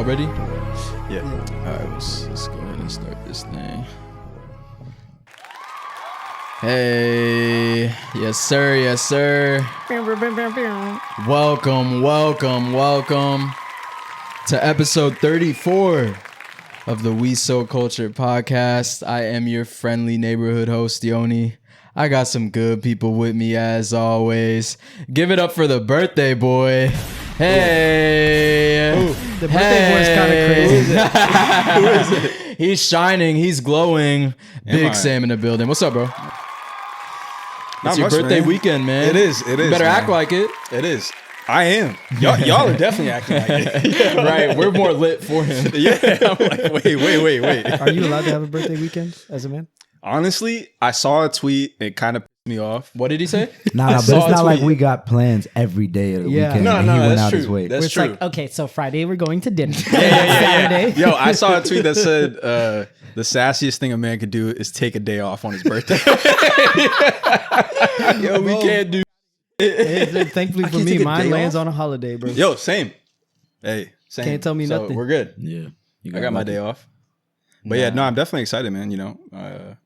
ready? Yeah. All right, let's go ahead and start this thing. Hey, yes sir, yes sir. Welcome to episode 34 of the WeSoCultured podcast. I am your friendly neighborhood host, Yoni. I got some good people with me as always. Give it up for the birthday boy. Hey. Ooh, the birthday boy is kind of crazy. Who is it? He's shining. He's glowing. Big Sam in the building. What's up, bro? It's your birthday weekend, man. It is. You better act like it. It is. I am. Y'all are definitely acting like it. Yeah, right. We're more lit for him. Yeah. I'm like, wait. Are you allowed to have a birthday weekend as a man? Honestly, I saw a tweet. It kind of pissed me off. What did he say? Nah, but it's not like we got plans every day of the weekend. No, and he went that's out true. his way. That's It's true. like, okay, so Friday we're going to dinner. Yeah. Yo, I saw a tweet that said the sassiest thing a man could do is take a day off on his birthday. Yo, we can't do Hey, thankfully for me, mine lands on a holiday, bro. Yo, same. Hey, same. Can't tell me So nothing. we're good. Yeah. I got my day off. But yeah, no, I'm definitely excited, man. You know, I'm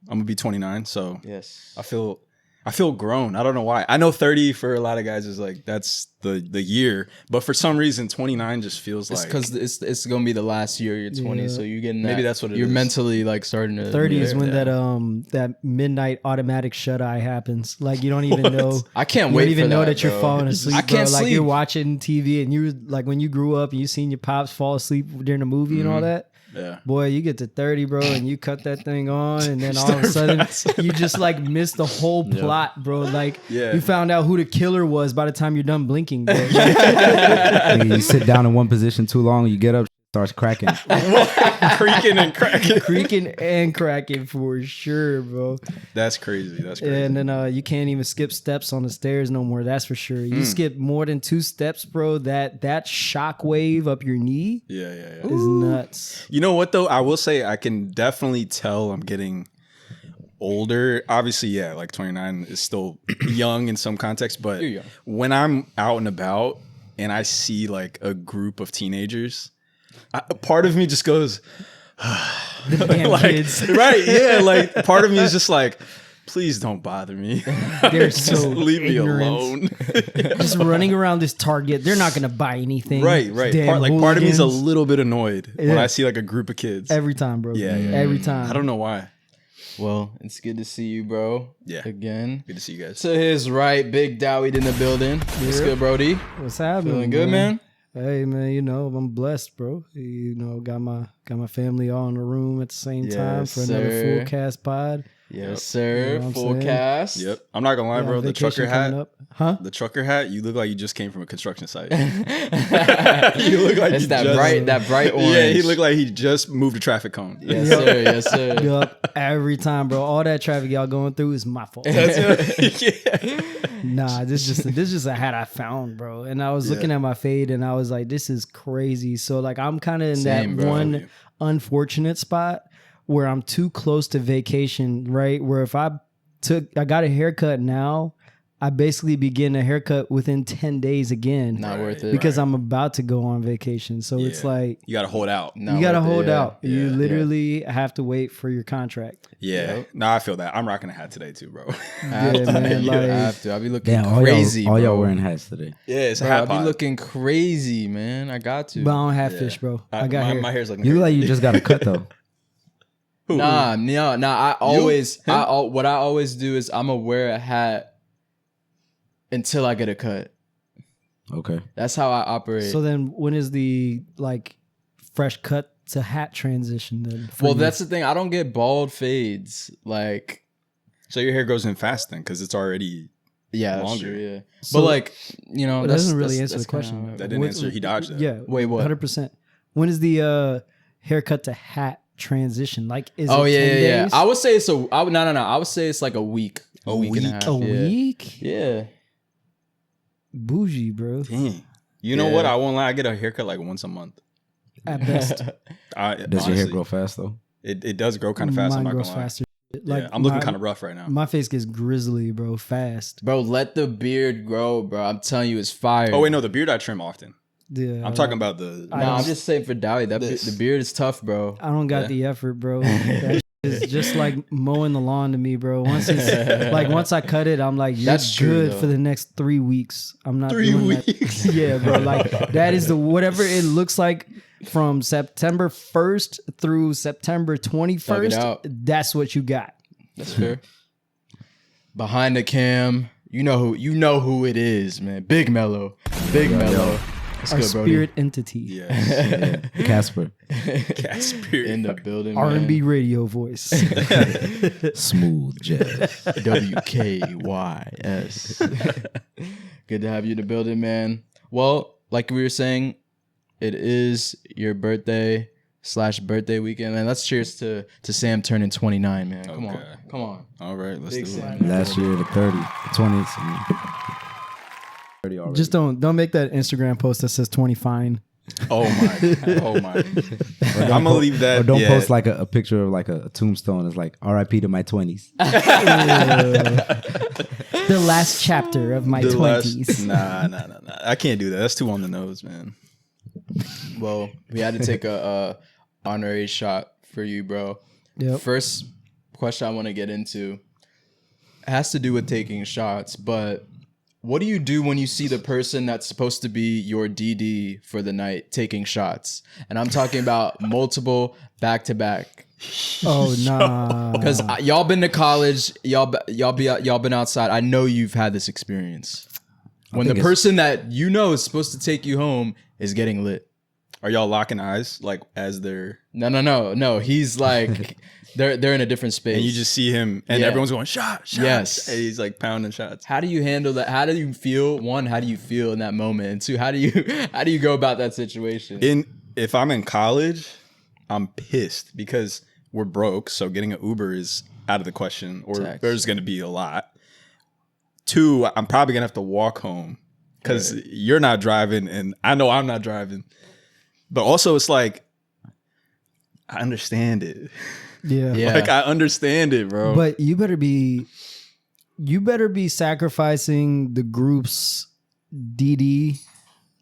gonna be 29, so Yes. I feel grown. I don't know why. I know 30 for a lot of guys is like that's the year, but for some reason 29 just feels It's like because it's gonna be the last year you're 20, Yeah. so you're getting that. Maybe that's what it you're is. mentally like starting to 30 is when yeah. that midnight automatic shut eye happens. Like you don't even know. I can't You wait don't even for know that, that you're bro. falling asleep. I can't bro. Like sleep. you're watching TV and you like when you grew up and you seen your pops fall asleep during the movie and all that. yeah. Boy, you get to 30, bro, and you cut that thing on, and then all of a sudden you just like miss the whole plot, bro. Like you found out who the killer was by the time you're done blinking, bro. You sit down in one position too long, you get up, starts cracking. Creaking and cracking. Creaking and cracking for sure, bro. That's crazy. That's crazy. And then you can't even skip steps on the stairs no more. That's for sure. You skip more than 2 steps, bro. That shock wave up your knee yeah. is nuts. You know what though? I will say I can definitely tell I'm getting older. Obviously, yeah, like 29 is still young in some context, but You're young. when I'm out and about and I see like a group of teenagers, part of me just goes, The damn like, kids. right? Yeah, like part of me is just like, please don't bother me. They're Just so leave me ignorant. alone. Just running around this Target. They're not gonna buy anything. Right. Damn Part of me is a hooligans. little bit annoyed when Yeah. I see like a group of kids. Every time, bro. Yeah. Every time. I don't know why. Well, it's good to see you, bro. Yeah. Again. Good to see you guys. To his right, big Dawit in the building. What's good, Brody? What's happening? Feeling good, man? Hey man, you know, I'm blessed, bro. You know, got my family all in the room at the same time Yes, for another sir. full cast pod. Yes, sir. You know what I'm Full saying? cast. Yep. I'm not gonna lie, Yeah, bro. The vacation trucker coming hat. up. Huh? The trucker hat, you look like you just came from a construction site. You look like It's you that just, bright orange. Yeah, he looked like he just moved a traffic cone. Yes, sir. Yes, sir. Yup. Every time, bro. All that traffic y'all going through is my fault. Yeah. Nah, this is just a hat I found, bro. And I was looking at my fade and I was like, this is crazy. So like I'm kind of in Same, that bro. one unfortunate spot where I'm too close to vacation, right? Where if I got a haircut now, I basically begin a haircut within 10 days again. Not worth it. because I'm about to go on vacation. So it's Yeah. like You gotta hold out. Not you got to worth it, hold yeah. out. You Yeah. literally have to wait for your contract. Yeah. No, I feel that. I'm rocking a hat today too, bro. I have to, man, yeah, like- I have to. I'll be looking Damn, crazy. all y'all bro. wearing hats today. Yeah, it's a Bro, hat I'll be pod. looking crazy, man. I got to. But I don't have fish, bro. I got hair. my hair's looking You look great. like you just got a cut though. Who? Nah. I always, Him? what I always do is I'm gonna wear a hat until I get a cut. Okay. That's how I operate. So then when is the like fresh cut to hat transition then? for well, you? that's the thing. I don't get bald fades. Like, So your hair grows in fast then, because it's already. yeah, that's Longer. true, yeah. So- but like, you know, But that that's, doesn't really that's- answer the that's kinda question. how it That didn't answer. He dodged that. Yeah. Wait, what? 100%. When is the haircut to hat transition? Like, is Oh it yeah, 10 yeah. days? I would say it's no. I would say it's like a week. A week and a week? half. A yeah. week? Yeah. Bougie, bro. Dang. You know Yeah. what? I won't lie. I get a haircut like once a month. At best. Does your hair grow fast though? It does grow kind of fast. Mine I'm not grows gonna lie. faster. Yeah, I'm looking kind of rough right now. My face gets grizzly, bro, fast. Bro, let the beard grow, bro. I'm telling you, it's fire. Oh wait, no, the beard I trim often. Yeah, I'm talking about the. No, I'm just saying for Dawit, the beard is tough, bro. I don't got the effort, bro. That is just like mowing the lawn to me, bro. Once I cut it, I'm like, you're That's true, good though. for the next 3 weeks. I'm not 3 doing weeks. That. Yeah, bro. Like that is the whatever it looks like from September 1st through September Thug it 21st. out. That's what you got. That's fair. Behind the cam, you know who it is, man. Big Mellow. What's Our good, Brody? spirit entity, Yes. Casper. Cat spirit. In the building, R&B man. radio voice. Smooth jazz. WKYS. Good to have you in the building, man. Well, like we were saying, it is your birthday/birthday weekend, man. Let's cheers to Sam turning 29, man. Come Okay. on. All right, let's Big do Sam. it. Last year, the 30, the 20s. 30 already. Just don't make that Instagram post that says 20 fine. Oh my. I'm gonna leave that. Or don't yeah. post like a picture of like a tombstone. It's like RIP to my 20s. The last chapter of my The 20s. Nah. I can't do that. That's too on the nose, man. Well, we had to take a honorary shot for you, bro. Yep. First question I want to get into has to do with taking shots, but what do you do when you see the person that's supposed to be your DD for the night taking shots? And I'm talking about multiple back-to-back. Oh nah. Because y'all been to college, y'all been outside. I know you've had this experience. When the think it's- person that you know is supposed to take you home is getting lit. Are y'all locking eyes like as they're No. He's like they're in a different space. and you just see him and Yeah. everyone's going shot. Yes. And he's like pounding shots. How do you handle that? How do you feel? One, how do you feel in that moment? And two, how do you go about that situation? If I'm in college, I'm pissed because we're broke, so getting an Uber is out of the question, or Tax. there's going to be a lot. Two, I'm probably gonna have to walk home because you're not driving, and I know I'm not driving. But also, it's like I understand it. Yeah. Yeah. Like I understand it, bro. But you better be sacrificing the group's DD,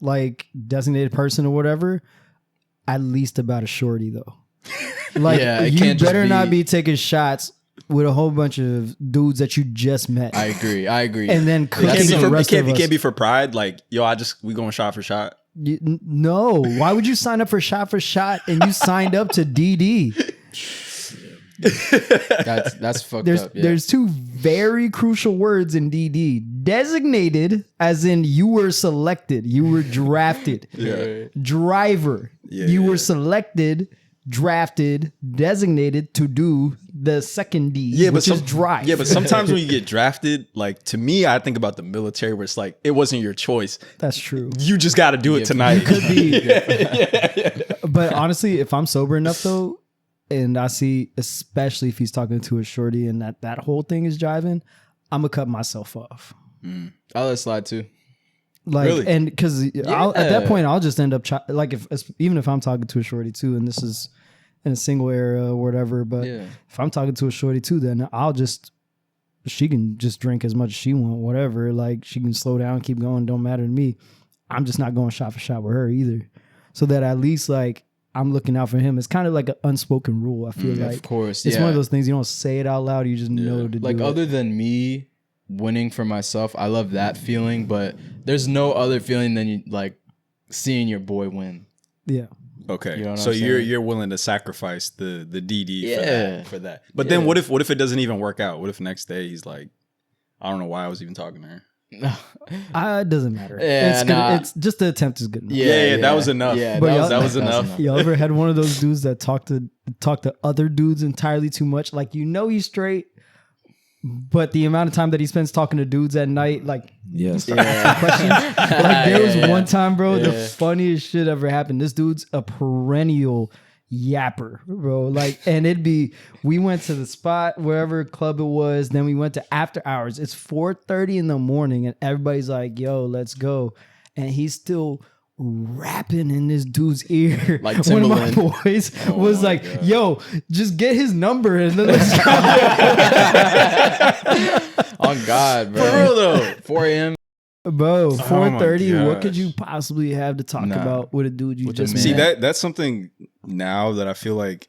like designated person or whatever, at least about a shorty though. Like Yeah, it you can't just better not be- be taking shots with a whole bunch of dudes that you just met. I agree. and then it cooking can't be the for rest of us. can't be for pride. Like yo, we going shot for shot. No, why would you sign up for shot and you signed up to DD? That's fucked There's up. Yeah. there's two very crucial words in DD. Designated, as in you were selected, you were drafted. Yeah. Driver, Yeah, you yeah. were selected, drafted, designated to do the second D, which is drive. Yeah, but sometimes when you get drafted, like to me, I think about the military where it's like it wasn't your choice. That's true. You just got to do it tonight. Could be. But honestly, if I'm sober enough though, and I see, especially if he's talking to a shorty and that whole thing is driving, I'm gonna cut myself off. I'll let it slide too. Like, Really? and because at that point, I'll just end up like even if I'm talking to a shorty too, and this is in a single area or whatever. But Yeah. if I'm talking to a shorty too, then she can just drink as much as she want, whatever. Like she can slow down, keep going, don't matter to me. I'm just not going shot for shot with her either. So that at least like I'm looking out for him. It's kind of like an unspoken rule. I feel like Of course. it's yeah. one of those things you don't say it out loud. You just know to Like do other it. than me winning for myself, I love that feeling, but there's no other feeling than you like seeing your boy win. Yeah. Okay, You know what so I'm saying? you're willing to sacrifice the DD Yeah. for that. But Yeah. then what if it doesn't even work out? What if next day he's like, I don't know why I was even talking to her. It doesn't matter. Yeah, it's, nah. it's just the attempt is good enough. Yeah, that was enough. Yeah, But that was y'all- enough. Y'all ever had one of those dudes that talk to other dudes entirely too much? Like he's straight, but the amount of time that he spends talking to dudes at night, like Yes. Yeah. question. Like there was Yeah. one time, bro, the Yeah. funniest shit ever happened. This dude's a perennial yapper, bro. Like, and we went to the spot, wherever club it was, then we went to after hours. It's 4:30 in the morning, and everybody's like, yo, let's go. And he's still rapping in this dude's ear. Like one of my Timberland. boys was my like, God. yo, just get his number and then let's go. On God, bro. For real though. 4 a.m. Bro, 4:30. What could gosh. you possibly have to talk about with a dude you With a just man. See, met? that's something now that I feel like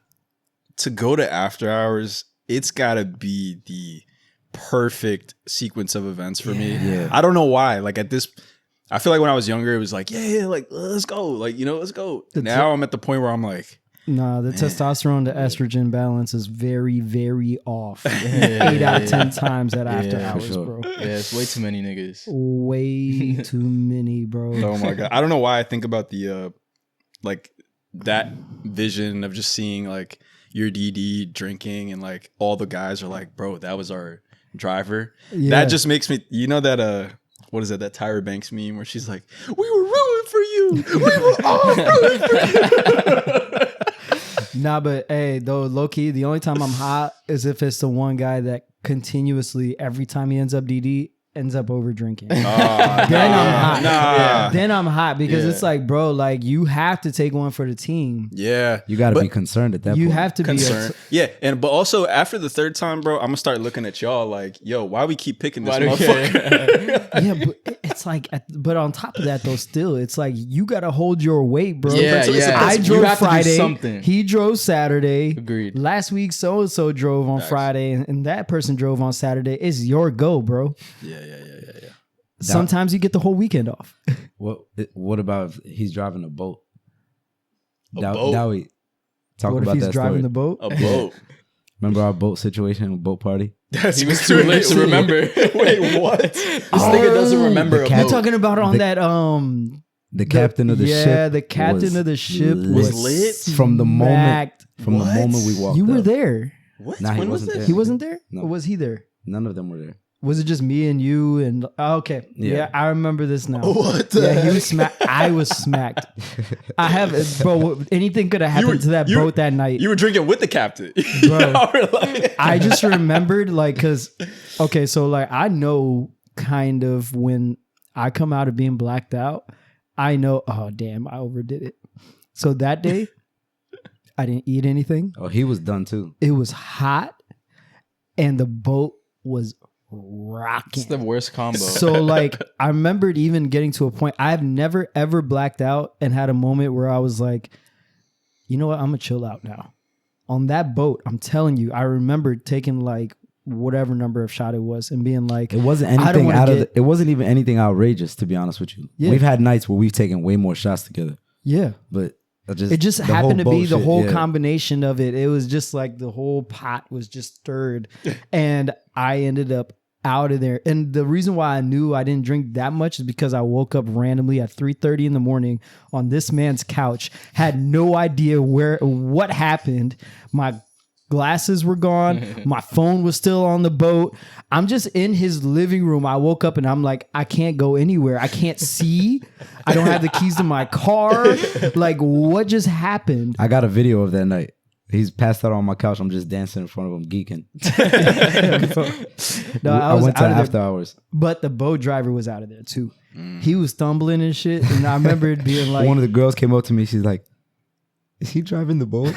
to go to after hours, it's got to be the perfect sequence of events for me. Yeah. I don't know why. Like at this, I feel like when I was younger, it was like, yeah, like let's go, like let's go. Now I'm at the point where I'm like, Nah, the testosterone to estrogen balance is very, very off. Yeah. 8 out of 10 times at after Yeah, for hours, sure. bro. Yeah, it's way too many niggas. Way too many, bro. oh my god, I don't know why I think about the like that vision of just seeing like your DD drinking and like all the guys are like, bro, that was our driver. Yeah. That just makes me, that what is that Tyra Banks meme where she's like, we were rooting for you, we were all rooting for you. Nah, but hey, though, low key, the only time I'm hot is if it's the one guy that continuously, every time he ends up DD, ends up over drinking. Then I'm hot. Nah. Then I'm hot because Yeah. it's like, bro, like you have to take one for the team. Yeah, You got to But- be concerned at that You point. have to concerned. Yeah, but also after the third time, bro, I'm gonna start looking at y'all like, yo, why we keep picking this Why do we motherfucker? Yeah, but it's like, but on top of that, though, still, it's like you got to hold your weight, bro. Yeah, yeah. I You drove have to do Friday. something. He drove Saturday. Agreed. Last week, so and so drove on Friday, and that person drove on Saturday. It's your go, bro. yeah. Sometimes you get the whole weekend off. What about if he's driving a boat? A boat? Dawit, talk What if about he's that driving story. the boat? A boat. Remember our boat situation, boat party? That's He was too late to remember. Wait, what? This nigga doesn't remember The a cat- You're boat. talking about on The- that The captain of the ship. Yeah, the captain of the ship Was was lit? From the moment smacked. from What? the moment we walked You were up. there. What? Nah, he when was wasn't this? there. He wasn't there? No. Or was he there? None of them were there. Was it just me and you and okay? Yeah, Yeah. I remember this now. What the Yeah, he heck? was smacked. I was smacked. I have, bro. Anything could have happened were- to that you- boat that night. You were drinking with the captain. Bro. Y'all were like- I just remembered, like, cause okay, so like I know kind of when I come out of being blacked out, I know. Oh damn, I overdid it. So that day, I didn't eat anything. Oh, he was done too. It was hot, and the boat was rocking. It's the worst combo. So like I remembered even getting to a point. I've never ever blacked out and had a moment where I was like, you know what, I'm gonna chill out now. On that boat, I'm telling you, I remember taking like whatever number of shot it was and being like, It wasn't I don't anything wanna out of get- it wasn't even anything outrageous, to be honest with you. Yeah. We've had nights where we've taken way more shots together. yeah. But It just the happened to whole be the bullshit, whole yeah. combination of it. It was just like the whole pot was just stirred, and I ended up out of there. And the reason why I knew I didn't drink that much is because I woke up randomly at 3:30 in the morning on this man's couch, had no idea what happened. My glasses were gone. My phone was still on the boat. I'm just in his living room. I woke up and I'm like, I can't go anywhere. I can't see. I don't have the keys to my car. Like, what just happened? I got a video of that night. He's passed out on my couch. I'm just dancing in front of him, geeking. No, I was went to out of after there, hours. but the boat driver was out of there too. He was stumbling and shit. And I remember it being like, One of the girls came up to me. She's like, "Is he driving the boat?"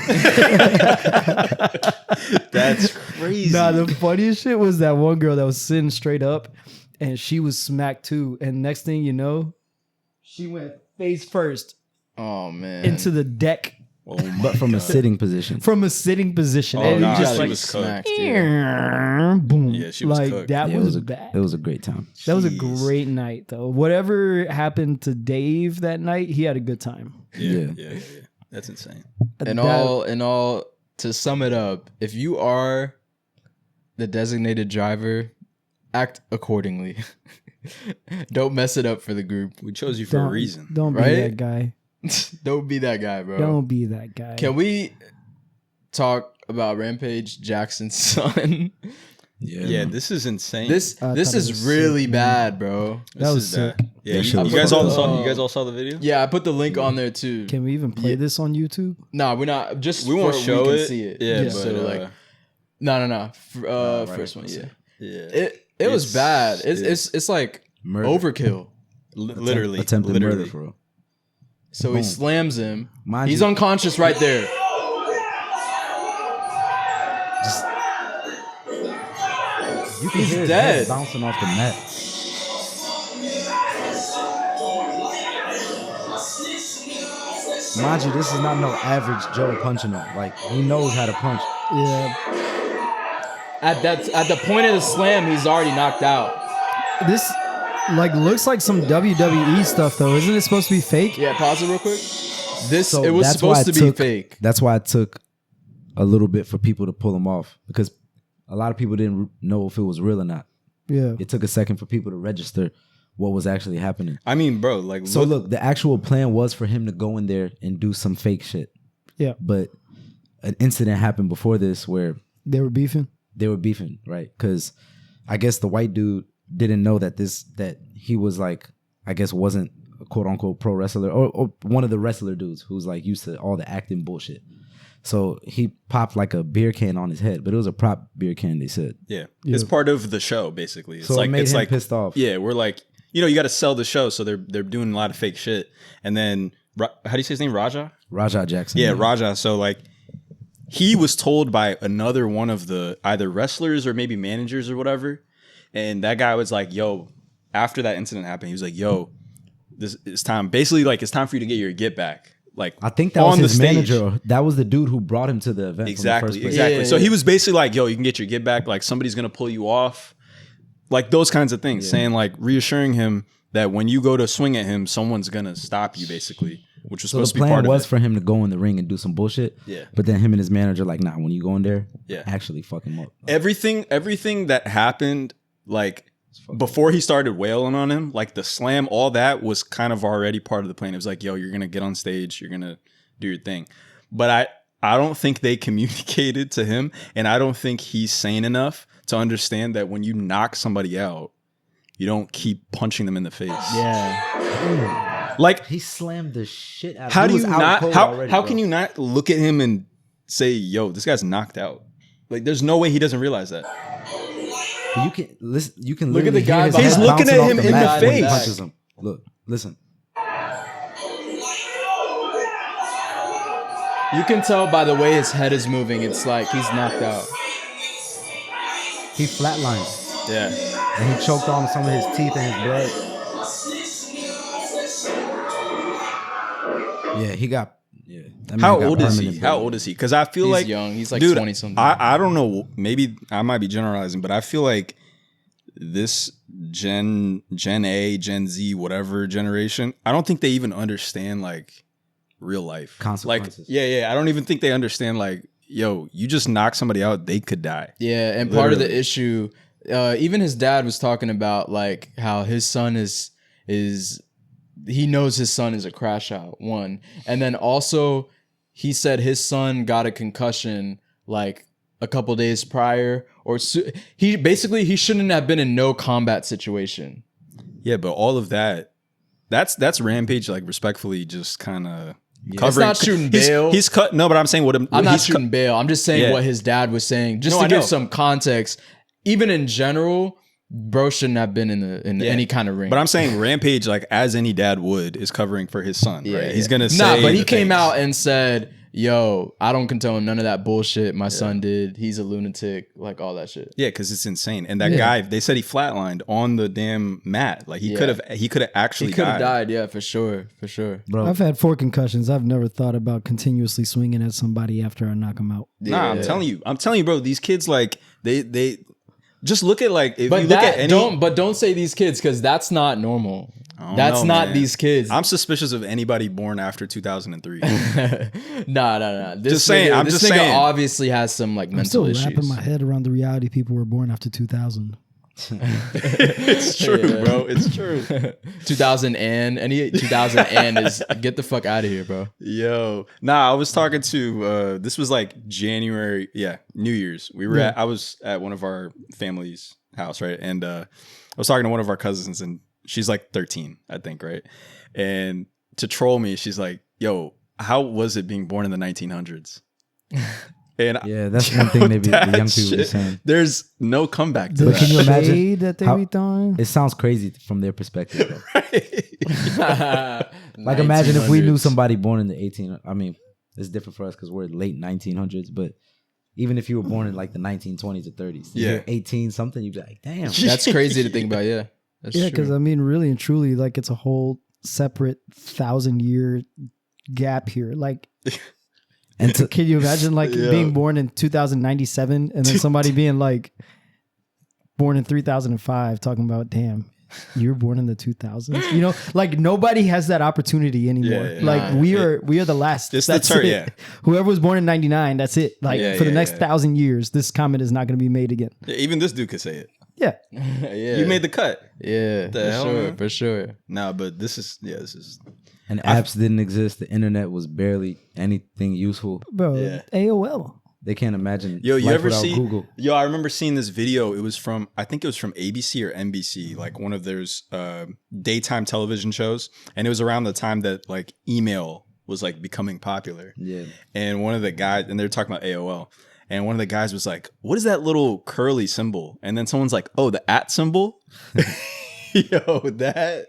That's crazy. nah, the funniest shit was that one girl that was sitting straight up and she was smacked too. And next thing you know, she went face first Oh man. into the deck But from a sitting position. from a sitting position. Oh, and nah, it just she like, was cooked. smacked. Yeah. boom. Yeah, she was like cooked. that Yeah, was it bad. was a great time. That was a Jeez. great night, though. Whatever happened to Dave that night, he had a good time. Yeah. That's insane. In That- all, to sum it up, if you are the designated driver, act accordingly. Don't mess it up for the group. We chose you for a reason. Don't be right? that guy. Don't be that guy, bro. Don't be that guy. Can we talk about Rampage Jackson's son? Yeah, this is insane. This I this thought it is was really sick, bad, bro. That This was is bad. sick. Yeah, That you, shit was guys sick. all saw. Oh. You guys all saw the video. Yeah, I put the link on there too. Can we even play this on YouTube? Nah, we're not. Just We won't for- show we can it. see it. Yeah, Yeah. So but like, no. right, First one, let's yeah. see. Yeah, It was It's- bad. yeah. It's like Murder. overkill. literally Attempted literally. murder, for real. So he slams him. Mind He's you- unconscious right there. You can He's hear his dead. head bouncing off the mat. mind you, this is not no average Joe punching him. Like, he knows how to punch. Yeah. At the point of the slam, he's already knocked out. This like looks like some WWE stuff though. Isn't it supposed to be fake? Yeah, pause it real quick. So it was that's why supposed to be fake. That's why it took a little bit for people to pull him off, because a lot of people didn't know if it was real or not. Yeah. It took a second for people to register what was actually happening. I mean, bro, like, So look, the actual plan was for him to go in there and do some fake shit. Yeah. But an incident happened before this where They were beefing. they were beefing, right? Because I guess the white dude didn't know that he was like, I guess wasn't a quote unquote pro wrestler or one of the wrestler dudes who's like used to all the acting bullshit. So he popped like a beer can on his head, but it was a prop beer can, they said. yeah, it's part of the show basically. It's So like it made it's him like pissed off. Yeah, we're like, you know, you got to sell the show, so they're doing a lot of fake shit. And then how do you say his name? Raja Jackson. Yeah, Raja. So like, he was told by another one of the either wrestlers or maybe managers or whatever, and that guy was like, "Yo," after that incident happened, he was like, "Yo, this it's time. Basically, like, it's time for you to get your get back." Like, I think that was on the his stage. manager. That was the dude who brought him to the event. Exactly, From the first place. exactly. Yeah, So yeah. he was basically like, "Yo, you can get your get back. Like, somebody's gonna pull you off." Like those kinds of things, saying like reassuring him that when you go to swing at him, someone's gonna stop you, basically, which was So the supposed to be part plan of was it. for him to go in the ring and do some bullshit. Yeah. But then him and his manager like, nah, when you go in there, Yeah. actually fuck him up. Everything that happened, like before he started wailing on him, like the slam, all that was kind of already part of the plan. It was like, yo, you're gonna get on stage, you're gonna do your thing. But I don't think they communicated to him, and I don't think he's sane enough to understand that when you knock somebody out, you don't keep punching them in the face. Yeah. Like, He slammed the shit out of him. how He do was you out not cold how already, how bro. can you not look at him and say, yo, this guy's knocked out? Like, there's no way he doesn't realize that. You can listen. You can Look at literally the guy hear his behind He's head looking bouncing at off him the in the mat when he face. punches him. Look, listen. You can tell by the way his head is moving. It's like he's knocked out. He flatlined Yeah. and he choked on some of his teeth and his blood. Yeah, he got. Yeah. that man How got old is he? permanent How blood. old is he? Because I feel He's like young. He's like dude, 20 something. I don't know. Maybe I might be generalizing, but I feel like this Gen A, Gen Z, whatever generation, I don't think they even understand like real life Consequences. Like, yeah. I don't even think they understand like, yo, you just knock somebody out, they could die. Yeah, and part of the Literally. issue, even his dad was talking about like how his son is he knows his son is a crash out, one, and then also he said his son got a concussion like a couple days prior, or he shouldn't have been in no combat situation. Yeah, but all of that's Rampage, like, respectfully just kind of It's not shooting bail. He's cut. No, but I'm saying I'm not he's shooting bail. I'm just saying Yeah. what his dad was saying, just No, to I give know. some context. Even in general, bro shouldn't have been in Yeah. any kind of ring. But I'm saying Rampage, like, as any dad would, is covering for his son, right? He's gonna say, nah. But he the came things. out and said, "Yo, I don't condone none of that bullshit my son did. He's a lunatic, like all that shit." Yeah, because it's insane. And that guy, they said he flatlined on the damn mat. Like, he could have actually He could have died. died. Yeah, for sure. Bro, I've had 4 concussions. I've never thought about continuously swinging at somebody after I knock them out. Nah, I'm telling you, bro. These kids, like, they just look at, like, if But you look at any. don't say these kids, because that's not normal. That's know, not man. these kids. I'm suspicious of anybody born after 2003. Nah. This Just saying, I'm this just nigga saying. obviously has some like I'm mental still issues. wrapping my head around the reality people were born after 2000. It's true, bro. It's true. 2000 and is get the fuck out of here, bro. Yo, nah, I was talking to this was like January, New Year's. I was at one of our family's house, right? And I was talking to one of our cousins, and she's like 13, I think, right? And to troll me, she's like, "Yo, how was it being born in the 1900s?" And yeah, that's one thing the young people be saying. There's no comeback to The that. can you imagine shade that they how- be throwing? It sounds crazy from their perspective, though. Like Like, imagine if we knew somebody born in the 18. I mean, it's different for us because we're late 1900s, but even if you were born in like the 1920s or 30s, you're 18 something, you'd be like, damn. That's crazy to think about. Yeah, that's Yeah, true. because I mean, really and truly, like it's a whole separate 1,000-year gap here. Like, And to, can you imagine like being born in 2097 and then somebody being like born in 3005 talking about, damn, you were born in the 2000s? You know, like nobody has that opportunity anymore. Like we are the last. Just that's the it. yeah. Whoever was born in 99, that's it. Like for the next 1,000 years, this comment is not going to be made again. Yeah, even this dude could say it. Yeah. You made the cut. Yeah, The hell, man? for sure. Nah, but this is and apps didn't exist. The internet was barely anything useful. Bro, Yeah. AOL. They can't imagine. Yo, you life ever without see Google? Yo, I remember seeing this video. It was from, I think it was from ABC or NBC, like one of those daytime television shows. And it was around the time that like email was like becoming popular. Yeah. And one of the guys, and they're talking about AOL. And one of the guys was like, "What is that little curly symbol?" And then someone's like, "Oh, the @ symbol." Yo, that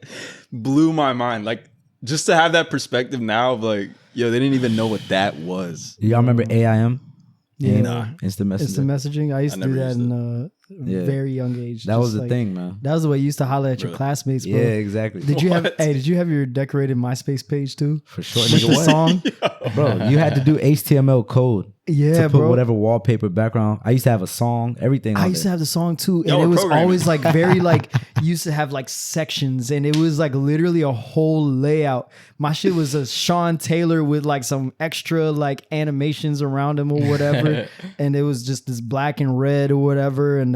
blew my mind. Like, just to have that perspective now of like, yo, they didn't even know what that was. Y'all remember AIM? Yeah. Nah. Instant messenger. Instant messaging. I used to do never that used in Yeah. very young age. That was Just the like- thing, man. That was the way you used to holler at your Really? classmates, bro. Yeah, exactly. Did you have? What? Hey, did you have your decorated MySpace page too? For sure. With Nigga, the what? song? Bro, you had to do HTML code Yeah, to put bro. whatever wallpaper background. I used to have a song, everything. I on used to there. have the song too, and Y'all it were was programming. always like very like you used to have like sections, and it was like literally a whole layout. My shit was a Sean Taylor with like some extra like animations around him or whatever, and it was just this black and red or whatever, and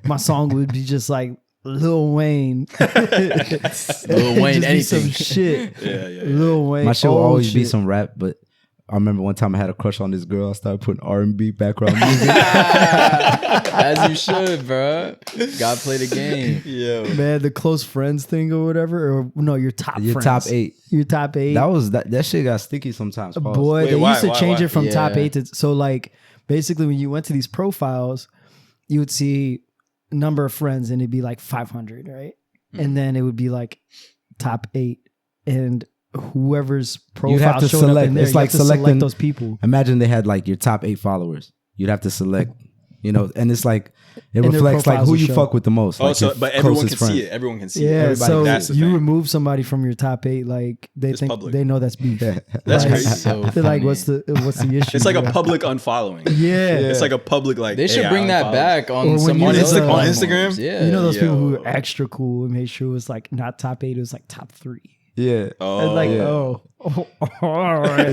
my song would be just like Lil Wayne, Lil Wayne, Just be some anything. shit. Yeah. Lil Wayne. My shit will old always be shit. some rap, but I remember one time I had a crush on this girl. I started putting R&B background music. As you should, bro. Gotta play the game. Yo. Man, the close friends thing or whatever, or no, your top Your friends. top 8. Your top 8. That shit got sticky sometimes. Pause. Boy, Wait, they why? used to Why? change Why? it from top Yeah. 8 to so like basically when you went to these profiles, you would see number of friends and it'd be like 500, right? And then it would be like top 8 and whoever's profile have to showed up select. in there, It's you like have to select selecting- those people. Imagine they had like your top 8 followers. You'd have to select, and it's like it their reflects like profiles who will you show. fuck with the most. Oh, Like so your but everyone can closest friends. see it. Everyone can see it. Yeah, Everybody- so that's the you thing. remove somebody from your top 8, like they It's think public. they know that's beef. That's Like, crazy. So They're like, funny. what's the issue? It's like a bro? public unfollowing. Yeah. It's like a public like. They should hey, bring I that unfollowed. back Or on when some you other was, on platforms. Instagram? Yeah. You know those people who Yo. were extra cool and made sure it was like not top 8, it was like top 3. Yeah. Oh, And like, yeah. all right.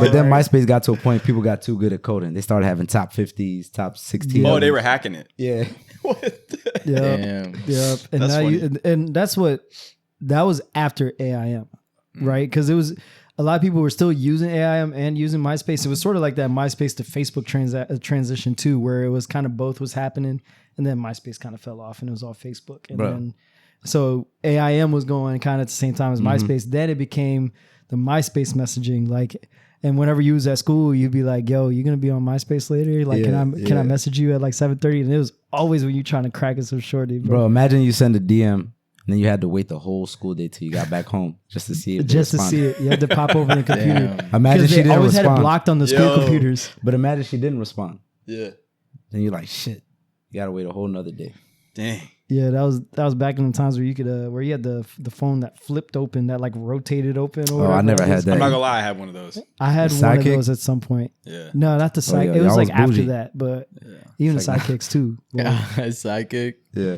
But then MySpace got to a point people got too good at coding. They started having top 50s, top 16s. Oh, they were hacking it. Yeah. What? Yeah. Damn. Yep. And That's now funny. and that's that was after AIM, right? Because it was a lot of people were still using AIM and using MySpace. It was sort of like that MySpace to Facebook transition too, where it was kind of both was happening, and then MySpace kind of fell off and it was all Facebook. And Bro. then so AIM was going kind of at the same time as MySpace. Then it became the MySpace messaging, like. And whenever you was at school, you'd be like, "Yo, you gonna be on MySpace later? Like, can I Yeah. message you at like 7:30?" And it was always when you trying to crack it some shorty, Bro, imagine you send a DM and then you had to wait the whole school day till you got back home just to see it. Just to see it. You had to pop over the computer. Damn. Imagine Because she they didn't always had it respond. blocked on the school Yo. computers. But imagine she didn't respond. Yeah. Then you're like, shit, you gotta wait a whole nother day. Dang. Yeah, that was back in the times where you could where you had the phone that flipped open, that like rotated open. Or Oh, I whatever never it had was. that. I'm not gonna lie, I had one of those. I had The one of Sidekick? those at some point. Yeah. No, not the sidekick. yeah, It was y'all like was after bougie. that, but even the sidekicks too. Well, Psychic. Yeah.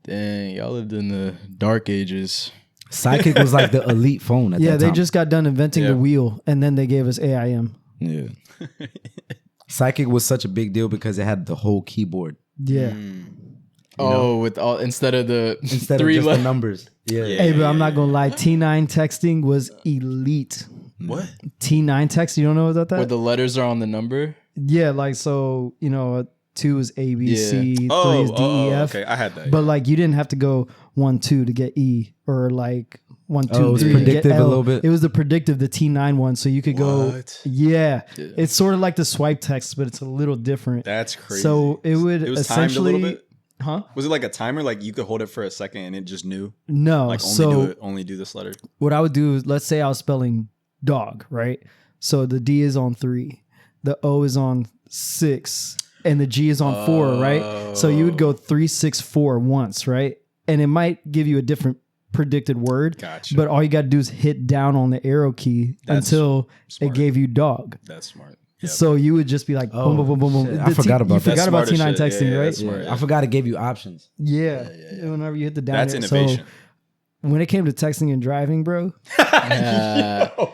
Dang, y'all lived in the dark ages. Sidekick was like the elite phone at yeah, that they time. just got done inventing Yeah. the wheel, and then they gave us AIM. Yeah. Sidekick was such a big deal because it had the whole keyboard Yeah. Oh, with all instead of the instead three of just the le- numbers. Yeah. Yeah. Hey, but I'm not gonna lie. T9 texting was elite. What? T9 text, you don't know about that? where the letters are on the number. Yeah, like so, 2 is A, B, C, 3 Oh, is D, E, F. okay. I had that. But like you didn't have to go 1, 2 to get E, or like 1, 2, Oh, it was 3 to get predictive a L. little bit? It was the predictive, the T9 one, so you could go. What? Yeah, it's sort of like the swipe text, but it's a little different. That's crazy. So it would It was timed a little essentially, bit. huh? Was it like a timer? Like you could hold it for a second and it just knew? No. Like so only do this letter. what I would do is, let's say I was spelling dog, right? So the D is on 3, the O is on 6, and the G is on 4, right? So you would go 3, 6, 4 once, right? And it might give you a different predicted word. Gotcha. But all you got to do is hit down on the arrow key until smart. it gave you dog. That's smart. Yep. So you would just be like, boom, boom, boom, boom, boom. shit. I forgot about You that. forgot about That's T9 smart as shit. texting, Yeah, right? that's smart. I forgot it gave you options. Yeah. Whenever you hit the down That's arrow. innovation. So when it came to texting and driving, bro,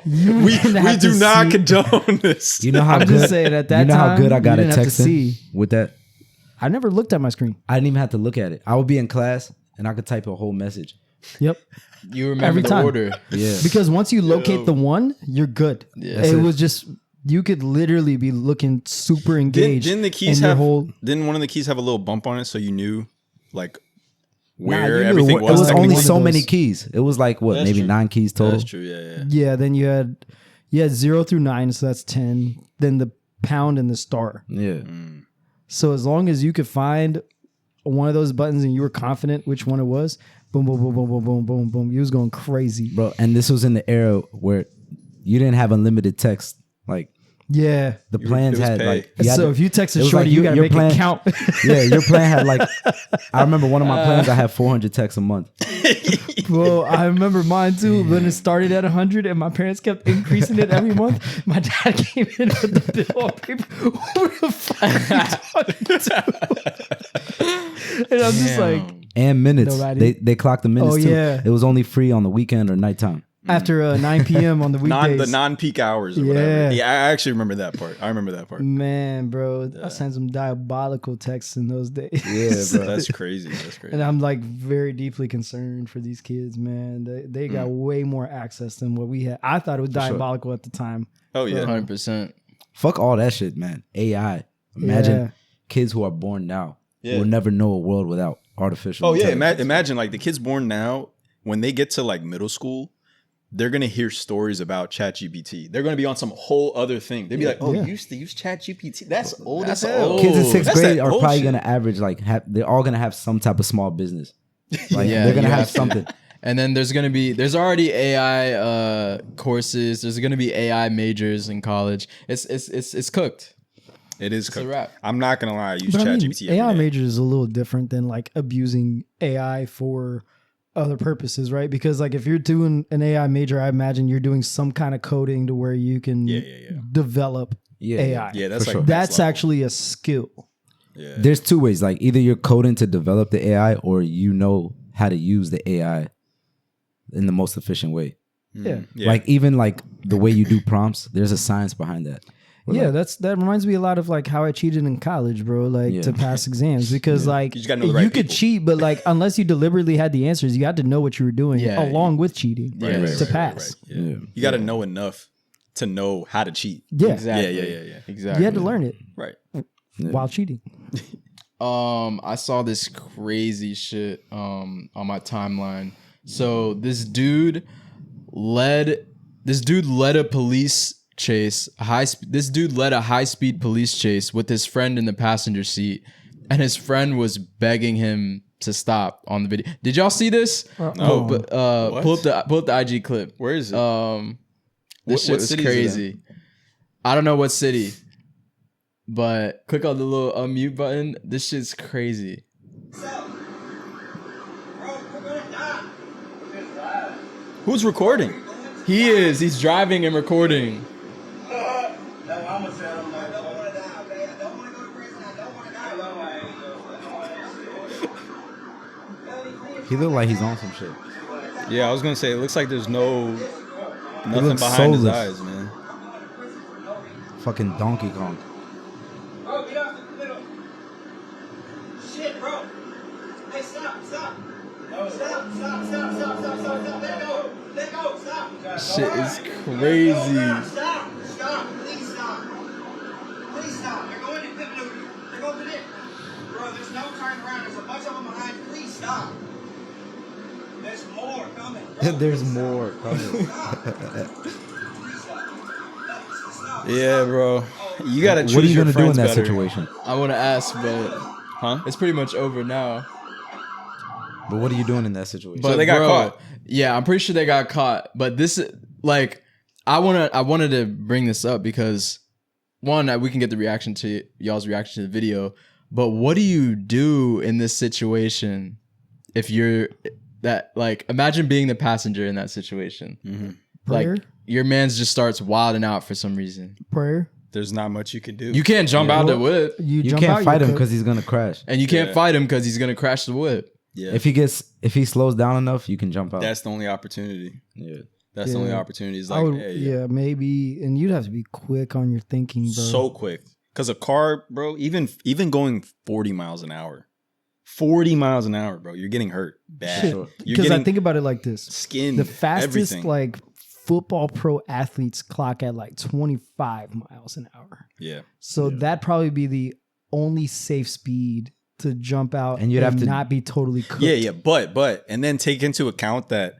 We do not condone this. You know how I'm good, just saying at that you know how time, good I got you at didn't have to texting see. with that. I never looked at my screen. I didn't even have to look at it. I would be in class and I could type a whole message. Yep. You remember Every the time. order. Yeah. Because once you locate the one, you're good. Yeah. It was just, you could literally be looking super engaged. Didn't the keys and your have? Didn't one of the keys have a little bump on it so you knew like where you knew everything it was? was only one of so those. many keys. It was like what, That's maybe true. 9 keys total. That's true. Yeah. Yeah, then you had 0 through 9, so that's 10. Then the pound and the star. Yeah. So as long as you could find one of those buttons and you were confident which one it was, boom, boom, boom, boom, boom, boom, boom, boom. You was going crazy. Bro, and this was in the era where you didn't have unlimited text. Like Yeah. the plans it was had pay. like you had So to- if you it texted was shorty, like you got to your make plan- it count. Yeah, your plan had like I remember one of my plans I had 400 texts a month. Bro, I remember mine too. When it started at 100 and my parents kept increasing it every month, my dad came in with the bill on paper. Who the fuck are you talking to? And I'm just like, And minutes. Nobody. They clocked the minutes Oh, too. yeah. It was only free on the weekend or nighttime. after 9 p.m. on the weekdays. The non-peak hours or Yeah. whatever. Yeah, I actually remember that part. I remember that part. Man, bro, I sent some diabolical texts in those days. Yeah, bro. That's crazy. That's crazy. And I'm like very deeply concerned for these kids, man. They got way more access than what we had. I thought it was diabolical at the time. Oh yeah. 100%. Fuck all that shit, man. AI. Imagine Yeah. kids who are born now Yeah. will never know a world without artificial Oh yeah. intelligence. Imagine like the kids born now, when they get to like middle school, they're gonna hear stories about ChatGPT. They're gonna be on some whole other thing. They'd be like, "Oh, Yeah. you used to use ChatGPT? That's old That's as hell." old. Kids in sixth That's grade that are old probably shit. gonna average like they're all gonna have some type of small business. Like Yeah, they're gonna you have have to. something. And then there's already AI courses. There's gonna be AI majors in college. It's cooked. It is. a Cooked. wrap. I'm not gonna lie. I use But I mean, ChatGPT. every AI day. major is a little different than like abusing AI for other purposes, right? Because like if you're doing an AI major, I imagine you're doing some kind of coding to where you can Yeah. develop Yeah, AI. Yeah, that's For like sure. next That's level. actually a skill. Yeah. There's two ways. Like either you're coding to develop the AI or you know how to use the AI in the most efficient way. Yeah. Yeah. Like even like the way you do prompts, there's a science behind that. We're Yeah, like, that reminds me a lot of like how I cheated in college, bro. Like Yeah. to pass exams, because like You just gotta know the right could people. cheat, but like unless you deliberately had the answers, you had to know what you were doing Yeah. along with cheating Right, to pass. Yeah. Yeah. You got to know enough to know how to cheat. Yeah, Exactly. Yeah. Exactly. you had to learn it Right. while cheating. I saw this crazy shit on my timeline. So this dude led a police chase, this dude led a high-speed police chase with his friend in the passenger seat, and his friend was begging him to stop on the video. Did y'all see this? No. But pull up the IG clip. Where is it? This What shit was city is it in? crazy. I don't know what city, but click on the little unmute button. This shit's crazy. Who's recording? He is. He's driving and recording. he looked like he's on some shit. Yeah, I was gonna say it looks like there's nothing looks behind his soulless. eyes, man. Fucking Donkey Kong. Bro, get off the middle. Shit, bro. Hey, stop. Stop. Let go. Stop. Shit is crazy. Stop. Please stop. They're going to pit maneuver. They're going to pit. Bro, there's no turning around. There's a bunch of them behind you. Please stop. There's more coming. Bro. There's more coming. Please stop. Stop. Yeah, bro. You gotta choose What are you your gonna do in friends that better. situation? I want to ask, but Huh? it's pretty much over now. But what are you doing in that situation? But they got caught. Yeah, I'm pretty sure they got caught. But this, like, I wanted to bring this up because one, we can get the reaction to y'all's reaction to the video. But what do you do in this situation if you're that like imagine being the passenger in that situation. Prayer? Like your man's just starts wilding out for some reason. Prayer. There's not much you can do. You can't jump out the whip, You You jump can't out, fight you him could. because he's gonna crash. and you can't fight him because he's gonna crash the whip. Yeah. If he slows down enough, you can jump out. That's the only opportunity. Yeah. That's the only Yeah. opportunity. Is I like, would, hey, yeah, maybe, and you'd have to be quick on your thinking, bro. so quick. Because a car, bro, even going 40 miles an hour, 40 miles an hour, bro, you're getting hurt bad. Shit. You're Because I getting think about it like this: skin. the fastest everything. like football pro athletes clock at like 25 miles an hour. Yeah. So that'd probably be the only safe speed to jump out And you'd have to- not be totally cooked. Yeah. But, and then take into account that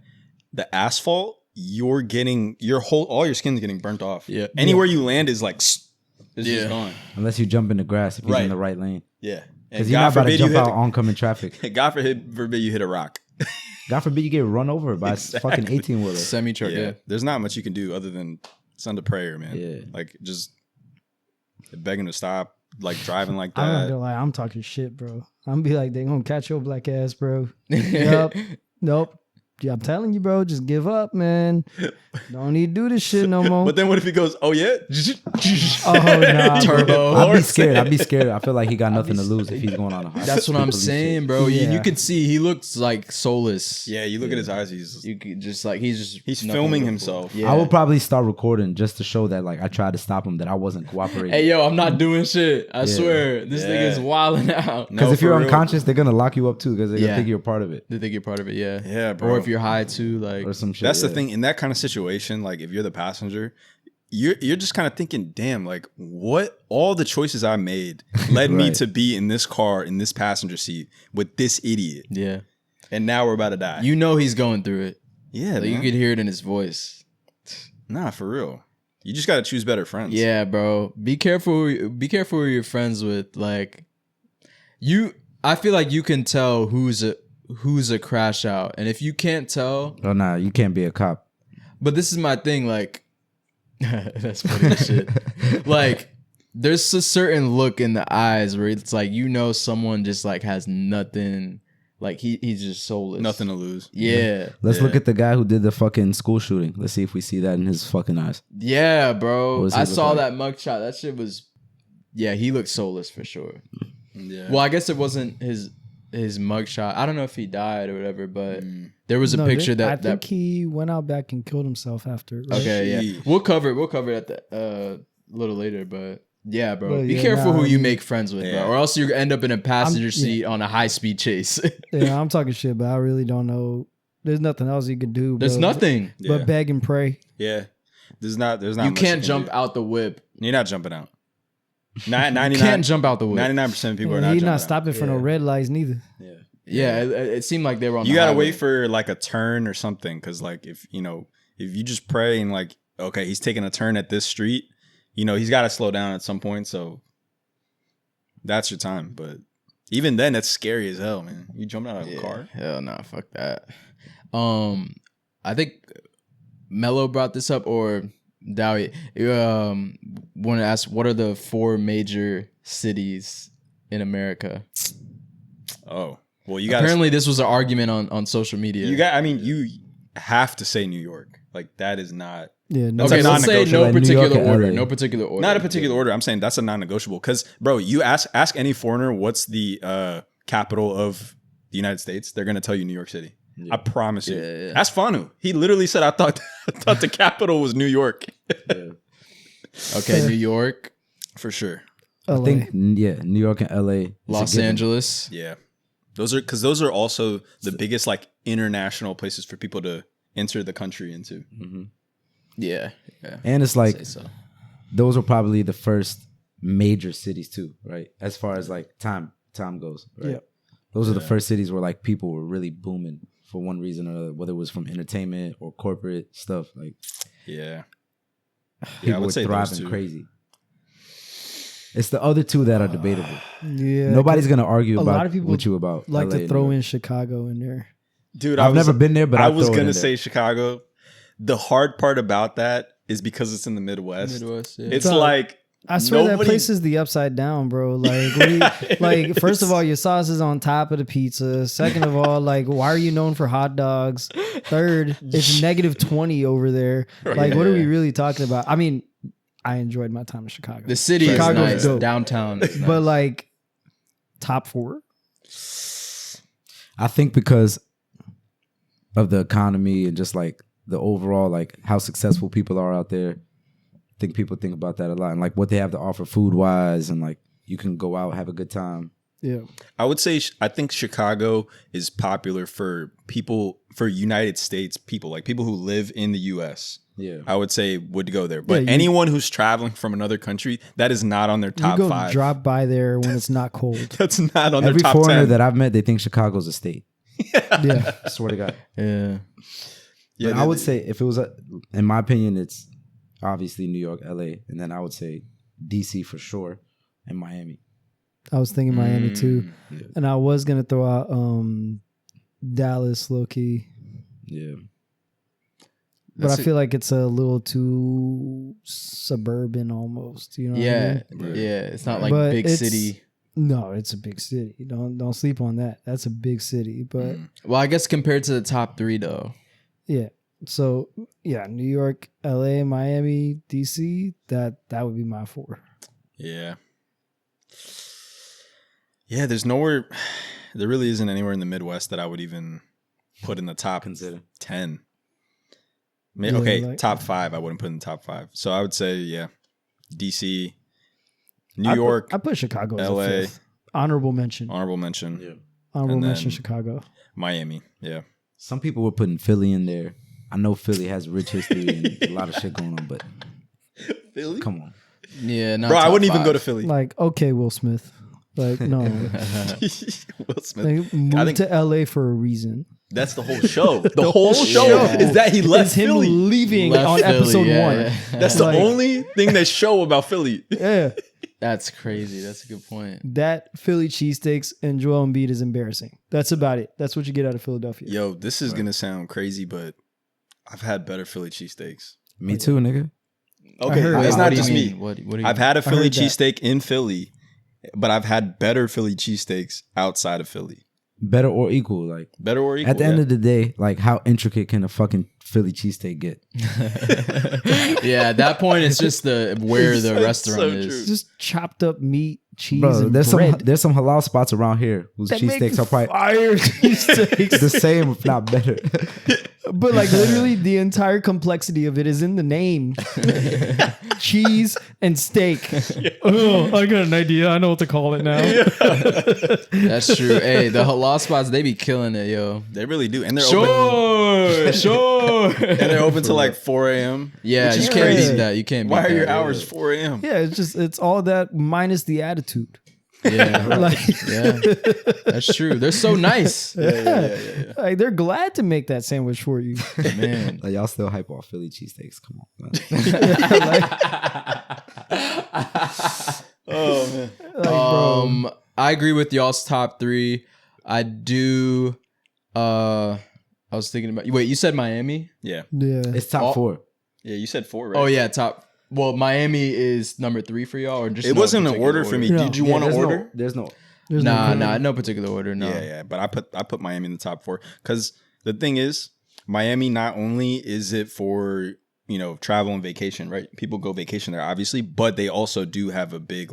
the asphalt, you're getting all your skin's getting burnt off. Yeah. Anywhere you land is like, it's just gone. Unless you jump in the grass if he's Right. in the right lane. Yeah. Because And you're not about to you jump hit out oncoming traffic. God forbid you hit a rock. God forbid you get run over by a fucking 18-wheeler. Semi truck. Yeah. Yeah. There's not much you can do other than send a prayer, man. Yeah. Like just begging to stop, like driving like I'm not that. gonna lie, I'm talking shit, bro. I'm be like, they gonna catch your black ass, bro. Yep. Nope. Yeah, I'm telling you, bro, just give up, man. Don't need to do this shit no more. But then what if he goes, oh yeah? Oh, nah, Turbo. I'd be scared. I'd be scared. I feel like he got nothing to lose if he's going on a high That's what I'm speed saying, bro. You Yeah. could see he looks like soulless. Yeah, you look at his eyes, he's You could just like he's nothing filming to look himself. for. shit. Yeah. I would probably start recording just to show that like I tried to stop him, that I wasn't cooperating. Hey yo, I'm not doing shit. I swear, this thing is wilding out. Because if for you're real. unconscious, they're gonna lock you up too because they're gonna Yeah. think you're a part of it They think you're part of it, yeah. Yeah, bro. Or if you're high too, like or some shit. That's the yeah. thing. In that kind of situation, like if you're the passenger, you're just kind of thinking, damn, like what all the choices I made led me Right. to be in this car, in this passenger seat with this idiot. yeah. And now we're about to die. You know he's going through it. yeah, Like, you man. could hear it in his voice. Nah, for real. You just gotta choose better friends. Yeah, bro. Be careful. Be careful who you're friends with. Like, I feel like you can tell who's a crash out, and if you can't tell, Oh nah, you can't be a cop. but this is my thing. Like, that's funny as shit. Like, there's a certain look in the eyes where it's like someone just like has nothing. Like he's just soulless. Nothing to lose. Yeah. Let's look Yeah. at the guy who did the fucking school shooting. Let's see if we see that in his fucking eyes. Yeah, What bro. does he I look saw like? that mugshot. That shit was. Yeah, he looked soulless for sure. Yeah. Well, I guess it wasn't his mugshot. I don't know if he died or whatever, but there was a picture I that. think he went out back and killed himself after. Right? Okay, yeah, Sheesh. we'll cover it at the a little later, but yeah, bro, But be yeah, careful nah, who you he- make friends with, Yeah. bro, or else you end up in a passenger yeah. seat on a high speed chase. Yeah, I'm talking shit, but I really don't know. There's nothing else you could do. There's bro. nothing. Yeah. But beg and pray. Yeah. There's not You much can't can jump do. out the whip. You're not jumping out. You 99 can't jump out the whip. 99% of people are And not he's jumping not out. stopping for no red lights neither. Yeah, it seemed like they were on. You the gotta highway. wait for like a turn or something, because like if you just pray and like, okay, he's taking a turn at this street, he's got to slow down at some point, so that's your time. But even then, that's scary as hell, man. You jumping out of a car. Hell no, fuck that. I think Mello brought this up, or Dawit. Want to ask, what are the 4 major cities in America? Oh, well, you got Apparently, this was an argument on social media. you have to say New York. Like that is not Yeah, no. That's Okay, a let's say no non-negotiable. Like New York particular and order. LA. No particular order. not a particular order. I'm saying that's a non-negotiable. Because bro, you ask any foreigner what's the capital of the United States, they're gonna tell you New York City. I promise you. Yeah. Ask Fanu. He literally said, I thought the capital was New York. Okay, New York, For sure. I LA. think New York and LA. is a Los given. Angeles. Yeah. Those are also the biggest like international places for people to enter the country into. Yeah, yeah. And it's like Say so. those were probably the first major cities too, right? As far as like time goes, right? Yep. Those are the first cities where like people were really booming for one reason or another, whether it was from entertainment or corporate stuff. Like Yeah. people were those thriving two. crazy. It's the other two that are debatable. Yeah, Nobody's gonna argue a about lot of people with you about like LA to and throw New York. in Chicago in there. Dude, I've never been there, but I I'd was throw it gonna in say there. Chicago. The hard part about that is because it's in the Midwest. Midwest, yeah. It's Tough. like I swear that Nobody- place is the upside down, bro. Like, what do you, like, first of all, your sauce is on top of the pizza. Second of all, like, why are you known for hot dogs? Third, it's -20 over there. Like, what are we really talking about? I mean, I enjoyed my time in Chicago. The city Chicago's is nice. dope. Downtown. is But nice. like, top 4? I think because of the economy and just like the overall, like how successful people are out there. I think people think about that a lot and like what they have to offer food wise, and like you can go out, have a good time. Yeah. I would say I think Chicago is popular for people, for United States people, like people who live in the U.S. Yeah. I would say would go there. But Yeah, anyone who's traveling from another country, that is not on their top you go 5. drop by there when it's not cold. That's not on Every their top foreigner 10. that I've met, they think Chicago's a state. Yeah. I swear to God. yeah. Yeah, But I would say if it was, in my opinion, it's obviously New York, LA, and then I would say DC for sure, and Miami. I was thinking Miami too. Yeah. And I was going to throw out Dallas low key. Yeah. But That's I feel like it's a little too suburban almost. You know what I Yeah. mean? Yeah. It's not like But big it's- city. No, it's a big city. Don't sleep on that. That's a big city. But Well, I guess compared to the top 3 though. yeah. So yeah, New York, LA, Miami, DC, that would be my 4. Yeah. Yeah, there's nowhere, there really isn't anywhere in the Midwest that I would even put in the top Consider. 10. Yeah, Okay, like- top 5, I wouldn't put in the top 5. So I would say, yeah, DC, New I York, put Chicago as LA. a 5th. Honorable mention. honorable mention, Honorable and mention then- Chicago. Miami. Yeah. Some people were putting Philly in there. I know Philly has rich history and a lot of shit going on, but Philly? come on. Yeah. Not Bro, I top wouldn't even 5. go to Philly. Like, okay, Will Smith. Like, no. Will Smith. Like, moved to LA for a reason. That's the whole show. The whole show is that he left It's him Philly. leaving Left on Philly, episode yeah, 1. yeah. That's the Like- only thing they show about Philly. Yeah. That's crazy. That's a good point. That Philly cheesesteaks and Joel Embiid is embarrassing. That's about it. That's what you get out of Philadelphia. Yo, this is going to sound crazy, but I've had better Philly cheesesteaks. Me too, nigga. Okay, heard that's that. not What do you just me. mean? What do you I've mean? had a Philly heard that. cheesesteak in Philly, but I've had better Philly cheesesteaks outside of Philly. Better or equal. Like Better or equal. at the end of the day, like how intricate can a fucking Philly cheesesteak get? Yeah, at that point, it's just the where the That's restaurant so is. true. Just chopped up meat, cheese, Bro, and there's bread. some halal spots around here whose That make cheesesteaks are probably fire cheesesteaks. the same, if not better. But like literally the entire complexity of it is in the name. Cheese and steak. Oh, I got an idea. I know what to call it now. That's true. Hey, the halal spots, they be killing it, yo. They really do. And they're open. Sure. And they're open till like 4 a.m. Yeah, which you is can't crazy. beat that. You can't beat Why are that. your hours 4 a.m.? Yeah, it's all that minus the attitude. Yeah, Like, yeah. That's true. They're so nice. like they're glad to make that sandwich for you. Man. Like y'all still hype off Philly cheesesteaks. Come on, man. Oh, man. Like, bro, I agree with y'all's top 3. I do. I was thinking about. Wait, you said Miami? Yeah. yeah. It's top Oh. 4. Yeah, you said 4, right? Oh yeah, top. Well, Miami is number 3 for y'all, or just It no wasn't an particular order for me. No. Did you want to order? There's no. There's Nah, no no particular order. No. Yeah, yeah. But I put Miami in the top 4 because the thing is, Miami not only is it for travel and vacation, right? People go vacation there, obviously, but they also do have a big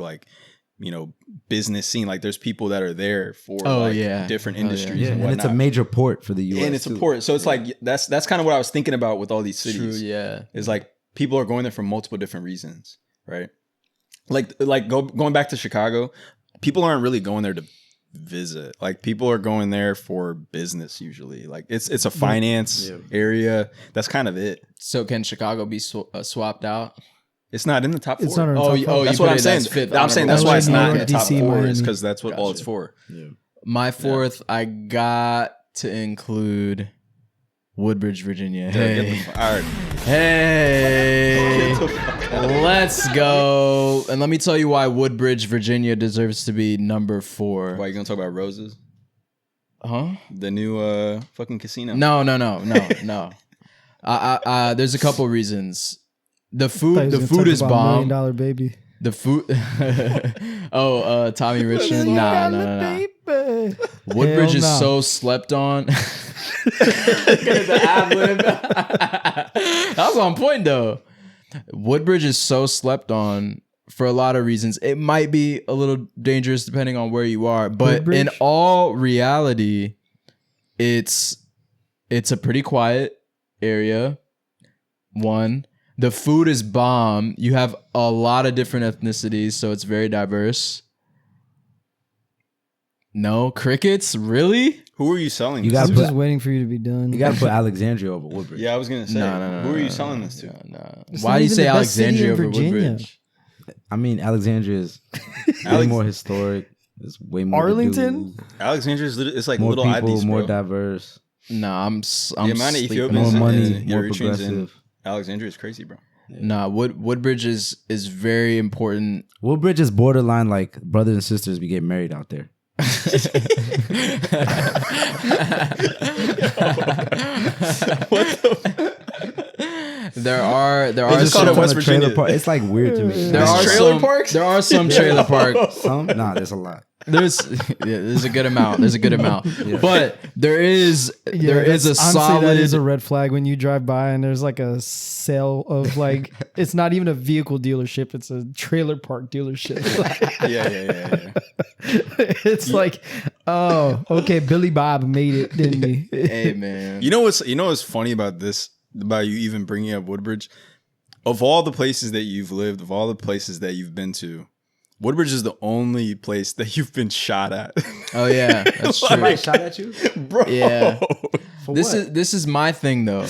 business scene. Like there's people that are there for different Oh, yeah. industries Yeah, and and it's a whatnot. major port for the U.S. And it's a too. port, so it's like that's kind of what I was thinking about with all these True. cities. Yeah. Is like people are going there for multiple different reasons, right? Going back to Chicago, people aren't really going there to visit. Like people are going there for business usually. Like it's a finance area. That's kind of it. So can Chicago be swapped out? It's not in the top 4. It's not in the Oh, top you- five. oh, That's you what put I'm it saying. as fifth I'm saying that's honorable why it's New not in York, the top DC, 4 is Miami. because that's what all it's Gotcha. for. Yeah. My 4th, I got to include Woodbridge, Virginia. Get the Hey, fuck- all right. hey, let's go. And let me tell you why Woodbridge, Virginia deserves to be number 4. Why you gonna talk about Roses? Huh? The new fucking casino. No. There's a couple reasons. The food is $1 bomb. million baby. The food. Tommy Richmond. Nah. Woodbridge is so slept on. Look at the ad-lib. That was on point though. Woodbridge is so slept on for a lot of reasons. It might be a little dangerous depending on where you are, but Woodbridge? in all reality, it's a pretty quiet area. One, the food is bomb. You have a lot of different ethnicities, so it's very diverse. No crickets, really? Who are you selling? You this gotta I'm to? just waiting for you to be done. You got to put Alexandria over Woodbridge. Yeah, I was gonna say. No. Who are you selling this to? No. It's Why not do you even say the best city Alexandria in over Virginia. Woodbridge? I mean, Alexandria is way Alex- more historic. There's way more to Arlington? do. Alexandria's it's like More little people, IDs, more bro. diverse, No, I'm The amount of sleeping. Ethiopians more money, and more Eritreans in progressive. Alexandria is crazy, bro. Nah, Woodbridge is very important. Woodbridge is borderline like brothers and sisters be getting married out there. There are just call it some, West on a trailer Virginia. park. It's like weird to me. there are trailer some parks? There are some trailer parks. Some? Nah, there's a lot. There's a good amount. But there is a Honestly, solid. that is a red flag when you drive by and there's like a sale of like it's not even a vehicle dealership, it's a trailer park dealership. Yeah. It's like, oh, okay, Billy Bob made it, didn't he? Hey man, You know what's funny about this? About you even bringing up Woodbridge? Of all the places that you've lived, of all the places that you've been to, Woodbridge is the only place that you've been shot at. oh yeah, that's true. Shot at you? Bro. Yeah. For This what? is my thing though.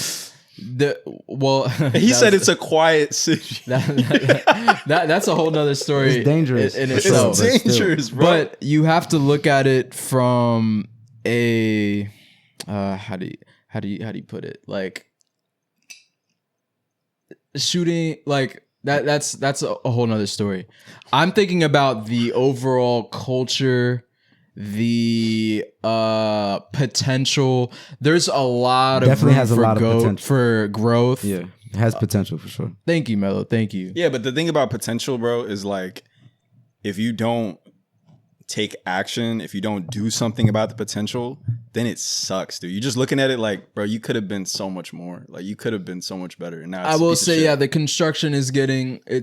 He said it's a quiet city. that's a whole nother story. It's dangerous. in It's itself. but still. dangerous, bro. But you have to look at it from a how do you put it? Like shooting like that's a whole nother story. I'm thinking about the overall culture, the potential. There's a lot Definitely of room has a lot of potential. for growth. Yeah, it has potential for sure. Thank you, Mello. Thank you. Yeah, but the thing about potential, bro, is like if you don't take action, if you don't do something about the potential, then it sucks, dude. You're just looking at it like, bro, you could have been so much more. Like you could have been so much better. And now I it's a will piece of say, shit. yeah, the construction is getting Yeah.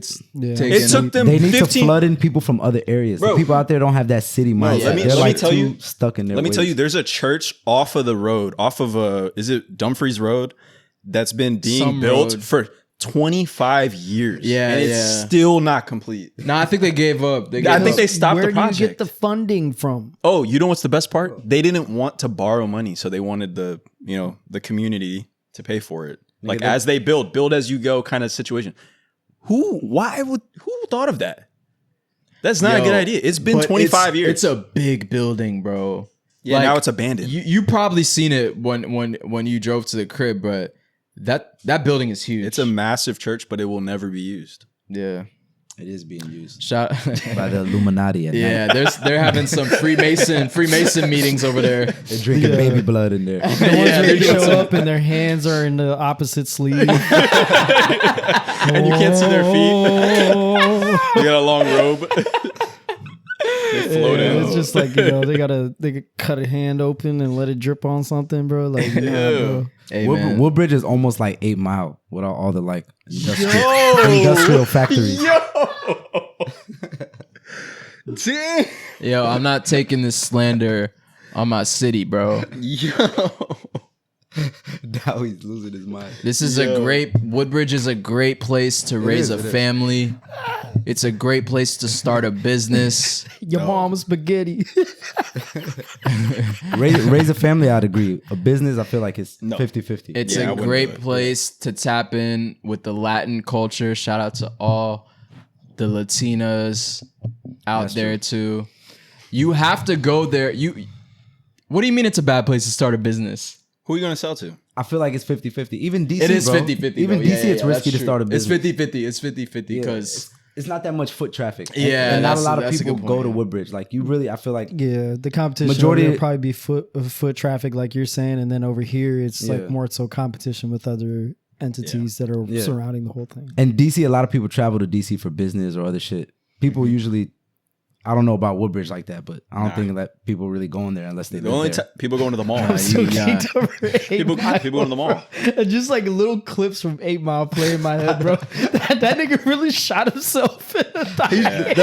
taken. It took them They need 15 to flood in people from other areas. Bro. The people out there don't have that city mindset. let me They're like tell too you- stuck in their Let me tell ways. you, there's a church off of the road, off of is it Dumfries Road, that's been being Some built road. for 25 years. Yeah, and it's yeah. still not complete. No, I think they gave up. I think they stopped Where the do you get project. the funding from? Oh, you know what's the best part? They didn't want to borrow money, so they wanted the community to pay for it. Like as they build as you go kind of situation. Who thought of that? That's not a good idea. It's been but 25 years. It's a big building, bro. yeah, like, now it's abandoned. You probably seen it when you drove to the crib, but that building is huge. It's a massive church, but it will never be used. yeah. It is being used Shout. by the Illuminati. At Yeah, night. they're having some Freemason meetings over there. They're drinking baby blood in there. The ones Yeah, where they're they doing show some- up and their hands are in the opposite sleeve. And you can't see their feet. You got a long robe. They float in. It's just like, they could cut a hand open and let it drip on something, bro. Like, nah, bro. Hey, man. Woodbridge is almost like 8 Mile without all the like industrial factories. Damn. Yo, I'm not taking this slander on my city, bro. Now he's losing his mind. This is Woodbridge is a great place to raise a family. It's a great place to start a business. Your mom's spaghetti. Raise a family, I'd agree. A business, I feel like it's 50-50. It's Yeah, I a wouldn't great do it. place to tap in with the Latin culture. Shout out to all the Latinas out there too. You have to go there. What do you mean it's a bad place to start a business? Who are you going to sell to? I feel like it's 50-50. Even DC, It is bro. 50-50. Even though. DC, Yeah, it's yeah, risky that's to start a true. business. It's 50-50. It's 50-50 Yeah, because it's not that much foot traffic. Yeah, and not a that's- lot of that's a people good go point, to yeah. Woodbridge. Like you really, I feel like Yeah, the competition Majority- will probably be foot traffic, like you're saying, and then over here it's Yeah. like more so competition with other entities that are Yeah. surrounding the whole thing. and DC, a lot of people travel to DC for business or other shit. people usually. I don't know about Woodbridge like that, but I don't Nah. think that people really go in there unless they The live only there. people going to the mall. So Yeah. geeked over 8 People Mile, go to the mall. bro. Just like little clips from 8 Mile play in my head, bro. that nigga really shot himself in the thigh.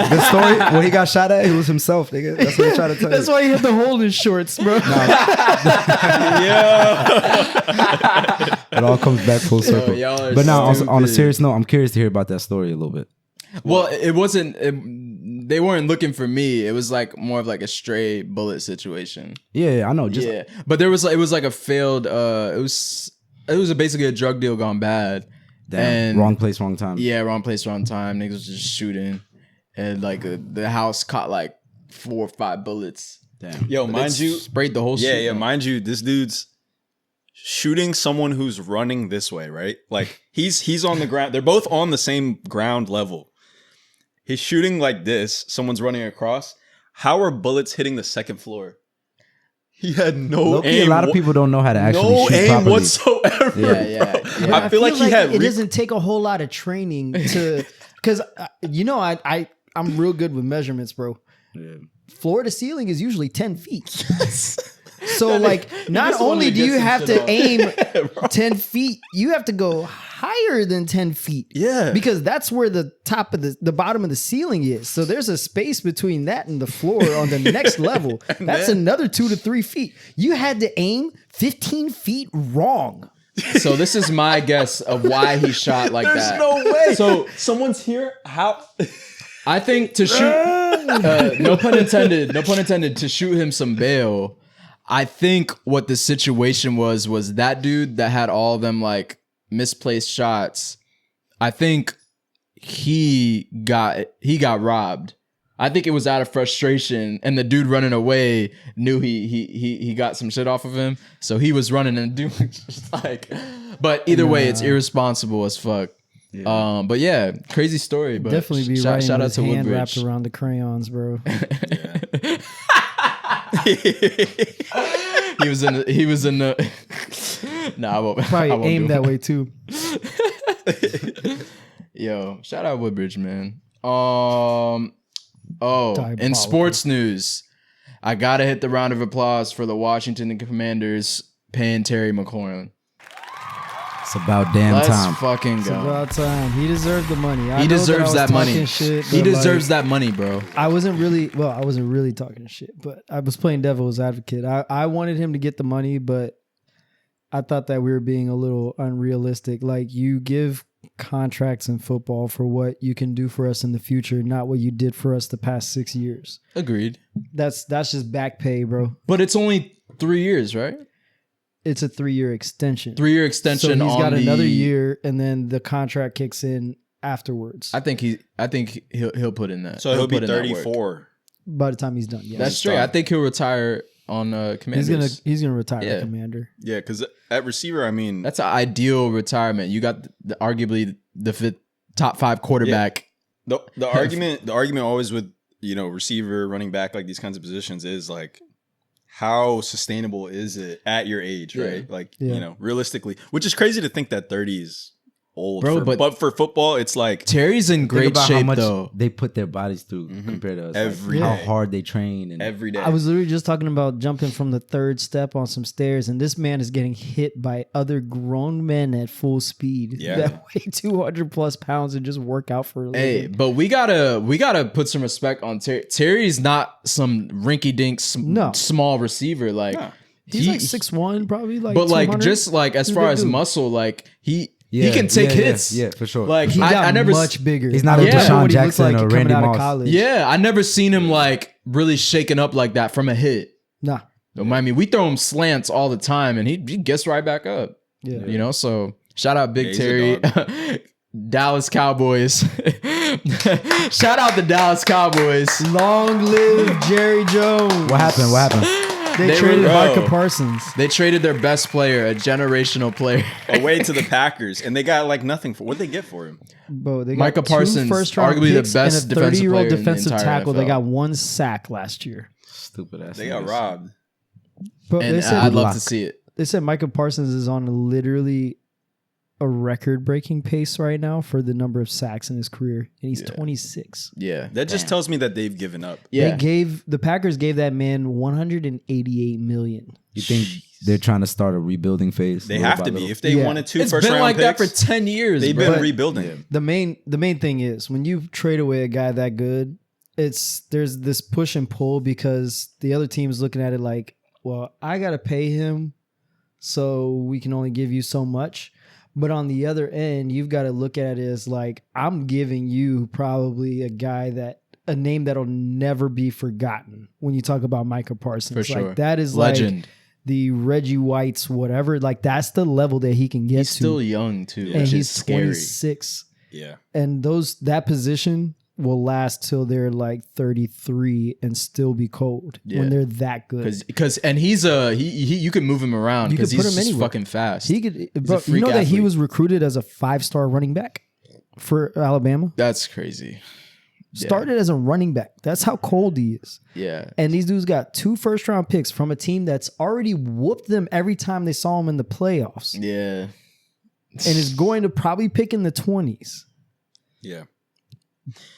The story when he got shot at, it was himself, nigga. That's what I'm trying to tell That's you. why he had the hole in his shorts, bro. It all comes back full circle. y'all are But now, also, on a stupid. serious note, I'm curious to hear about that story a little bit. Well, it wasn't. They weren't looking for me. It was like more of like a stray bullet situation. Yeah, I know. Just Yeah, but it was like a failed. It was basically a drug deal gone bad. damn, and- wrong place, wrong time. Yeah, wrong place, wrong time. Niggas was just shooting, and like the house caught like 4 or 5 bullets. Damn. Yo, But mind it you, sprayed the whole. yeah, street. yeah. Mind you, this dude's shooting someone who's running this way, right? Like he's on the ground. They're both on the same ground level. He's shooting like this. Someone's running across. How are bullets hitting the second floor? He had no Low-key, aim. a lot of people don't know how to actually no shoot aim properly. whatsoever. Yeah, bro. yeah. I feel like he had. it doesn't take a whole lot of training to, because I'm real good with measurements, bro. Yeah. Floor to ceiling is usually 10 feet. So like, not just wanted only to do get you some have shit to off. aim 10 feet, you have to go higher than 10 feet. Yeah. Because that's where the top of the bottom of the ceiling is. So there's a space between that and the floor on the next level. That's another 2 to 3 feet. You had to aim 15 feet wrong. So this is my guess of why he shot like There's that. no way. So someone's here. How? I think to shoot, no pun intended, to shoot him some bail. I think what the situation was that dude that had all them like misplaced shots. I think he got robbed. I think it was out of frustration, and the dude running away knew he got some shit off of him, so he was running and doing just like. But either way, it's irresponsible as fuck. Yeah. But yeah, crazy story. But Definitely be shout right. out His to hand Woodbridge. wrapped around the crayons, bro. He was in the. Nah, I won't. Probably I won't aimed do that it. way too. Yo, shout out Woodbridge, man. In Diabolical. sports news, I gotta hit the round of applause for the Washington Commanders paying Terry McLaurin. It's about damn Let's time. fucking It's go. about time. He deserved the money. I He know deserves that, I that was money. talking shit, He but, deserves like, that money, bro. I wasn't really talking shit, but I was playing devil's advocate. I wanted him to get the money, but I thought that we were being a little unrealistic. Like, you give contracts in football for what you can do for us in the future, not what you did for us the past 6 years. Agreed. That's just back pay, bro. But it's only 3 years, right? It's a 3-year extension. 3-year extension. So he's on got another the- year, and then the contract kicks in afterwards. I think he'll put in that. So he'll be put in that work. 34. By the time he's done, yeah. That's straight. I think he'll retire on Commanders. He's gonna retire Yeah. a Commander. Yeah, because at receiver, I mean, That's an ideal retirement. You got arguably the top 5 quarterback. the argument always with receiver, running back, like these kinds of positions is like, how sustainable is it at your age, Yeah. right? Like, Yeah. realistically, which is crazy to think that 30 is old, Bro, but for football, it's like Terry's in Think great about how shape much though. they put their bodies through Mhm. compared to us. Every how day. hard they train and every day. I was literally just talking about jumping from the 3rd step on some stairs, and this man is getting hit by other grown men at full speed Yeah. that weigh 200 plus pounds and just work out for a living. Hey, but we gotta put some respect on Terry. Terry's not some rinky dink No. small receiver. Like No. He's like 6'1", probably like. but like 200. just like as He's a far big as dude. muscle, like he Yeah, can take yeah, hits. Yeah, for sure. Like he I got never much bigger. He's not I a don't know Deshaun what he looks Jackson like or coming Randy out of Moss. college. Yeah, I never seen him like really shaken up like that from a hit. Nah. I mean, we throw him slants all the time, and he gets right back up. Yeah. You know, so shout out Big Yeah, he's Terry, a Dallas Cowboys. Shout out the Dallas Cowboys. Long live Jerry Jones. what happened? What happened? They They traded were- Micah Bro. Parsons. They traded their best player, a generational player. away to the Packers, and they got like nothing for what they get for him. Bro, they got Micah 2 Parsons, first-round arguably the picks best and a defensive 30-year-old player in the defensive entire tackle. They NFL. got 1 sack last year. Stupid ass. They got niggas. But And they said I'd love Luck. to see it. Micah Parsons is on literally a record-breaking pace right now for the number of sacks in his career, and he's 26. Yeah. That just tells me that they've given up. Yeah. The Packers gave that man $188 million. You think they're trying to start a rebuilding phase? They little have by to be. little? If they Yeah. wanted two It's first been round like that for picks, 10 years. they've bro. been rebuilding. The main thing is when you trade away a guy that good, there's this push and pull because the other team's looking at it like, well, I gotta pay him, so we can only give you so much. But on the other end, you've got to look at it as like, I'm giving you probably a name that'll never be forgotten when you talk about Micah Parsons. For sure. Like that is Legend. like the Reggie Whites, whatever. Like that's the level that he can get He's to. still young too. and Which he's is scary. 26. Yeah. And that position will last till they're like 33 and still be cold Yeah. when they're that good. Because and he's you can move him around You because could he's put him just anywhere. fucking fast. He could, a bro, you freak know that he athlete. was recruited as a 5-star running back for Alabama. That's crazy. Yeah. Started as a running back. That's how cold he is. Yeah. And these dudes got 2 first-round picks from a team that's already whooped them every time they saw him in the playoffs, Yeah. and is going to probably pick in the 20s. Yeah.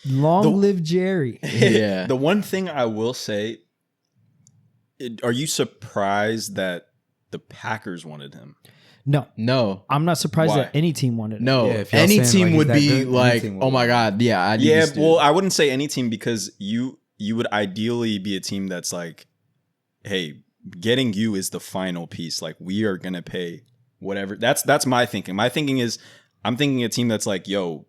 Long live Jerry. Yeah. The one thing I will say, are you surprised that the Packers wanted him? No, I'm not surprised Why? that any team wanted it. No. Yeah, if y'all Any saying, team like, he's would that be good, any like, team would oh my be. God, yeah, I need Yeah, this dude. well, I wouldn't say any team because you would ideally be a team that's like, hey, getting you is the final piece. Like we are gonna pay whatever. That's my thinking. My thinking is I'm thinking a team that's like, yo,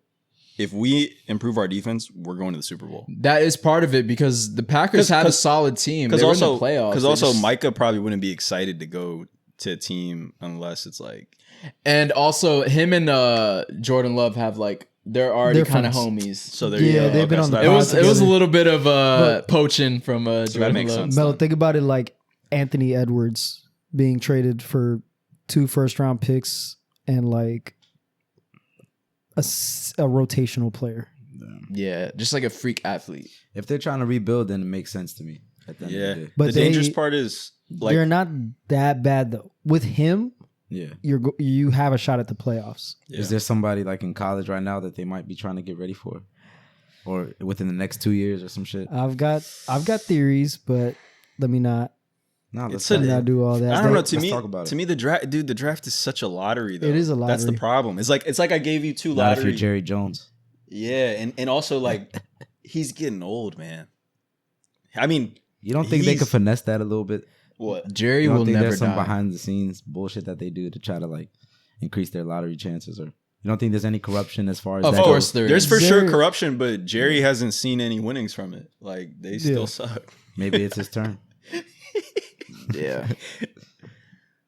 if we improve our defense, we're going to the Super Bowl. That is part of it because the Packers had a solid team. They were in the playoffs. Because They also just- Micah probably wouldn't be excited to go to a team unless it's like, and also him and Jordan Love have like they're already They're kind of friends. homies. so there Yeah, you go. they've been on the It was pod a together. little bit of poaching from Jordan makes Love. sense. Melo, think about it like Anthony Edwards being traded for 2 first-round picks and like a rotational player. Yeah, just like a freak athlete. If they're trying to rebuild, then it makes sense to me. At the end yeah. of the day. But the dangerous part is like, they're not that bad though. With him, Yeah. you have a shot at the playoffs. yeah. Is there somebody like in college right now that they might be trying to get ready for, or within the next 2 years or some shit? I've got theories, but let me not No, It's let me not do all that. I don't know. That- To me, talk about it. to me, the draft, dude, the draft is such a lottery. Though It is a That's the lottery. problem. It's like I gave you 2 Not if lottery. you're Jerry Jones. Yeah, and also like he's getting old, man. I mean, You don't think they He's- could finesse that a little bit? what? Jerry You don't will think never there's some die. behind the scenes bullshit that they do to try to like increase their lottery chances, or you don't think there's any corruption as far as Of that course goes? there There's is. for sure Jerry- corruption, but Jerry hasn't seen any winnings from it. Like they still Yeah. suck. Maybe it's his turn. Yeah.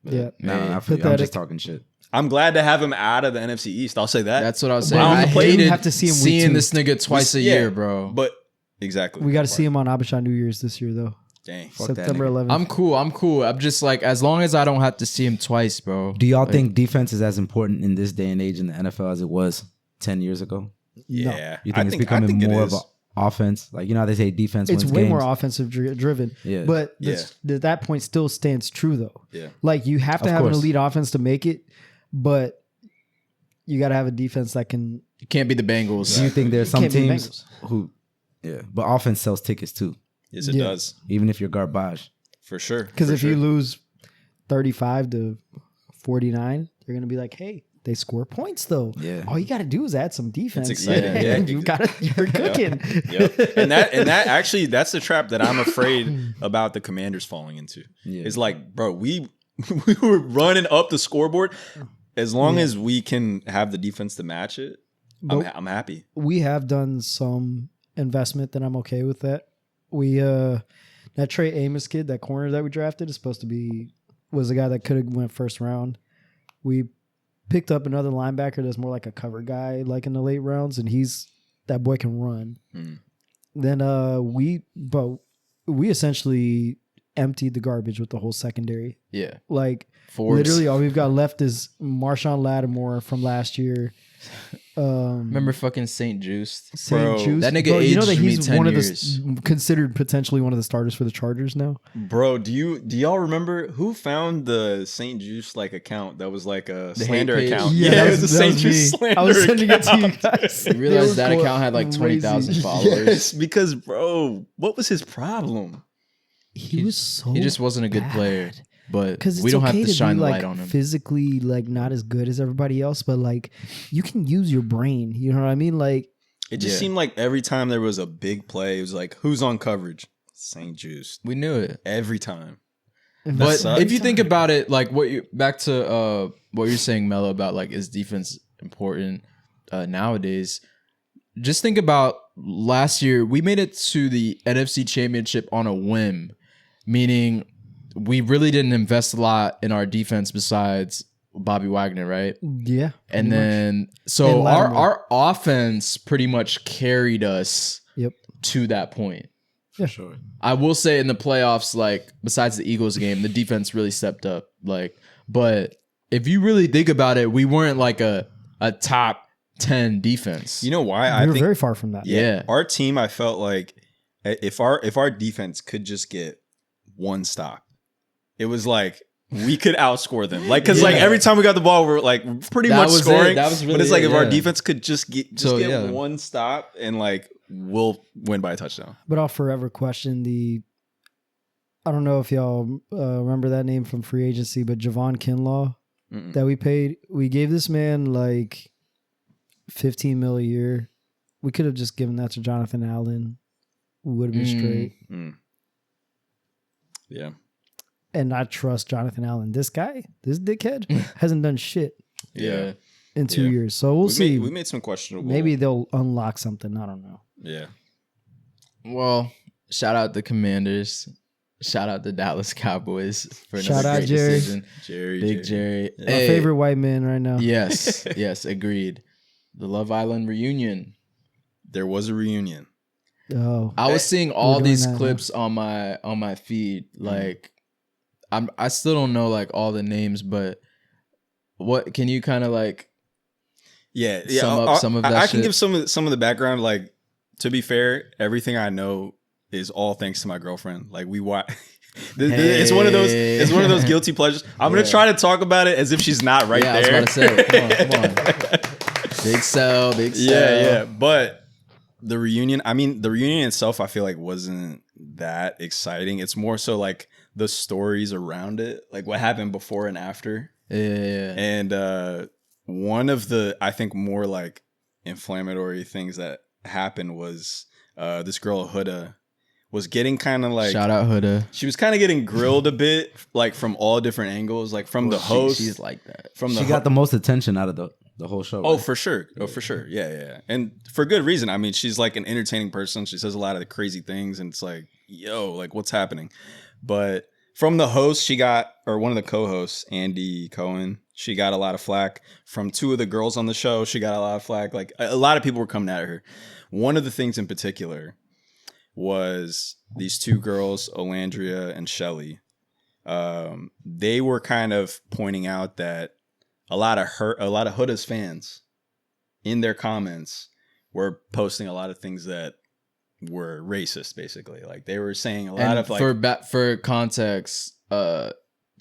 yeah. No, I feel you. I'm Pathetic. just talking shit. I'm glad to have him out of the NFC East. I'll say that. That's what I was But saying. on I the plate, hated you have to see him week seeing 2. this nigga twice a year, bro. But exactly, We got to see him on Abishan New Year's this year though. Dang. Fuck that September nigga. 11th. I'm cool. I'm just like, as long as I don't have to see him twice, bro. Do y'all Like, think defense is as important in this day and age in the NFL as it was 10 years ago? Yeah, You think it's becoming it more is. of an offense? Like, you know how they say defense It's wins way games? more offensive driven. Yeah. But Yeah. that point still stands true though. Yeah. Like you have to Of have an course. elite offense to make it, but you got to have a defense that can. You can't be the Bengals. Do you think there's some Can't be teams who, yeah, but offense sells tickets too, Yes, it Yeah. does even if you're garbage. for sure. Because For if sure. you lose 35 to 49, they're gonna be like, "Hey, they score points though. Yeah. All you got to do is add some defense. It's exciting. and Yeah. you got it. You're cooking. Yep. and that actually that's the trap that I'm afraid about the Commanders falling into. Yeah. It's like, bro, we were running up the scoreboard. As long as we can have the defense to match it, But- I'm happy. We have done some investment that I'm okay with that. We that Trey Amos kid, that corner that we drafted is supposed to be was a guy that could have went first round. We picked up another linebacker that's more like a cover guy, like in the late rounds, and that boy can run. Mm. Then we essentially emptied the garbage with the whole secondary. Yeah. Like Forbes. literally all we've got left is Marshawn Lattimore from last year Remember fucking St. Juiced? Bro, St. Juice. that nigga Bro, you know aged that me he's 10 one years. of the considered potentially one of the starters for the Chargers now. Bro, do y'all remember who found the St. Juice like account that was like a slander hate page? account? Yeah, it that was a that St. was Juice me. slander I was sending it to you account. guys. You realize that They were account had like 20,000 crazy. followers. Yes, because bro, what was his problem? He was so. He just wasn't a good bad. player. But Because we don't have to shine the like light on him. physically, like not as good as everybody else, but like you can use your brain. You know what I mean? Like It just seemed like every time there was a big play, it was like, who's on coverage? St. Juice. We knew it. Every time. But sucks. if you think about it, like back to what you're saying, Mello, about like is defense important nowadays? Just think about last year. We made it to the NFC Championship on a whim, meaning we really didn't invest a lot in our defense besides Bobby Wagner, right? yeah, And pretty much. then so And Lattimore. our offense pretty much carried us Yep. to that point. Yeah. Sure. I will say in the playoffs, like besides the Eagles game, the defense really stepped up. Like, but if you really think about it, we weren't like a top 10 defense. You know why? we I were think very far from that. Yeah. our team, I felt like if our defense could just get one stop, it was like we could outscore them. Like, because like Yeah. every time we got the ball, we're like pretty That much was it. scoring. That was but really it's like it, if our yeah. defense could just get yeah. one stop and like we'll win by a touchdown. But I'll forever question the. I don't know if y'all remember that name from free agency, but Javon Kinlaw Mm-mm. that we paid. We gave this man like $15 million a year. We could have just given that to Jonathan Allen. We would have been straight. Mm. Yeah. And I trust Jonathan Allen. This guy, this dickhead, hasn't done shit Yeah. in 2 Yeah. years. So we'll We see. made some questionable. Maybe they'll unlock something. I don't know. Yeah. Well, shout out the Commanders. Shout out the Dallas Cowboys for another Shout out great Jerry. decision. Jerry. Big Jerry. Yeah. My Hey, favorite white man right now. Yes, yes, agreed. The Love Island reunion. There was a reunion. Oh, I was seeing all doing these that, huh? clips on my feed. Like, I still don't know like all the names, but what can you kind of like? Yeah. Sum up some of that I can shit. give some of the background. Like, to be fair, everything I know is all thanks to my girlfriend. Like, we watch. It's one of those. It's one of those guilty pleasures. I'm gonna Yeah. try to talk about it as if she's not right Yeah, there. I was about to say, come on. Big sell, big sell. Yeah. But the reunion. I mean, the reunion itself, I feel like wasn't that exciting. It's more so like the stories around it, like what happened before and after. Yeah. And one of the, I think, more like inflammatory things that happened was this girl Huda was getting kind of like, Shout out Huda. she was kind of getting grilled a bit, like from all different angles, like from the host. She's like that. from the She got the most attention out of the whole show. Oh, right? for sure. Oh, for sure. Yeah. And for good reason. I mean, she's like an entertaining person. She says a lot of crazy things, and it's like, yo, like what's happening? But from the host, she got, or one of the co-hosts, Andy Cohen, she got a lot of flack. From two of the girls on the show, she got a lot of flack. Like a lot of people were coming at her. One of the things in particular was these two girls, Olandria and Shelly. They were kind of pointing out that a lot of Huda's fans in their comments were posting a lot of things that were racist, basically. Like they were saying a lot And of like for context,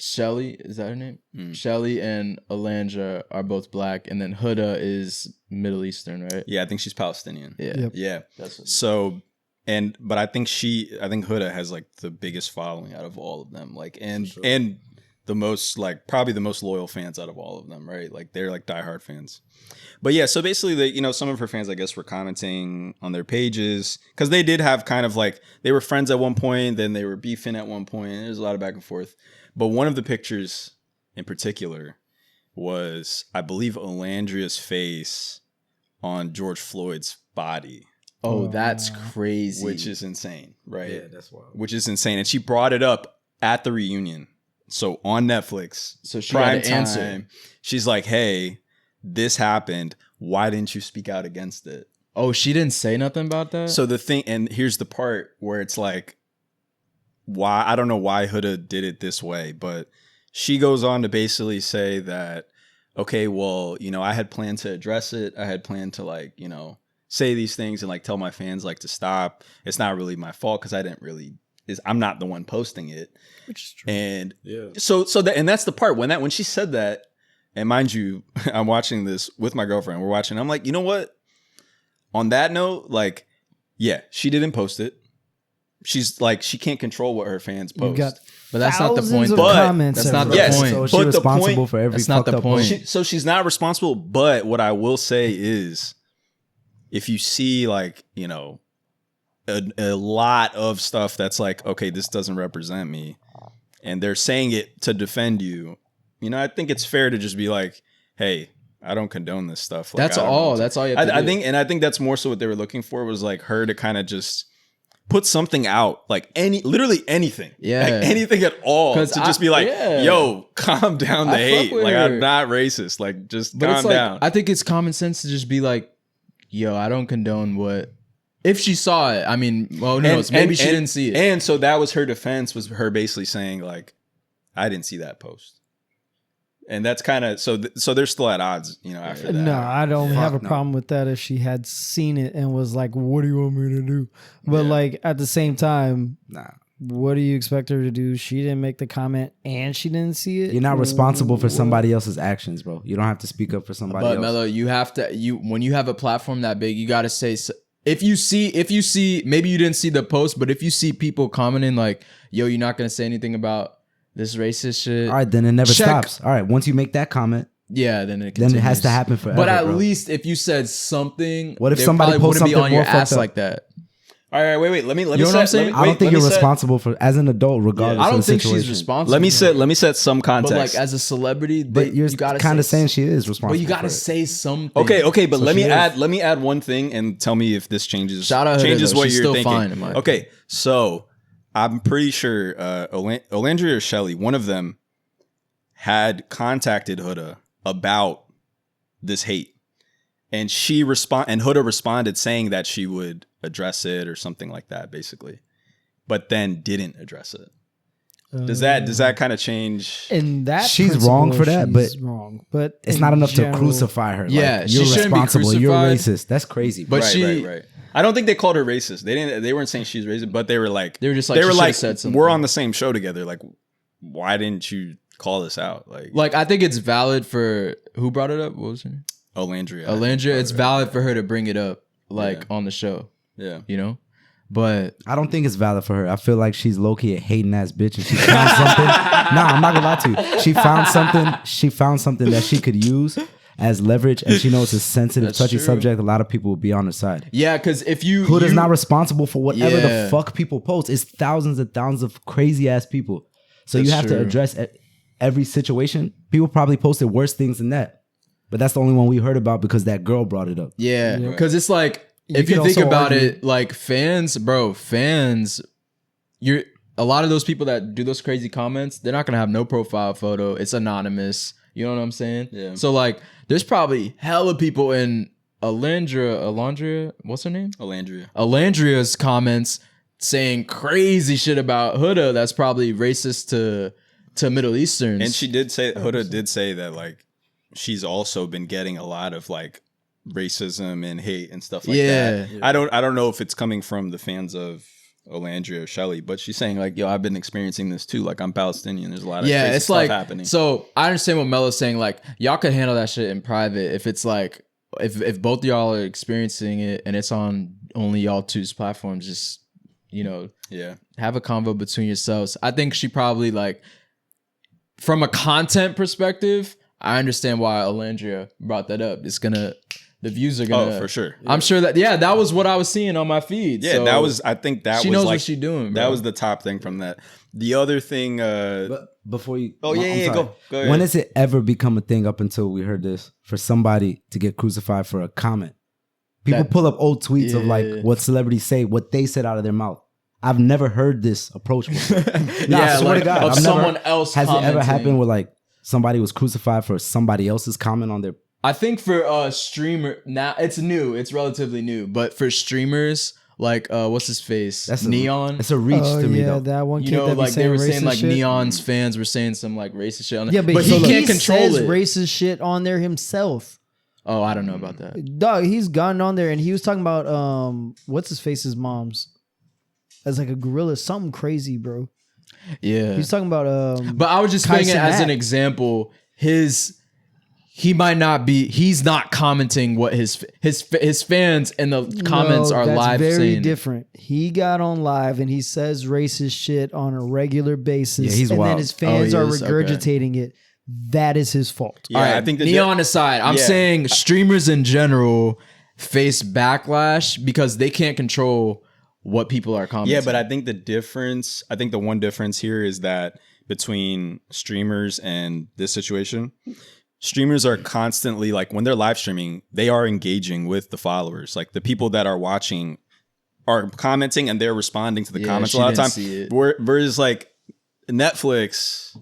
Shelly, is that her name? Shelly and Alanja are both black, and then Huda is Middle Eastern, right? yeah, I think she's Palestinian. Yeah. Yep. Yeah. That's what, So but I think Huda has like the biggest following out of all of them. Like and the most, like, probably the most loyal fans out of all of them, right? Like they're like diehard fans. But yeah, so basically some of her fans, I guess, were commenting on their pages because they did have kind of like, they were friends at one point, then they were beefing at one point. There's a lot of back and forth. But one of the pictures in particular was, I believe, Olandria's face on George Floyd's body, oh, that's crazy. which is insane, right? Yeah, that's wild. Which is insane. And she brought it up at the reunion. So on Netflix, So she had to answer. time, she's like, hey, this happened. Why didn't you speak out against it? Oh, she didn't say nothing about that? So the thing, and here's the part where it's like, why, I don't know why Huda did it this way, but she goes on to basically say that okay, well, you know, I had planned to address it. I had planned to like, you know, say these things and like tell my fans like to stop. It's not really my fault because I didn't really. I'm not the one posting it. Which is true. And so that, and that's the part when she said that, and mind you, I'm watching this with my girlfriend. We're watching. I'm like, you know what? On that note, like, yeah, she didn't post it. She's like, she can't control what her fans post. You got But that's not the thousands point. of But comments that's not the everywhere. point. So But she's the responsible point- for every That's not the fucked up point. post. So she's not responsible. But what I will say is, if you see like, you know, a lot of stuff that's like, okay, this doesn't represent me, and they're saying it to defend you, you know, I think it's fair to just be like, hey, I don't condone this stuff. Like, That's I don't all. know. That's all you have to I do. think that's more so what they were looking for was like her to kind of just put something out, like literally anything, Yeah. like anything at all, 'Cause to just be like, yeah. yo, calm down the I fuck hate. with Like, her. I'm not racist. Like, just But calm it's like, down. I think it's common sense to just be like, yo, I don't condone what. If she saw it, I mean, well, who knows? Maybe she didn't see it. And so that was her defense, was her basically saying like, I didn't see that post. And that's kind of so they're still at odds, you know, after that. No, I'd only Fuck have a no. problem with that if she had seen it and was like, "What do you want me to do?" But Yeah. like at the same time, Nah. what do you expect her to do? She didn't make the comment and she didn't see it. You're not responsible for somebody else's actions, bro. You don't have to speak up for somebody But else. Mello, you have to when you have a platform that big, you got to say if you see maybe you didn't see the post, but if you see people commenting like, "Yo, you're not gonna say anything about this racist shit," All right, then it never Check. stops. All right, once you make that comment, yeah, then it then continues. it has to happen forever. But at bro. least if you said something, What if they somebody probably posts wouldn't be something on your more fucked ass up? like that? All right, wait. Let me You know what I'm saying? I don't think you're responsible for as an adult, regardless. I don't of the think she's situation. responsible. Let me set some But context. like as a celebrity, But you're you gotta kind of say- saying she is responsible. But you gotta for it. say something. Okay, but So let she me is. add one thing and tell me if this changes. Shout out her, changes though. what She's you're still thinking. fine, in my Okay, so I'm pretty sure Olandria or Shelly, one of them, had contacted Huda about this hate, and Huda responded saying that she would address it or something like that, basically, but then didn't address it. Does that kind of change? in that She's principle, wrong for that, she's but wrong. But It's in not enough general- to crucify her. Yeah, like, she you're shouldn't be responsible. You're crucified. racist. That's crazy. Bro. But right. I don't think they called her racist. They weren't saying she's racist, but they were like, They were just like, she should've said something. we're on the same show together. Like, why didn't you call this out? Like I think it's valid for who brought it up. What was her name? Olandria. Alendra. It's valid for her to bring it up, like on the show. Yeah. You know, but I don't think it's valid for her. I feel like she's low key a hating ass bitch, and she found something. Nah, I'm not gonna lie to you. She found something. She found something that she could use as leverage, and she knows it's a sensitive, That's touchy true. subject. A lot of people will be on her side. yeah, because if you Huda's not responsible for whatever Yeah. the fuck people post. It's thousands and thousands of crazy ass people. So you That's have true. to address every situation. People probably posted worse things than that, but that's the only one we heard about because that girl brought it up. Yeah, because it's like if could you think also about argue- it, like fans, you're a lot of those people that do those crazy comments. They're not gonna have no profile photo. It's anonymous. You know what I'm saying? Yeah. So like, there's probably hella people in Alondria, what's her name? Olandria. Alandria's comments saying crazy shit about Huda. That's probably racist to Middle Easterns. And she did say, Huda did say that like she's also been getting a lot of like racism and hate and stuff like Yeah. that. I don't know if it's coming from the fans of Olandria or Shelly, but she's saying like, yo, I've been experiencing this too. Like I'm Palestinian. There's a lot of crazy it's stuff like happening. So I understand what Melo's saying. Like y'all could handle that shit in private if it's like if both y'all are experiencing it and it's on only y'all two's platforms. Just Yeah. have a convo between yourselves. I think she probably like from a content perspective. I understand why Alandria brought that up. The views are gonna. Oh, for sure. I'm sure that was what I was seeing on my feed. Yeah, so I think that she was knows like what she's doing. that bro. was the top thing from that. The other thing, But before you, Oh, yeah, I'm yeah, sorry. go ahead. When has it ever become a thing up until we heard this for somebody to get crucified for a comment? People That- pull up old tweets of Yeah. like what celebrities say, what they said out of their mouth. I've never heard this approach before. Yeah, I swear like, to God, of I've never- someone else Has it ever commenting. happened where like somebody was crucified for somebody else's comment on their? I think for streamer now it's new. It's relatively new, but for streamers, like what's his face? That's Neon. It's a reach Oh, to me yeah, though. that one You kid know, that be like they were saying racist like shit. Neon's fans were saying some like racist shit on there. Yeah, but he he can't control says it. racist shit on there himself. Oh, I don't know about that. Dog, he's gotten on there and he was talking about what's his face's mom's as like a gorilla, something crazy, bro. Yeah. He's talking about But I was just saying it as an Kai-Cenat. example. He might not be. He's not commenting what his fans in the comments are that's live very saying. different. He got on live and he says racist shit on a regular basis. Yeah, he's and wild. then his fans he are is? Okay. regurgitating it. That is his fault. Yeah, All right, I think the Neon aside, I'm Yeah. saying streamers in general face backlash because they can't control what people are commenting. Yeah, but I think the one difference here is that between streamers and this situation, streamers are constantly like when they're live streaming, they are engaging with the followers. Like the people that are watching are commenting and they're responding to the Yeah, comments a she lot of didn't time. see it. Whereas like Netflix,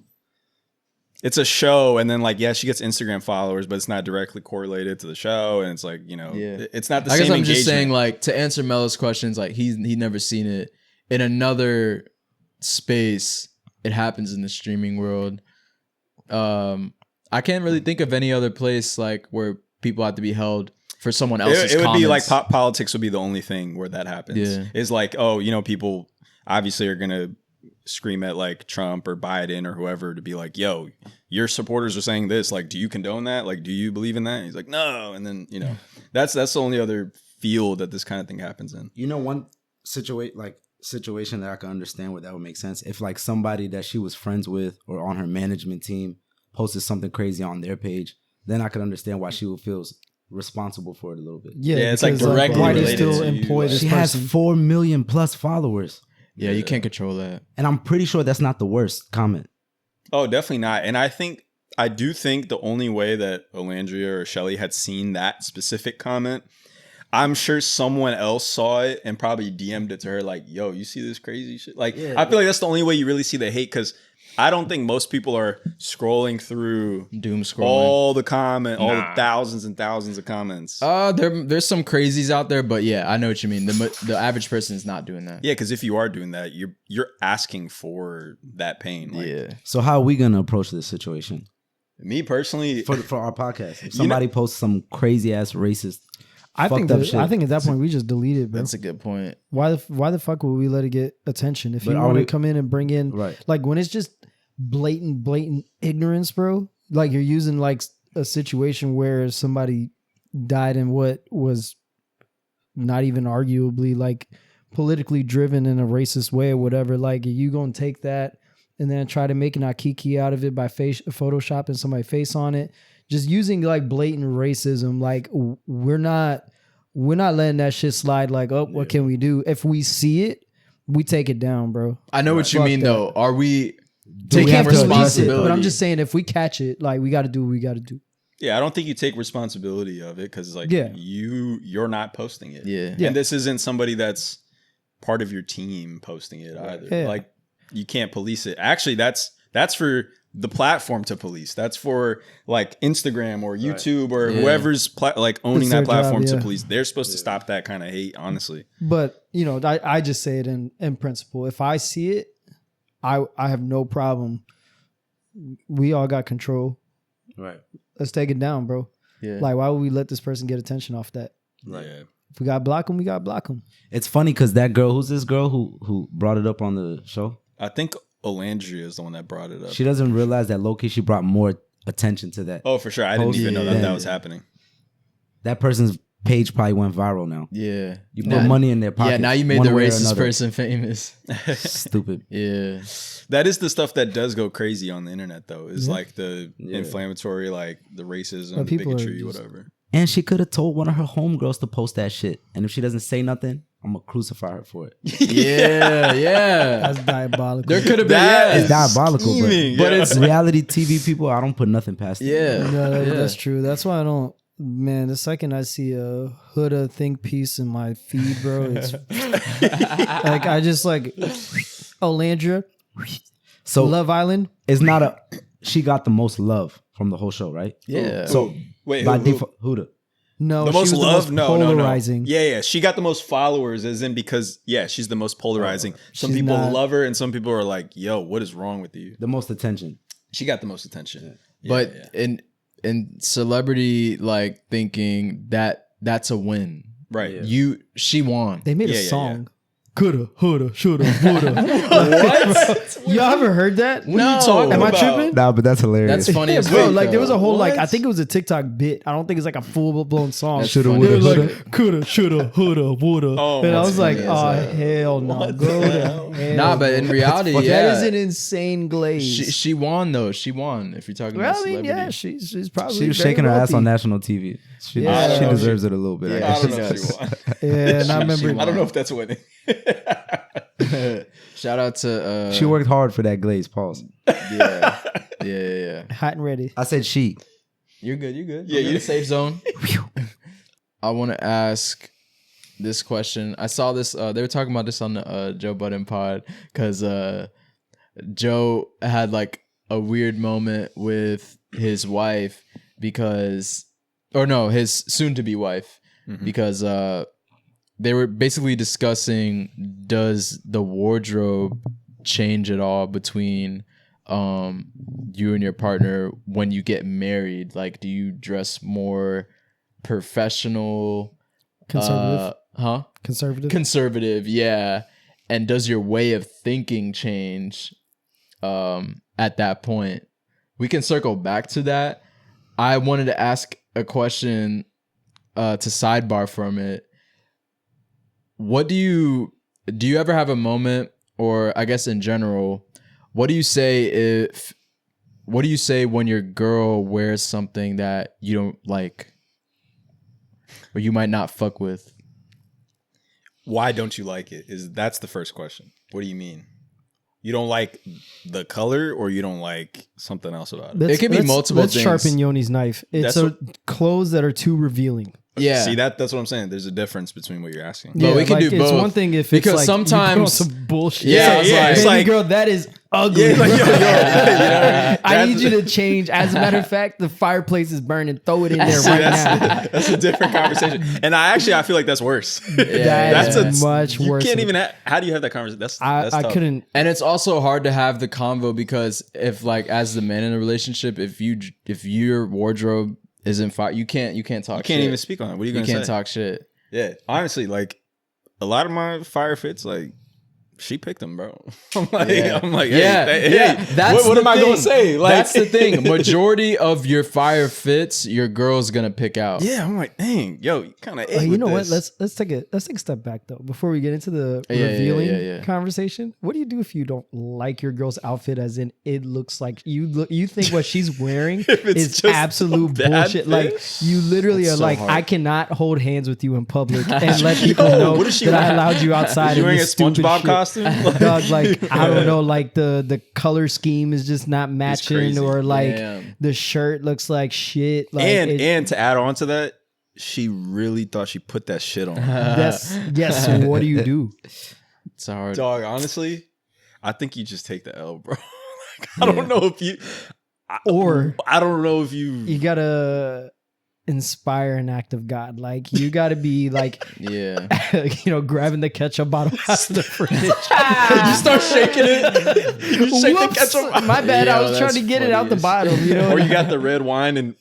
it's a show, and then like she gets Instagram followers, but it's not directly correlated to the show, and it's like it's not the I same guess I'm engagement. just saying, like, to answer Melo's questions, like he never seen it in another space. It happens in the streaming world. I can't really think of any other place like where people have to be held for someone else's. It would be like comments. politics would be the only thing where that happens. Yeah. Is like, people obviously are gonna scream at like Trump or Biden or whoever to be like, yo, your supporters are saying this. Like, do you condone that? Like, do you believe in that? And he's like, no. And then that's the only other field that this kind of thing happens in. You know, one situation that I can understand where that would make sense if like somebody that she was friends with or on her management team posted something crazy on their page, then I could understand why she would feel responsible for it a little bit. Yeah, it's like because, directly why do you related still to you, employ like- this She has person? 4 million plus followers, Yeah, you can't control that. and I'm pretty sure that's not the worst comment. Oh, definitely not. And I do think the only way that Olandria or Shelly had seen that specific comment, I'm sure someone else saw it and probably DM'd it to her like, yo, you see this crazy shit? Like, I feel like that's the only way you really see the hate, because I don't think most people are scrolling through Doom scrolling. all the thousands and thousands of comments. There's some crazies out there, but yeah, I know what you mean. The average person is not doing that. Yeah, because if you are doing that, you're asking for that pain. Like, Yeah. So how are we gonna approach this situation me personally, for our podcast? If somebody posts some crazy ass racist, I think fucked up shit. I think at that point we just delete it, bro. That's a good point. Why the fuck would we let it get attention? If But you are want to we- come in and bring in Right. like when it's just blatant ignorance, bro. Like you're using like a situation where somebody died in what was not even arguably like politically driven in a racist way or whatever. Like you gonna take that and then try to make an akiki out of it by photoshopping somebody's face on it. Just using like blatant racism. Like we're not letting that shit slide. Like, oh, what can we do? If we see it, we take it down, bro. I know what you Fuck mean, that. though. Are we We taking have to police it, responsibility? but I'm just saying if we catch it, like we got to do what we got to do. yeah, I don't think you take responsibility of it because like Yeah. you're not posting it. Yeah. Yeah. And this isn't somebody that's part of your team posting it either. Yeah. Like you can't police it. Actually, that's for the platform to police. That's for like Instagram or YouTube or Yeah. whoever's like owning It's that their platform job, to yeah. police. They're supposed to stop that kind of hate, honestly. But I just say it in principle. If I see it, I have no problem. We all got control. Right. Let's take it down, bro. Yeah. Like, why would we let this person get attention off that? Right. Yeah. If we got to block them, we got to block them. It's funny because that girl, who's this girl who brought it up on the show? I think Olandria is the one that brought it up. She doesn't realize that low-key she brought more attention to that. Oh, for sure. I didn't even know that Yeah. that was happening. That person's page probably went viral now. Yeah. You put money in their pocket. Yeah, now you made one the way or racist another. person famous. Stupid. Yeah. That is the stuff that does go crazy on the internet, though. Is Yeah. like the inflammatory, like the racism, But people are bigotry, just- whatever. And she could have told one of her homegirls to post that shit. And if she doesn't say nothing, I'm gonna crucify her for it. Yeah. Yeah. That's diabolical. There could have been. That Yeah. It's diabolical, scheming, but yeah. it's reality TV people. I don't put nothing past it. Yeah. No, Yeah. that's true. That's why I don't. Man, the second I see a Huda think piece in my feed, bro, it's like I just like Olandria, So Love Island. it's not she got the most love from the whole show, right? Yeah. So Wait, by who? default, Huda. No, The she most was loved? the No, most no, no. polarizing. Yeah. She got the most followers, as in because she's the most polarizing. Some She's people not- love her, and some people are like, "Yo, what is wrong with you?" The most attention. She got the most attention. But in celebrity like thinking that's a win. Right. She won. They made Yeah, a yeah, song. Coulda, woulda, shoulda, woulda. What? Y'all ever heard that? What are you talking Am I about? tripping? Nah, but that's hilarious. That's funny Yeah, as bro, fuck, like there was a though. whole like What? I think it was a TikTok bit. I don't think it's like a full blown song. That's Shoulda, funny. They woulda, was like coulda, shoulda, woulda, woulda, Oh, and I that's was like, funny oh as hell no, go to hell. Nah, but in reality, That yeah, is an insane glaze. she won though. She won. If you're talking about well, I mean, celebrity, yeah, she's probably She was very shaking her ass wealthy. on national TV. She Yeah. she deserves it a little bit. Yeah. I don't know She if she does. won. Yeah, and I remember I don't know if that's winning. shout out to She worked hard for that glaze. Pause. yeah. hot and ready. I said she. You're good. You're good. Yeah, You're in you- the safe zone. I want to ask this question. I saw this. They were talking about this on the Joe Budden pod because Joe had like a weird moment with his wife his soon-to-be wife, because they were basically discussing, does the wardrobe change at all between you and your partner when you get married? Like, do you dress more professional, Conservative. conservative, yeah? And does your way of thinking change at that point? We can circle back to that. I wanted to ask a question to sidebar from it. What do you ever have a moment, or I guess in general, what do you say when your girl wears something that you don't like or you might not fuck with? Why don't you like it? That's the first question. What do you mean? You don't like the color, or you don't like something else about it? It could be multiple Let's things. sharpen Yoni's knife. It's That's clothes that are too revealing. Yeah. See, that's what I'm saying. There's a difference between what you're asking. But we can do It's both. one thing if Because it's like sometimes- you put on some bullshit. Yeah, it's baby like- girl, that is ugly. Yeah, like, yo, bro. yo, I need you to change. As a matter of fact, the fireplace is burning. Throw it in there right now. That's a different conversation. And I feel like that's worse. That is a much you worse. can't even. How do you have that conversation? That's I tough. couldn't. And it's also hard to have the convo because if, like, as the man in a relationship, if your wardrobe isn't fire, you can't talk. You can't shit. even speak on it. What are you You gonna can't say? talk shit. Yeah, honestly, like a lot of my fire fits, like she picked them, bro. I'm like, Yeah. hey, Yeah. That's what the am I thing. gonna say? Like, That's the thing. Majority of your fire fits, your girl's gonna pick out. Yeah, I'm like, dang, yo, you kind of. You know what? Let's take a step back though before we get into the revealing yeah. conversation. What do you do if you don't like your girl's outfit? As in, it looks like you think what she's wearing If it's is just absolute a bad bullshit. fit? Like you literally That's are so like, hard. I cannot hold hands with you in public and let people know what is she that I wearing? allowed you outside. Is you in wearing a this stupid SpongeBob shit. costume? Dog, like I don't know, like the color scheme is just not matching, crazy. or like Damn. the shirt looks like shit. Like and to add on to that, she really thought she put that shit on. yes. So what do you do? It's hard. Dog, honestly, I think you just take the L, bro. Like, I don't know if you, Or I don't know if you. you gotta inspire an act of God. Like you gotta be like, Yeah. grabbing the ketchup bottle out of the fridge. You start shaking it. You shake the Whoops, ketchup. my bad. I Yo, was trying to that's get it out the funny as bottom. Or you got the red wine and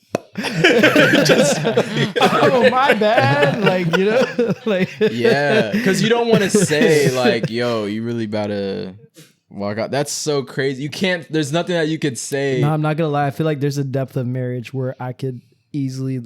oh my bad. Like like Yeah. Because you don't want to say, like, yo, you really about to walk out. That's so crazy. You can't, there's nothing that you could say. No, I'm not gonna lie. I feel like there's a depth of marriage where I could easily.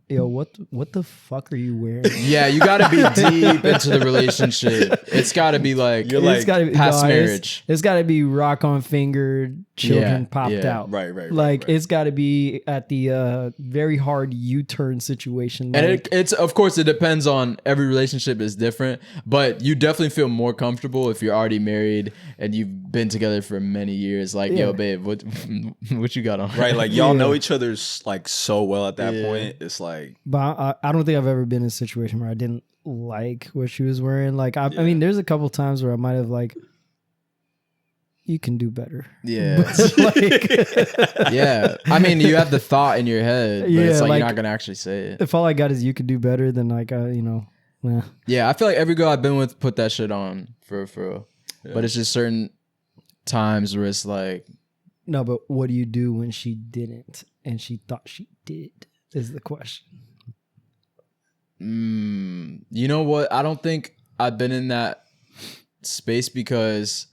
Yo, what the fuck are you wearing? Yeah, you got to be deep into the relationship. It's got to be like, You're It's like gotta be past no, marriage. It's got to be rock on finger, children Yeah, popped yeah. out. right. Like it's got to be at the very hard U-turn situation. and Like, it's, of course, it depends on, every relationship is different, but you definitely feel more comfortable if you're already married and you've been together for many years. Like, Yeah. yo, babe, what you got on? Right, like y'all Yeah. know each other's like so well at that Yeah. point. It's like but I don't think I've ever been in a situation where I didn't like what she was wearing. Like I mean, there's a couple times where I might have like you can do better. Yeah. Like, Yeah. I mean, you have the thought in your head, but Yeah, it's like like- you're not gonna actually say it. if all I got is you could do better, then like Yeah, I feel like every girl I've been with put that shit on for real. But it's just certain times where it's like, no. But what do you do when she didn't and she thought she did? Is the question. you know what? I don't think I've been in that space because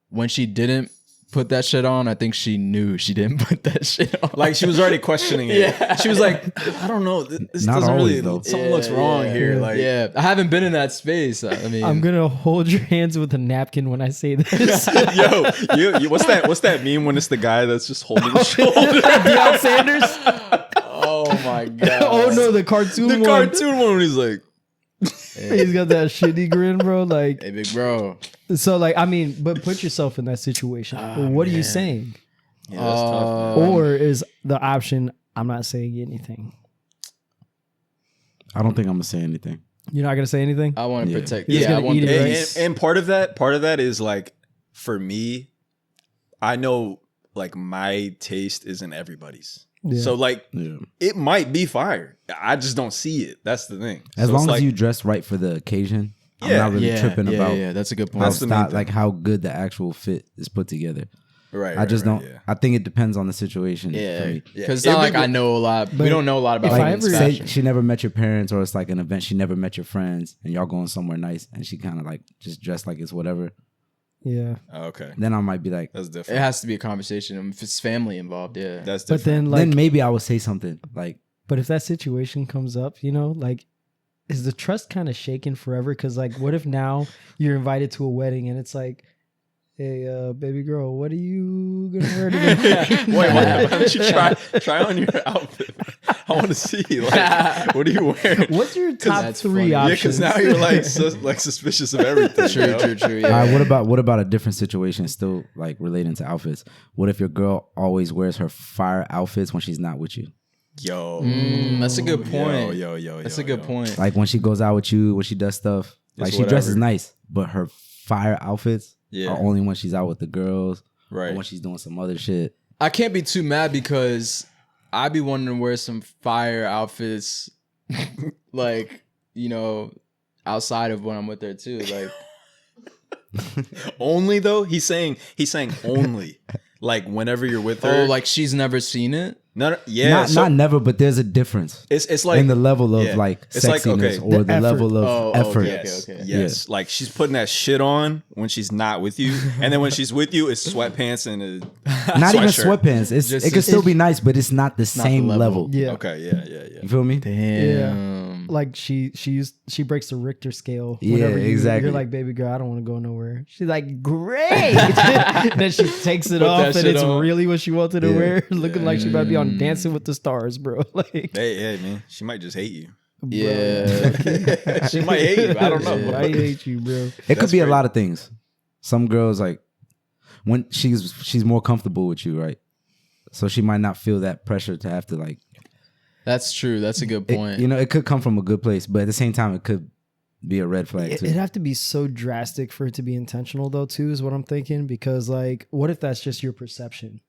when she didn't put that shit on, I think she knew she didn't put that shit on. Like she was already questioning it. Yeah. She was like, I don't know. This Not doesn't always, really. though. Something looks wrong here. Yeah. Like, yeah, I haven't been in that space. I mean, I'm gonna hold your hands with a napkin when I say this. yo, you, what's that meme when it's the guy that's just holding the shoulder? Deion Sanders. oh my god. Oh no, the cartoon The one. cartoon one when he's like, He's got that shitty grin, bro. Like, Hey, big bro. so, like, I mean, but put yourself in that situation. What are you saying? yeah, that's tough. Man. Or is the option, I'm not saying anything? I don't think I'm gonna say anything. You're not gonna say anything? I want to Yeah. protect. You're just Yeah, I gonna want eat it, the right? peace. And part of that is like, for me, I know like my taste isn't everybody's. Yeah. So like, Yeah. it might be fire. I just don't see it. That's the thing. As So long it's as like, you dress right for the occasion, I'm Yeah. not really yeah, tripping yeah, about Yeah, that's a good how point. That's the main thing. like how good the actual fit is put together. right. I just don't. Yeah. I think it depends on the situation. For Yeah, me. because it's Yeah. not It like would I be- know a lot. We But don't know a lot about if I women's ever- Say fashion. she never met your parents, or it's like an event she never met your friends, and y'all going somewhere nice, and she kind of like just dressed like it's whatever. Yeah. Okay. Then I might be like, That's It different. has to be a conversation. If it's family involved, yeah. That's But different. then, like, then maybe I would say something like, but if that situation comes up, you know, like, is the trust kind of shaken forever? Because, like, what if now you're invited to a wedding and it's like, hey, baby girl, what are you gonna wear today? Wait, why don't you try on your outfit? I want to see. Like, what are you wearing? What's your top that's three funny. Yeah, options? because now you're like like suspicious of everything. you know? True. all Yeah. right, what about a different situation, still like relating to outfits? What if your girl always wears her fire outfits when she's not with you? Yo, That's a good point. Yo, That's a good point. Like when she goes out with you, when she does stuff, like she dresses whatever. nice, but her fire outfits Yeah. are only when she's out with the girls, or Right. when she's doing some other shit. I can't be too mad because I be wanting to wear some fire outfits, like, you know, outside of when I'm with her too. Like, Only though he's saying only. Like whenever you're with her. oh, like she's never seen it. no, yeah. Not never, but there's a difference it's like in the level of yeah. like It's like, sexiness okay. or The the effort. level of Oh, effort. okay. Yes, yes. Like she's putting that shit on when she's not with you, and then when she's with you, it's sweatpants and a Not even sweatshirt. sweatpants. It's Just- it could still be nice, but it's not the not the same level. level. Yeah. Okay, yeah. You feel me? Damn. Like she breaks the Richter scale. Yeah, Whenever exactly. You're like, baby girl, I don't want to go nowhere. She's like, great. Then she takes it Put off, that and shit it's on. really what she wanted to Yeah. wear, looking like she might be on Dancing with the Stars, bro. Like, Hey, man, she might just hate you. Yeah. She might hate you. I don't know. I hate you, bro. It could That's be a great. lot of things. Some girls like when she's more comfortable with you, right? So she might not feel that pressure to have to like That's true. That's a good it- point. you know, it could come from a good place, but at the same time, it could be a red flag too. It'd have to be so drastic for it to be intentional, though, too, is what I'm thinking. Because, like, what if that's just your perception,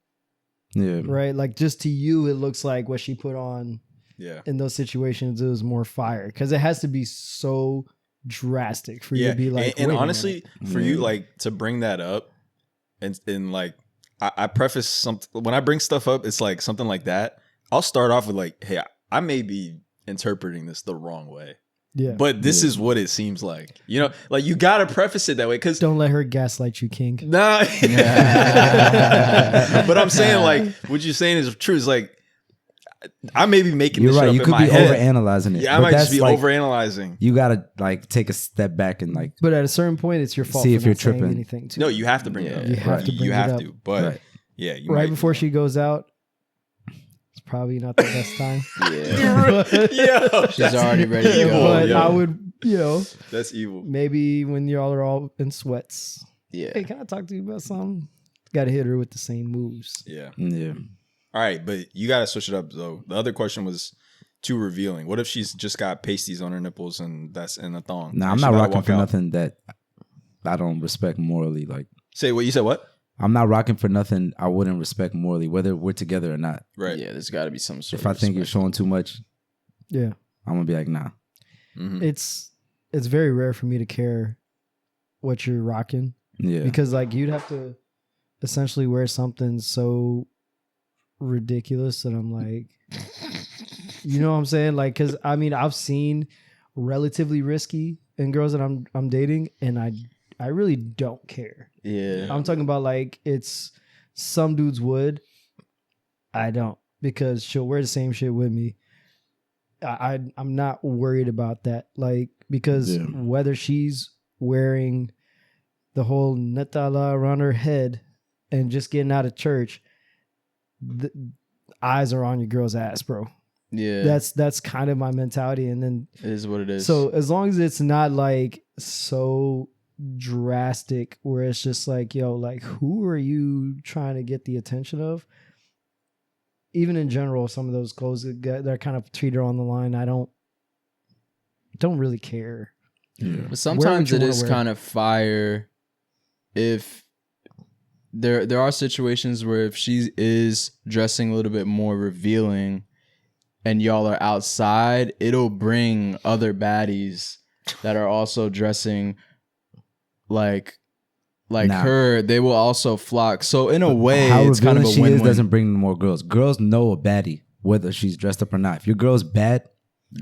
Yeah, right? Like, just to you, it looks like what she put on Yeah. in those situations, it was more fire. Because it has to be so drastic for you Yeah. to be like, and wait a honestly, minute. for you, like to bring that up and like I preface something when I bring stuff up, it's like something like that. I'll start off with like, hey, I may be interpreting this the wrong way. Yeah. But this is what it seems like. You know, like you gotta preface it that way because Don't let her gaslight you, King. nah. But I'm saying like what you're saying is true. It's like I may be making you're this shit right. up You in could my be head. overanalyzing it. Yeah, I but might just that's be like, overanalyzing. You gotta like take a step back and like But at a certain point, it's your fault See for if you're not saying tripping. anything, too. No, you have to bring it up. You have to bring You it have up. to. But Right. yeah, you Right might, before she goes out, it's probably not the best time. Yo, She's already ready to evil, go. But yo. I would, That's evil. maybe when y'all are all in sweats. Yeah. Hey, can I talk to you about something? Got to hit her with the same moves. Yeah. yeah. All right, but you got to switch it up though. The other question was too revealing. What if she's just got pasties on her nipples and that's in a thong? Nah, And I'm she not gotta rocking walk for out? nothing that I don't respect morally. Like Say what you said. What? I'm not rocking for nothing I wouldn't respect morally, whether we're together or not. Right. Yeah, there's got to be some sort If of I think you're respect. showing too much, Yeah. I'm gonna be like, nah. Mhm. It's very rare for me to care what you're rocking Yeah. because like you'd have to essentially wear something so ridiculous that I'm like, you know what I'm saying? Like, cause I mean, I've seen relatively risky in girls that I'm dating, and I really don't care. Yeah. I'm talking about like it's some dudes would, I don't, because she'll wear the same shit with me. I'm not worried about that, like because Yeah. whether she's wearing the whole netala around her head and just getting out of church, the eyes are on your girl's ass, bro. Yeah. That's kind of my mentality. And then it is what it is. so as long as it's not like so drastic where it's just like, yo, like who are you trying to get the attention of? Even in general, some of those clothes that kind of treated on the line, I don't really care. Yeah. But sometimes you it wanna is wear. kind of fire if there are situations where if she is dressing a little bit more revealing and y'all are outside, it'll bring other baddies that are also dressing like Nah. her. They will also flock. So in a way, How it's kind of a revealing she win-win. is doesn't bring more girls. Girls know a baddie, whether she's dressed up or not. If your girl's bad,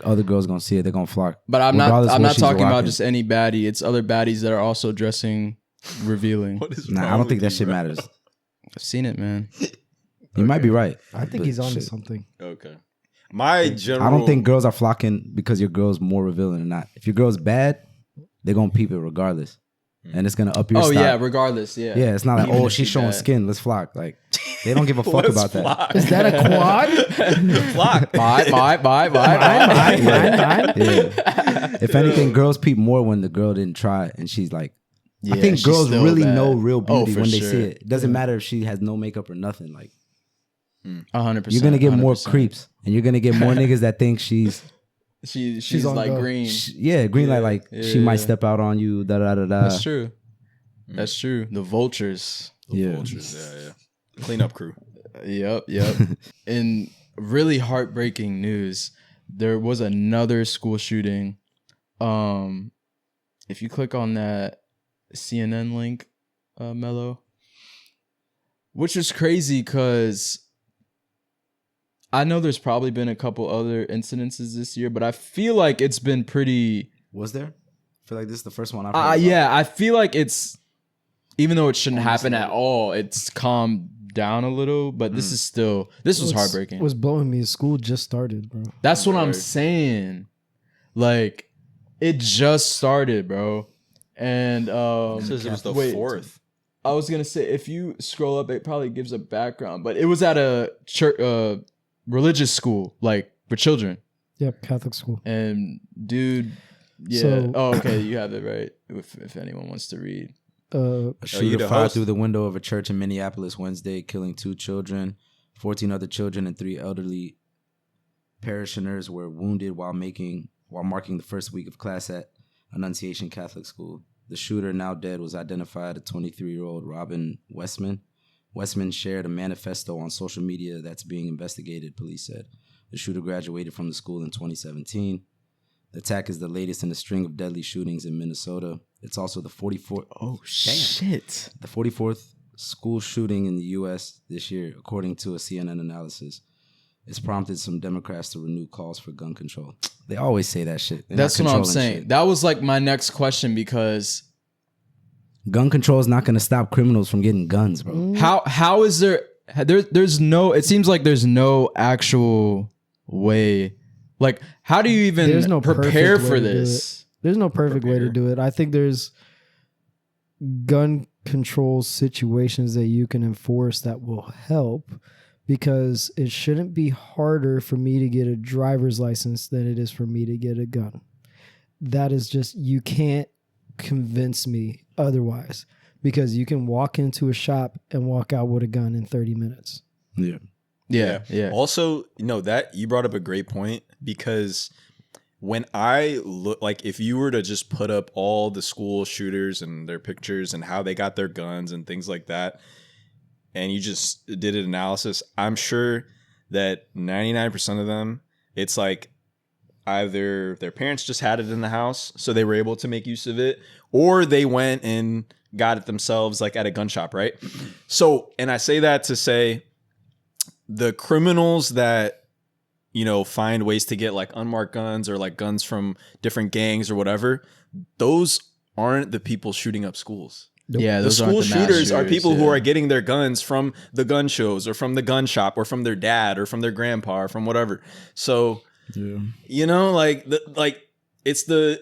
other girls gonna see it. They're gonna flock. But I'm regardless not of what she's talking about rocking. just any baddie. It's other baddies that are also dressing revealing. What is Nah, I wrong don't think with that you, shit bro? matters. I've seen it, man. You might be right. I think but he's onto shit. something. Okay. My general. I don't think girls are flocking because your girl's more revealing or not. If your girl's bad, they're gonna peep it regardless, and it's gonna up your. Oh stock. yeah, regardless, yeah. Yeah, it's not like, Even oh, if she's she showing bad. skin. Let's flock. Like, they don't give a fuck Let's about that. flock. Is that a quad? Flock. Bye. Yeah. If anything, girls peep more when the girl didn't try and she's like, I Yeah, think she's girls still really bad. know real Oh, beauty for when they sure. see it. It doesn't matter if she has no makeup or nothing. Like, 100%. you're gonna get more 100%. creeps, and you're gonna get more niggas that think she's She's on like go. green. green Yeah, light. Like yeah, she might yeah. step out on you. Da da da da. That's true. That's true. The vultures. Yeah. Vultures, yeah. Cleanup crew. Yep. In really heartbreaking news, there was another school shooting. If you click on that CNN link, Mello, which is crazy because I know there's probably been a couple other incidences this year, but I feel like it's been pretty. Was there? I feel like this is the first one I've heard about. Yeah, I feel like it's, even though it shouldn't happen at all, it's calmed down a little, but this was heartbreaking. What's blowing me is school just started, bro. That's what I'm Right. saying. Like, it just started, bro. And Says it was the wait, 4th. I was gonna say if you scroll up, it probably gives a background, but it was at a church, religious school, like for children. Yep, Catholic school. And dude, yeah. So- Okay, you have it right. If anyone wants to read. A you shooter the fired host? through the window of a church in Minneapolis Wednesday, killing 2 children. 14 other children and 3 elderly parishioners were wounded while marking the first week of class at Annunciation Catholic School. The shooter, now dead, was identified as 23-year-old Robin Westman. Westman shared a manifesto on social media that's being investigated, police said. The shooter graduated from the school in 2017. The attack is the latest in a string of deadly shootings in Minnesota. It's also the 44th. Oh shit! The 44th school shooting in the U.S. this year, according to a CNN analysis. It's prompted some Democrats to renew calls for gun control. They always say that shit. They're That's not what I'm controlling saying. shit. That was like my next question because Gun control is not going to stop criminals from getting guns, bro. how is there's no, it seems like there's no actual way. Like, how do you even There's no prepare perfect for way to do this? There's no perfect way to do it. I think there's gun control situations that you can enforce that will help, because it shouldn't be harder for me to get a driver's license than it is for me to get a gun. That is just, you can't convince me otherwise, because you can walk into a shop and walk out with a gun in 30 minutes. Yeah. Yeah. Also, that you brought up a great point, because when I look, like, if you were to just put up all the school shooters and their pictures and how they got their guns and things like that, and you just did an analysis, I'm sure that 99% of them, it's like either their parents just had it in the house, so they were able to make use of it, or they went and got it themselves, like at a gun shop, right? So, and I say that to say the criminals that, you know, find ways to get like unmarked guns or like guns from different gangs or whatever, those aren't the people shooting up schools. Yeah, The those aren't school the mass shooters are people who yeah. are getting their guns from the gun shows or from the gun shop or from their dad or from their grandpa or from whatever. So, you know, like it's the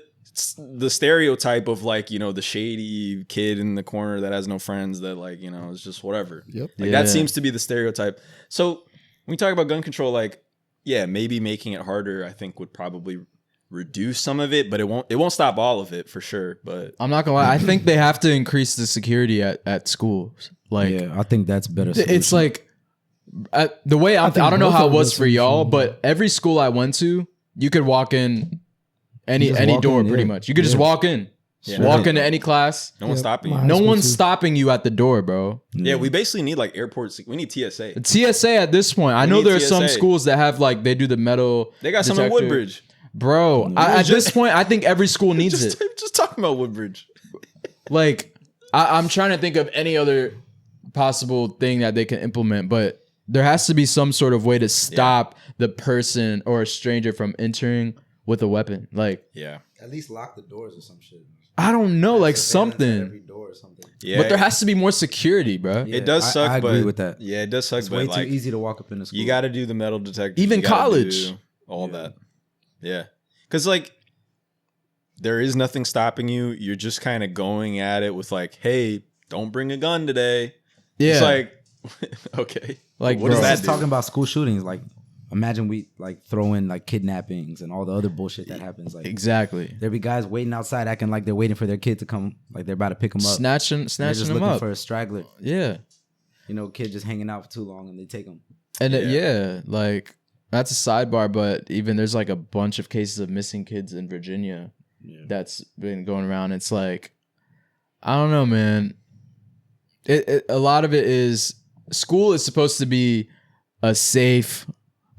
stereotype of like, you know, the shady kid in the corner that has no friends that like, you know, is just whatever. Yep. Like that seems to be the stereotype. So when we talk about gun control, like, yeah, maybe making it harder, I think would probably reduce some of it, but it won't stop all of it for sure. But I'm not gonna lie, I think they have to increase the security at schools. Like, Yeah, I think that's better. it's solution. like the way I think don't know both how it of was those for y'all, solutions. but every school I went to, you could walk in any just walk door in, pretty yeah. much. You could just walk in. Yeah. Walk into any class. no one's stopping you. my- No school one's too. stopping you at the door, bro. Yeah, we basically need like airports. We need TSA. TSA at this point. I We know need there are some TSA. schools that have like they do the metal. They got some in detector. Woodbridge. Bro, at this point, I think every school needs it. Just talking about Woodbridge. Like, I'm trying to think of any other possible thing that they can implement, but there has to be some sort of way to stop the person or a stranger from entering with a weapon. Like, Yeah. at least lock the doors or some shit. I don't know, like Surveillance at something. every door or something. Yeah. But there has to be more security, bro. Yeah, It does suck. I agree but, with that. Yeah, it does suck. It's but way like, too easy to walk up in the school. you got to do the metal detector. Even college. All that. Yeah. Because like, there is nothing stopping you. You're just kind of going at it with like, hey, don't bring a gun today. Yeah. It's like, okay. Like, what bro. does that Just do? talking about school shootings, like imagine we like throw in like kidnappings and all the other bullshit that happens. Like Exactly. there be guys waiting outside acting like they're waiting for their kid to come, like they're about to pick them up. Snatching They're just them looking up. for a straggler. Yeah. You know, kid just hanging out for too long and they take them. And Yeah. like that's a sidebar, but even there's like a bunch of cases of missing kids in Virginia that's been going around. It's like, I don't know, man. A lot of it is school is supposed to be a safe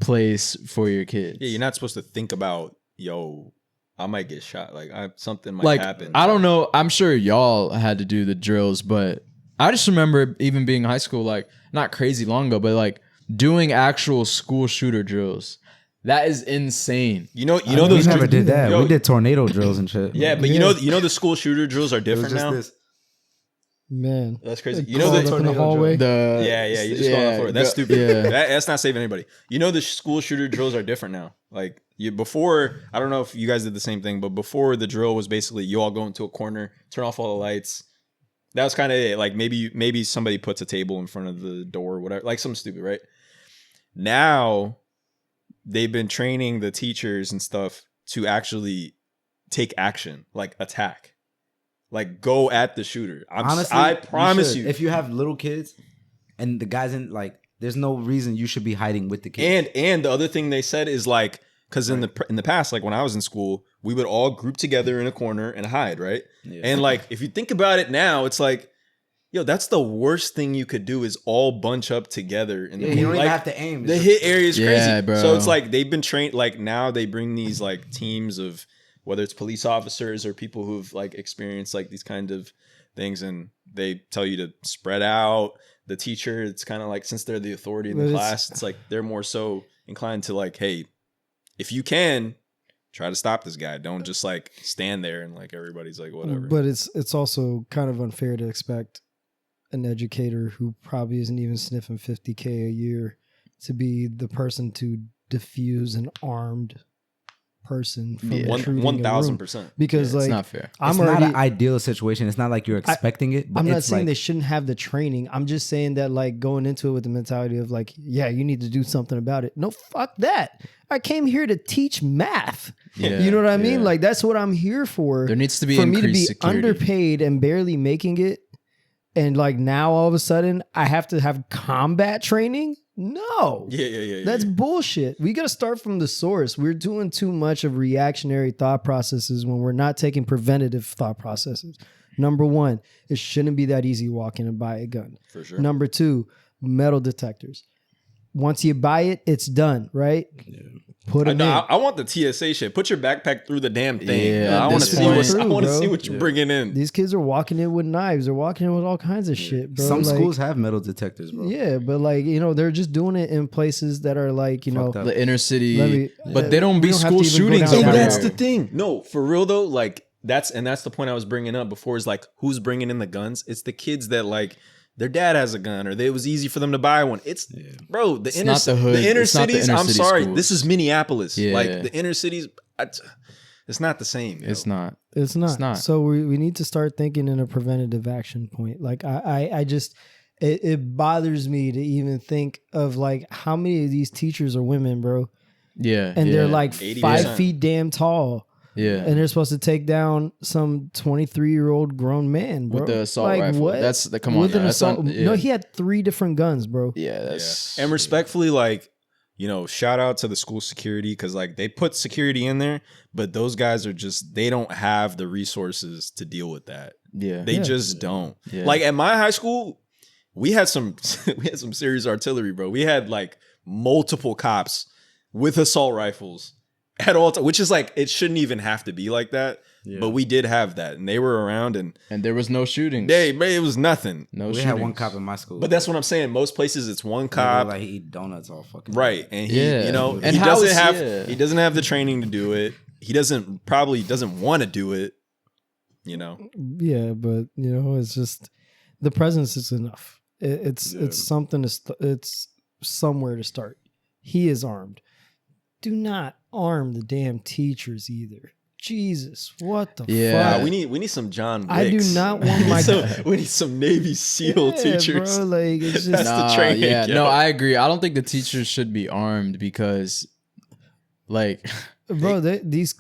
place for your kids. Yeah, you're not supposed to think about, yo, I might get shot. Like something might like happen. I don't know. I'm sure y'all had to do the drills, but I just remember even being in high school, like not crazy long ago, but like doing actual school shooter drills. That is insane. You know We those. never did that. Yo, We did tornado drills and shit. Yeah, but you know the school shooter drills are it was different just now. this. Man. That's crazy. They You know crawled the up in the hallway. The you just go on for it. That's stupid. Yeah. That's not saving anybody. You know the school shooter drills are different now. Like before, I don't know if you guys did the same thing, but before the drill was basically you all go into a corner, turn off all the lights. That was kind of it. Like maybe somebody puts a table in front of the door or whatever, like something stupid, right? Now they've been training the teachers and stuff to actually take action, like attack. Like go at the shooter. Honestly, I promise you. if you have little kids and the guys in like, there's no reason you should be hiding with the kids. And the other thing they said is like, because in the past, like when I was in school, we would all group together in a corner and hide, right? Yeah. And like if you think about it now, it's like, yo, that's the worst thing you could do is all bunch up together. And Yeah, you don't even have to aim. The It's hit area is crazy, Yeah, bro. So it's like they've been trained. Like now they bring these like teams of whether it's police officers or people who've like experienced like these kind of things, and they tell you to spread out. The teacher, it's kind of like since they're the authority in But the it's- class, it's like they're more so inclined to like, hey, if you can, try to stop this guy. Don't just like stand there and like everybody's like whatever. But it's also kind of unfair to expect an educator who probably isn't even sniffing $50K a year to be the person to diffuse an armed person from Yeah. intruding a room. 1,000%. Because Yeah, it's like not fair. I'm it's already not an ideal situation. It's not like you're expecting it. But I'm not it's saying like, they shouldn't have the training. I'm just saying that like going into it with the mentality of like, yeah, you need to do something about it. No, fuck that. I came here to teach math. Yeah, You know what I mean? yeah. Like that's what I'm here for. There needs to be for me to be increased security. underpaid and barely making it. And like now all of a sudden I have to have combat training? No. Yeah. That's bullshit. We got to start from the source. We're doing too much of reactionary thought processes when we're not taking preventative thought processes. Number one, it shouldn't be that easy to walk in and buy a gun. For sure. Number two, metal detectors. Once you buy it, it's done, right? Yeah. Put them in. I want the TSA shit. Put your backpack through the damn thing. Yeah, I want to this see point- what I want to bro. see what you're bringing in. These kids are walking in with knives. They're walking in with all kinds of shit, bro. Some Like, schools have metal detectors, bro. yeah, but like, you know, they're just doing it in places that are like, you know, Fucked up. The inner city, Let me- but they don't we be don't have school to even go shootings down over that there. That's road. the thing. No, for real though, like that's the point I was bringing up before is like who's bringing in the guns? It's the kids that like their dad has a gun or it was easy for them to buy one. It's bro, the inner not the hood. the inner It's not the cities. inner I'm city sorry, schools. this is Minneapolis. Yeah. Like the inner cities, it's not the same. It's yo. not. It's not. It's not. So we need to start thinking in a preventative action point. Like I just it bothers me to even think of like how many of these teachers are women, bro. Yeah, And yeah, they're like 80%. 5 feet damn tall. yeah. And they're supposed to take down some 23-year-old grown man, bro. With the assault like, rifle. What? That's the come on. With Yeah, an that's assault. yeah. No, he had 3 different guns, bro. Yeah, Yeah. that's And respectfully, like, you know, shout out to the school security because like they put security in there, but those guys are just they don't have the resources to deal with that. Yeah, They just don't. Yeah. Like at my high school, we had some serious artillery, bro. We had like multiple cops with assault rifles at all times, which is like it shouldn't even have to be like that. But we did have that, and they were around, and and there was no shootings. it was nothing. No We shootings. had one cop in my school. But that's what I'm saying. Most places, it's one cop, like he eat donuts all fucking right? And he, Yeah. you know, And he how doesn't is- have yeah. he doesn't have the training to do it. He probably doesn't want to do it. You know, Yeah, but you know, it's just the presence is enough. It's something to it's somewhere to start. He is armed. Do not arm the damn teachers either. Jesus, what the Yeah. fuck? we need some John Wicks. I do not want my we need some Navy SEAL Yeah, teachers. bro, like it's That's just the training, Yeah, yo. no, I agree. I don't think the teachers should be armed because, like, bro, these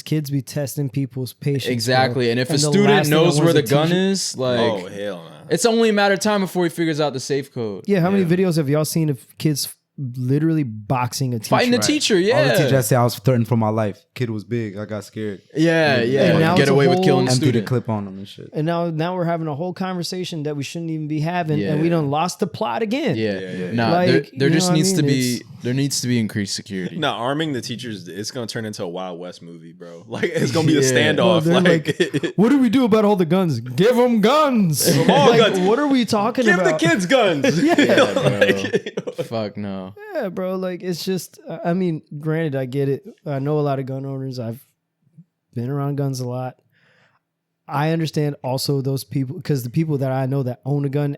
kids be testing people's patience. exactly. bro. And if a the student last thing I knows want where the is a gun teacher- is, like, Oh hell no! it's only a matter of time before he figures out the safe code. Yeah, how many videos have y'all seen of kids literally boxing a teacher? Fighting the Right. teacher, All the yeah. teachers I say I was threatened for my life. Kid was big. I got scared. Yeah, yeah. And now Get it's a away with whole- killing Emptied a students. clip on them and shit. And now we're having a whole conversation that we shouldn't even be having, Yeah. and we done lost the plot again. Yeah, nah. Like, there you just know what I needs to mean? be increased security. No, arming the teachers, it's gonna turn into a Wild West movie, bro. Like it's gonna be the Yeah. Well, standoff. they're like, what do we do about all the guns? Give them guns. Give 'em all like, guns. What are we talking give about? the kids guns. Yeah, bro. Like, Fuck no. Yeah, bro. Like it's just. I mean, granted, I get it. I know a lot of gun owners. I've been around guns a lot. I understand also those people because the people that I know that own a gun.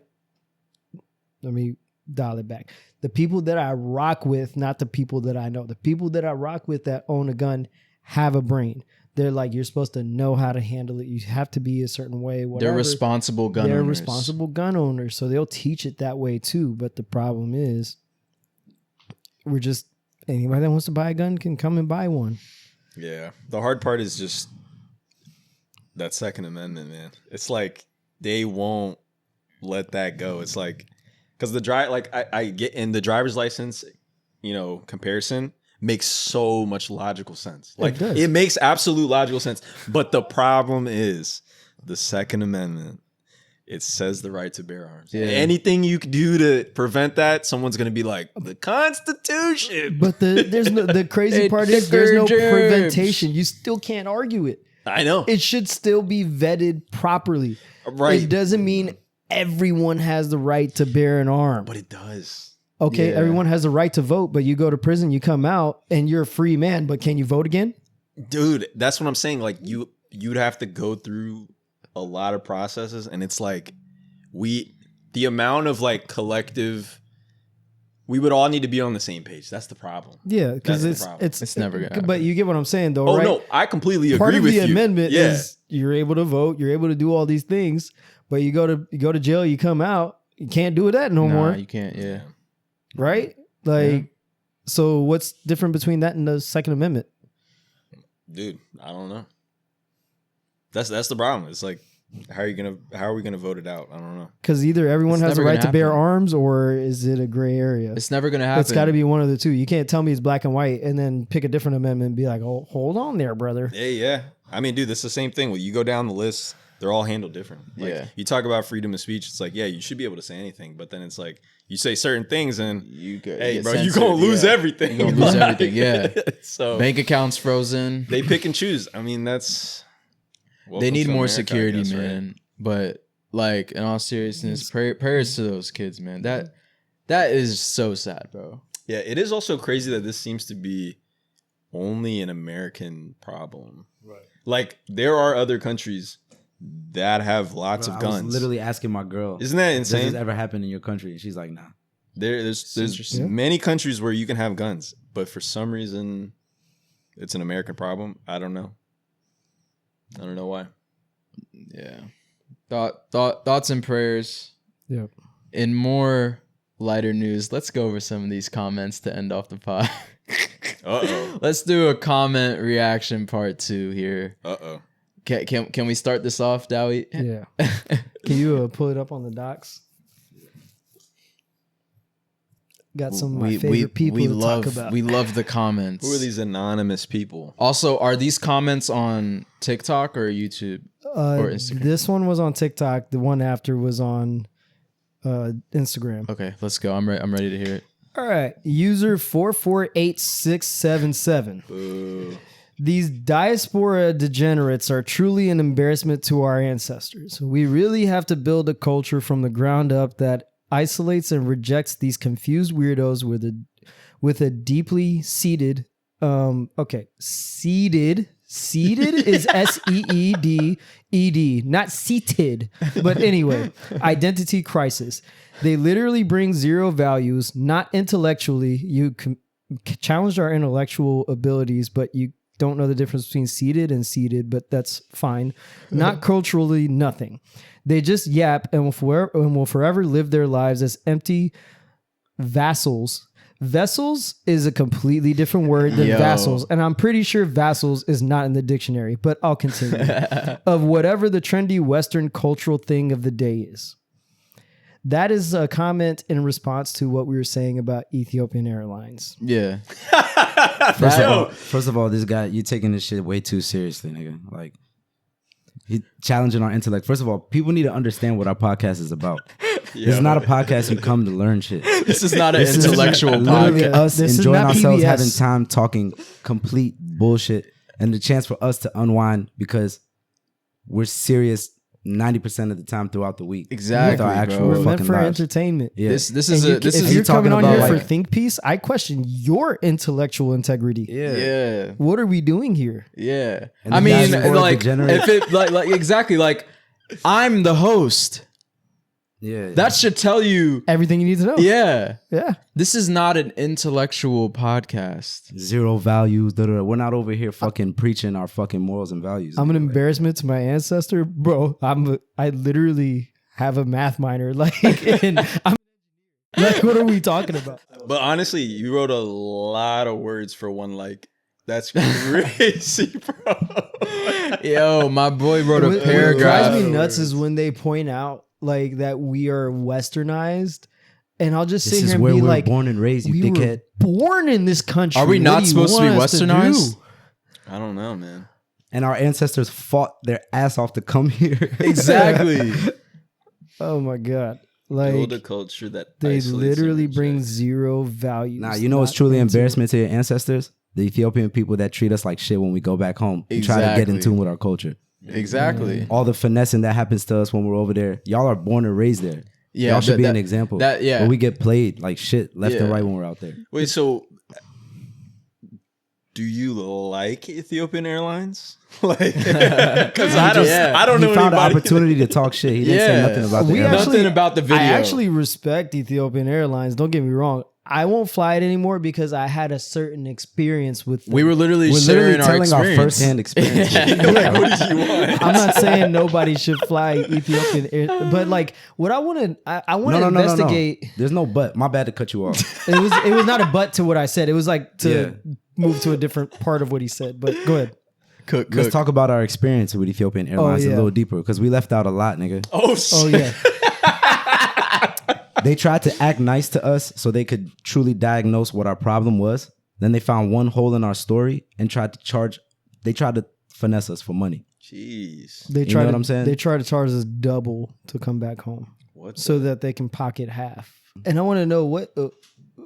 Let me dial it back. The people that I rock with, not the people that I know. The people that I rock with that own a gun have a brain. They're like, you're supposed to know how to handle it. You have to be a certain way. Whatever. They're responsible gun They're owners. responsible gun owners, so they'll teach it that way too. But the problem is, we're just anybody that wants to buy a gun can come and buy one. yeah, the hard part is just that Second Amendment, man. It's like they won't let that go. It's like because I get in the driver's license, you know, comparison makes so much logical sense. Like does. it makes absolute logical sense. But the problem is the Second Amendment. It says the right to bear arms. Yeah. Anything you can do to prevent that, someone's gonna be like the Constitution. But the crazy It part is there's no disturbs. preventation. You still can't argue it. I know, It should still be vetted properly. right? It doesn't mean everyone has the right to bear an arm. But it does. Okay, Yeah. everyone has the right to vote, but you go to prison, you come out, and you're a free man. But can you vote again? Dude, that's what I'm saying. Like you'd have to go through a lot of processes, and it's like the amount of like collective, we would all need to be on the same page. That's the problem. Yeah, because That's the problem. it's never gonna happen. But you get what I'm saying, though, Oh right? no, I completely agree Part of with the you. amendment Yeah. is you're able to vote, you're able to do all these things, but you go to jail, you come out, you can't do that no Nah, more, you can't. Yeah. right? Like, so what's different between that and the Second Amendment? Dude, I don't know. That's the problem. It's like how are we gonna vote it out? I don't know. Because either everyone It's has the never right gonna to bear happen. arms, or is it a gray area? It's never gonna happen. It's got to be one of the two. You can't tell me it's black and white and then pick a different amendment and be like, oh, hold on there, brother. Yeah. I mean, dude, it's the same thing. When you go down the list, they're all handled different. Like, Yeah. you talk about freedom of speech. It's like, yeah, you should be able to say anything, but then it's like you say certain things, and hey, bro, you gonna lose everything. You gonna lose everything. Yeah. So bank accounts frozen. they pick and choose. I mean, that's They need welcome to more America, I security, guess, right? man. But like, in all seriousness, prayers to those kids, man. That is so sad, bro. Yeah, it is also crazy that this seems to be only an American problem. Right. Like, there are other countries that have lots of I guns. was literally asking my girl, Isn't that does insane? this ever happen in your country? And she's like, nah. There's interesting. many countries where you can have guns, but for some reason, it's an American problem. I don't know why. Yeah. Thoughts and prayers. Yep. In more lighter news, let's go over some of these comments to end off the pod. Uh-oh. Let's do a comment reaction part 2 here. Uh-oh. Can we start this off, Dawit? Yeah. Can you pull it up on the docs? Got some of my favorite people to talk about. We love the comments. Who are these anonymous people? Also, are these comments on TikTok or YouTube or Instagram? This one was on TikTok. The one after was on Instagram. Okay, let's go. I'm ready to hear it. All right. User 448677. Boo. These diaspora degenerates are truly an embarrassment to our ancestors. We really have to build a culture from the ground up that isolates and rejects these confused weirdos with a deeply seated seated is SEEDED, not seated. But anyway, identity crisis. They literally bring zero values, not intellectually. You challenged our intellectual abilities, but you don't know the difference between seated and seated, but that's fine. Not culturally, nothing. They just yap and will forever live their lives as empty vassals. Vessels is a completely different word than vassals, and I'm pretty sure vassals is not in the dictionary, but I'll continue. Of whatever the trendy Western cultural thing of the day is. That is a comment in response to what we were saying about Ethiopian Airlines. Yeah. First of all, this guy, you taking this shit way too seriously, nigga. Like, he challenging our intellect. First of all, people need to understand what our podcast is about. This is not a podcast you come to learn shit. This is not an This is intellectual literally podcast. us This is enjoying not ourselves, PBS. having time talking complete bullshit, and the chance for us to unwind because we're serious 90% of the time throughout the week. Exactly, With our actual bro. We're meant fucking for lives. entertainment. Yeah. This is And a this if is you're talking coming on about, here like- for think piece, I question your intellectual integrity. yeah. What are we doing here? Yeah. And I the mean, guys who are like degenerate. if it like exactly like I'm the host. Yeah. That should tell you. Everything you need to know. Yeah. Yeah. This is not an intellectual podcast. Zero values. We're not over here fucking preaching our fucking morals and values. I'm an nigga. Like, embarrassment to my ancestor, bro. I literally have a math minor. Like, and I'm like, what are we talking about? But honestly, you wrote a lot of words for one like. That's crazy, bro. Yo, my boy wrote a What paragraph. drives me nuts is when they point out like that we are westernized, and I'll just This sit is here and where be we're like, born and raised, you we were dickhead. born in this country. Are we What not do you supposed to be want us westernized? do? I don't know, man. And our ancestors fought their ass off to come here. Exactly. Oh my god! Build a Like culture that they isolates literally and bring rejects. zero value. Nah, you know what's truly embarrassment to your ancestors? The Ethiopian people that treat us like shit when we go back home and try to get in Exactly. tune with our culture. Exactly. All the finessing that happens to us when we're over there. Y'all are born and raised there. Yeah, Y'all should be that- an example. yeah. But we get played like shit left and Yeah. right when we're out there. Wait, so do you like Ethiopian Airlines? Like, because I don't He know found an anybody. opportunity to talk shit. He didn't say Yeah. nothing about the We airline. actually- Nothing about the video. I actually respect Ethiopian Airlines. Don't get me wrong. I won't fly it anymore because I had a certain experience with them. We were literally We're sharing literally our telling our experience. firsthand experience. Like, what did you want? I'm not saying nobody should fly Ethiopian Air, but like what I want to, I want to investigate. No. There's no but. My bad to cut you off. It was not a but to what I said. It was like to Yeah. move to a different part of what he said. But go ahead. Cook. Let's talk about our experience with Ethiopian Airlines yeah. a little deeper because we left out a lot, nigga. Oh, shit. Oh yeah, They tried to act nice to us so they could truly diagnose what our problem was. Then they found one hole in our story and tried to finesse us for money. Jeez. They You try know to, what I'm saying? They try to charge us double to come back home What? so that they can pocket half. And I want to know what,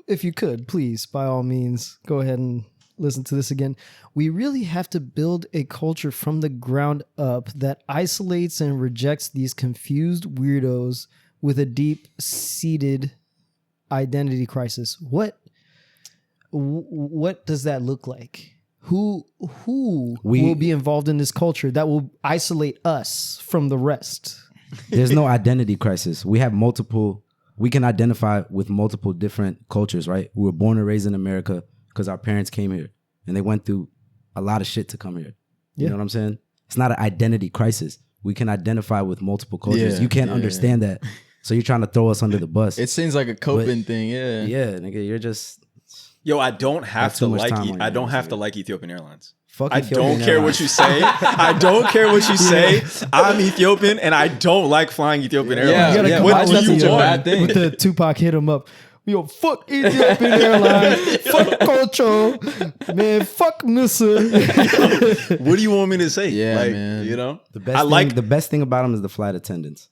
if you could, please, by all means, go ahead and listen to this again. We really have to build a culture from the ground up that isolates and rejects these confused weirdos with a deep-seated identity crisis. What does that look like? Who will be involved in this culture that will isolate us from the rest? There's no identity crisis. We have multiple. We can identify with multiple different cultures, right? We were born and raised in America because our parents came here and they went through a lot of shit to come here. You know what I'm saying? It's not an identity crisis. We can identify with multiple cultures. You can't understand that. So you're trying to throw us under the bus. It seems like a coping thing. Yeah. Yeah, nigga, you're just Yo, I don't have to too much like. time on your I don't hands, have to nigga. like Ethiopian Airlines. fuck. I don't care what you say. I don't care what you say. I'm Ethiopian and I don't like flying Ethiopian Airlines. You gotta come What out do with you the, want? with the Tupac hit him up. Yo, fuck Ethiopian Airlines. Fuck culture. Man, fuck Missa. What do you want me to say? Yeah, like, man. You know, The best thing about them is the flight attendants.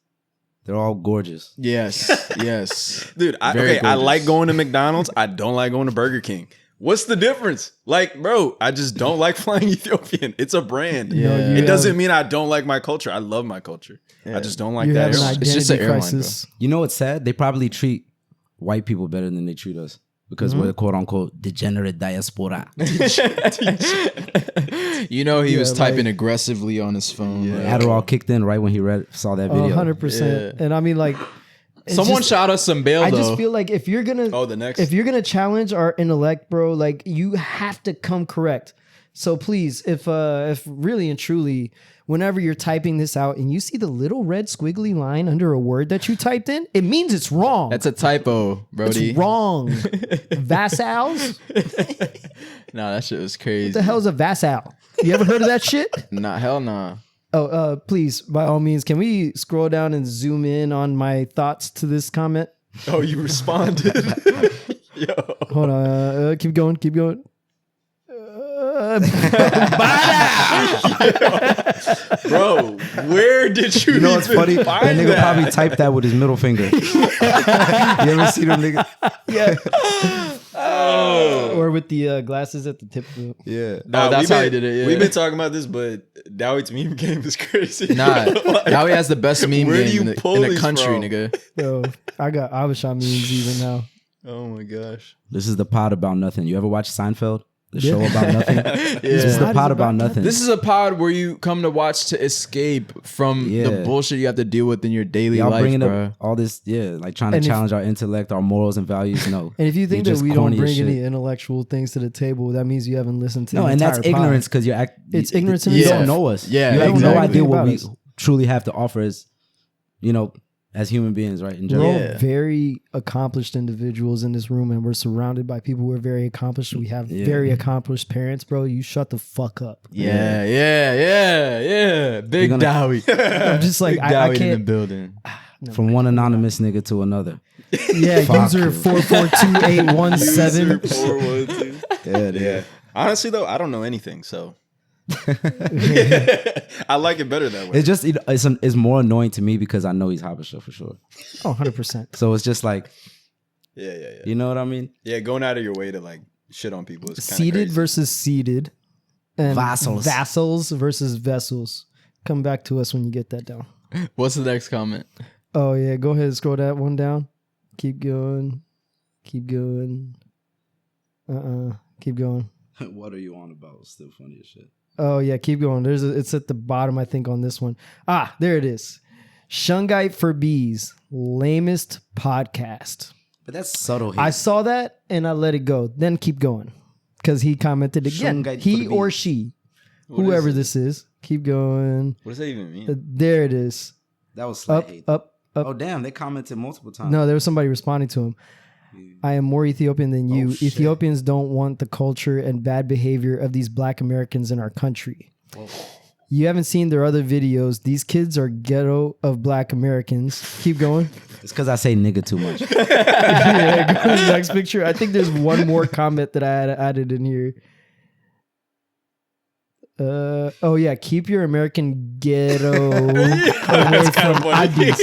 They're all gorgeous. Yes, yes. dude. I Very gorgeous. like going to McDonald's. I don't like going to Burger King. What's the difference? Like, bro, I just don't like flying Ethiopian. It's a brand. Yeah. It doesn't mean I don't like my culture. I love my culture. I just don't like You that have an airline. identity It's just an airline, crisis. You know what's sad? They probably treat white people better than they treat us because we're quote unquote degenerate diaspora. You know, he was like- typing aggressively on his phone. like- Adderall kicked in right when he saw that video. 100%. And I mean, like, it's Someone just- shot us some bail, I though. just feel like if you're gonna if you're gonna challenge our intellect, bro, like you have to come correct. So please, if really and truly, whenever you're typing this out and you see the little red squiggly line under a word that you typed in, it means it's wrong. That's a typo, Brody. It's wrong. Vassals? Nah, that shit was crazy. What the hell is a vassal? You ever heard of that shit? Nah, hell nah. Oh, please, by all means, can we scroll down and zoom in on my thoughts to this comment? Oh, you responded. Yo. Hold on. Keep going. Keep going. Bro, where did you You know what's even funny? That find nigga probably typed that with his middle finger. You ever see them nigga? Yeah. Or with the glasses at the tip. Yeah. No, that's how he did it. Yeah. We've been talking about this, but Dawit's meme game is crazy. Nah, Like, now he has the best meme where do game you in the, pull in the these country, from? nigga. Yo, I got Abisha memes even now. Oh my gosh. This is the pod about nothing. You ever watch Seinfeld? The show about nothing? This is the Pod pod is about about nothing. This is a pod where you come to watch to escape from the Yeah. bullshit you have to deal with in your daily Y'all life, bringing bro. up all this, like trying to And if- challenge our intellect, our morals and values. No. And if you think You're that just we don't corny as bring shit. any intellectual things to the table, that means you haven't listened to No, the and that's entire pod. ignorance because you're It's ignorance in You itself. don't know us. Yeah, you have no exactly. idea what About we us. truly have to offer as, as human beings, right? In We're general. all Yeah. very accomplished individuals in this room, and we're surrounded by people who are very accomplished. We have very accomplished parents, bro. You shut the fuck up. Yeah. Big You're Dawit. I'm just like, Big I Dawit in the can't. building. From one anonymous nigga to another. Yeah, Fuck. user 442817. 412. Yeah, Yeah. Honestly though, I don't know anything, so I like it better that way. It's just it's more annoying to me because I know he's Habesha for sure. Oh, 100%. So it's just like, Yeah. you know what I mean? Yeah, going out of your way to like shit on people is kind of Seated crazy. versus seated. And Vassals. Vassals versus vessels. Come back to us when you get that down. What's the next comment? Oh, yeah. Go ahead and scroll that one down. Keep going. Keep going. Keep going. What are you on about? Still funny as shit. Oh, yeah. Keep going. It's at the bottom, I think, on this one. Ah, there it is. Shungite for Bees. Lamest podcast. But that's subtle here. I saw that and I let it go. Then keep going. Because he commented again. Shungite He for or Bees. she. What Whoever is it? this is. Keep going. What does that even mean? There it is. that was slight Up, hate. up, up. Oh damn, they commented multiple times. No, there was somebody responding to him. I am more Ethiopian than you. shit. Ethiopians don't want the culture and bad behavior of these black Americans in our country. You haven't seen their other videos. These kids are ghetto of black Americans. Keep going. It's because I say nigga too much. Yeah, go to the next picture. I think there's one more comment that I had added in here. Oh yeah, keep your American ghetto away That's kind from of funny. Addis.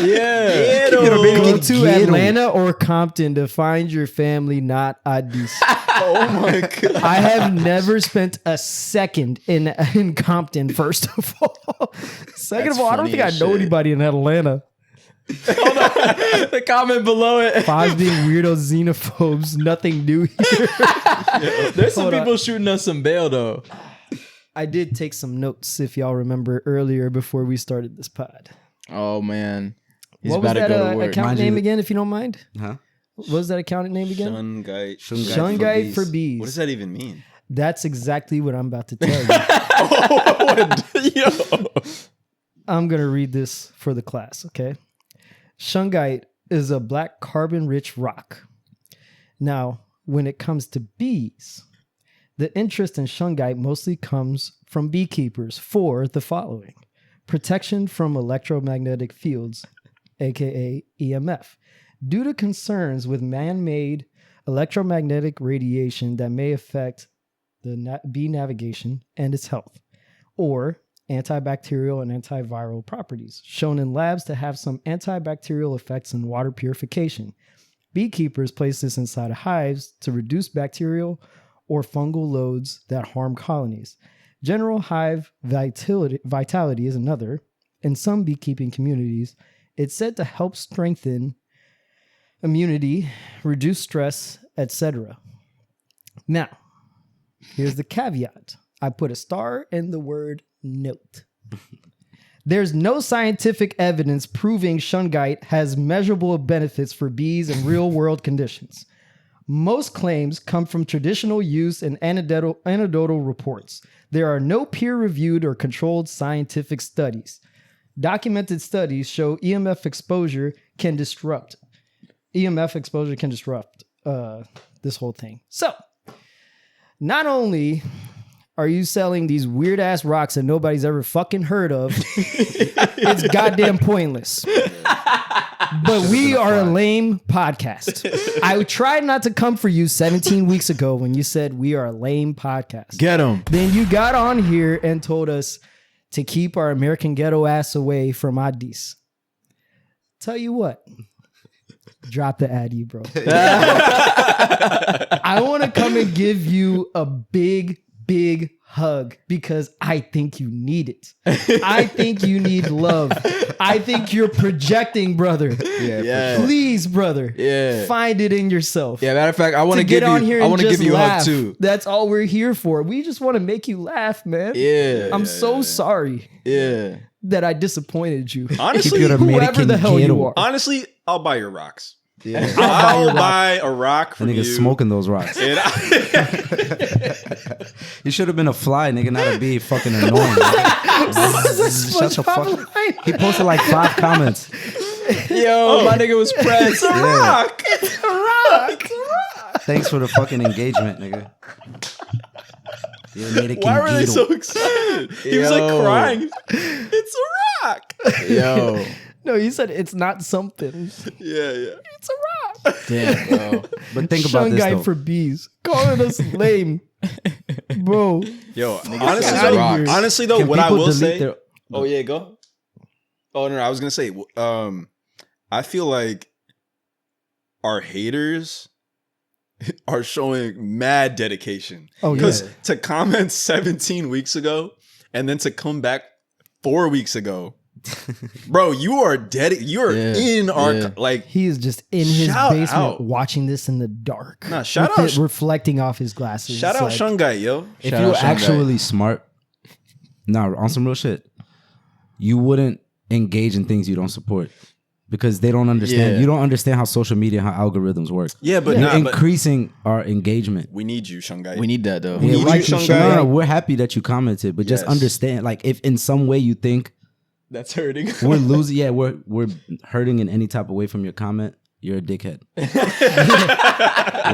Yeah. Go to Atlanta or Compton to find your family, not Addis. Oh my god. I have never spent a second in Compton, first of all. Second That's of all, I don't funny think I as know shit. anybody in Atlanta. The comment below it. Fives being weirdo xenophobes, nothing new here. There's some Hold on. people shooting us some bail though. I did take some notes, if y'all remember earlier before we started this pod. Oh man. He's What was about to that go to work. account Mind you name that- again, if you don't mind? Huh? What was that account name again? Shungite. Shungite for bees. What does that even mean? That's exactly what I'm about to tell you. Yo. I'm going to read this for the class, okay? Shungite is a black carbon-rich rock. Now, when it comes to bees, the interest in shungite mostly comes from beekeepers for the following: protection from electromagnetic fields, aka EMF, due to concerns with man-made electromagnetic radiation that may affect the bee navigation and its health, or antibacterial and antiviral properties, shown in labs to have some antibacterial effects in water purification. Beekeepers place this inside of hives to reduce bacterial or fungal loads that harm colonies. General hive vitality is another. In some beekeeping communities, it's said to help strengthen immunity, reduce stress, etc. Now, here's the caveat. I put a star in the word note. There's no scientific evidence proving shungite has measurable benefits for bees in real-world conditions. Most claims come from traditional use and anecdotal reports. There are no peer-reviewed or controlled scientific studies. Documented studies show EMF exposure can disrupt this whole thing. So, not only are you selling these weird ass rocks that nobody's ever fucking heard of, it's goddamn pointless. But we are a lame podcast. I tried not to come for you 17 weeks ago when you said we are a lame podcast. Get him. Then you got on here and told us to keep our American ghetto ass away from Addis. Tell you what. Drop the Addy, bro. I want to come and give you a big hug because I think you need it. I think you need love. I think you're projecting, brother. Yeah. Please, brother. Yeah. Find it in yourself. Yeah, matter of fact, I want To to give get on here you. I and want to just give you a laugh. hug too. That's all we're here for. We just want to make you laugh, man. Yeah. I'm so sorry Yeah. that I disappointed you. Honestly, Keep your Whoever American the hell you ghetto. are. honestly, I'll buy your rocks. Yeah. I'll buy a rock That from you. nigga smoking those rocks. And You should have been a fly, nigga, not a bee. Fucking annoying. Shut the fuck up. He posted like 5 comments. Yo, my nigga was pressed. rock. Thanks for the fucking engagement, nigga. You're American Why were they ghetto. so excited? He was like Yo. crying. It's a rock. Yo. No, you said it's not something. Yeah. It's a rock. Damn, bro. But think about this, Shungite though. for bees. Calling us lame. Bro. Yo, said honestly, rocks. though, Can what I people will delete say. their- Oh yeah, go. Oh no, I was gonna say. I feel like our haters are showing mad dedication. Oh, Because yeah. to comment 17 weeks ago and then to come back 4 weeks ago, bro, you are Yeah, in our yeah. like. He is just in his Shout basement out. watching this in the dark. Nah, shout with out- it reflecting off his glasses. Shout out It's Shungite, yo. If Shout you were out Shungite. actually smart, on some real shit, you wouldn't engage in things you don't support because they don't understand. Yeah. You don't understand how social media, how algorithms work. Yeah, but You're nah, but increasing our engagement. we need you, Shungite. We need that though. We need you, like you, Shungite. No, we're happy that you commented, but just Yes. understand, like, if in some way you think That's hurting. we're losing, we're hurting in any type of way from your comment, you're a dickhead.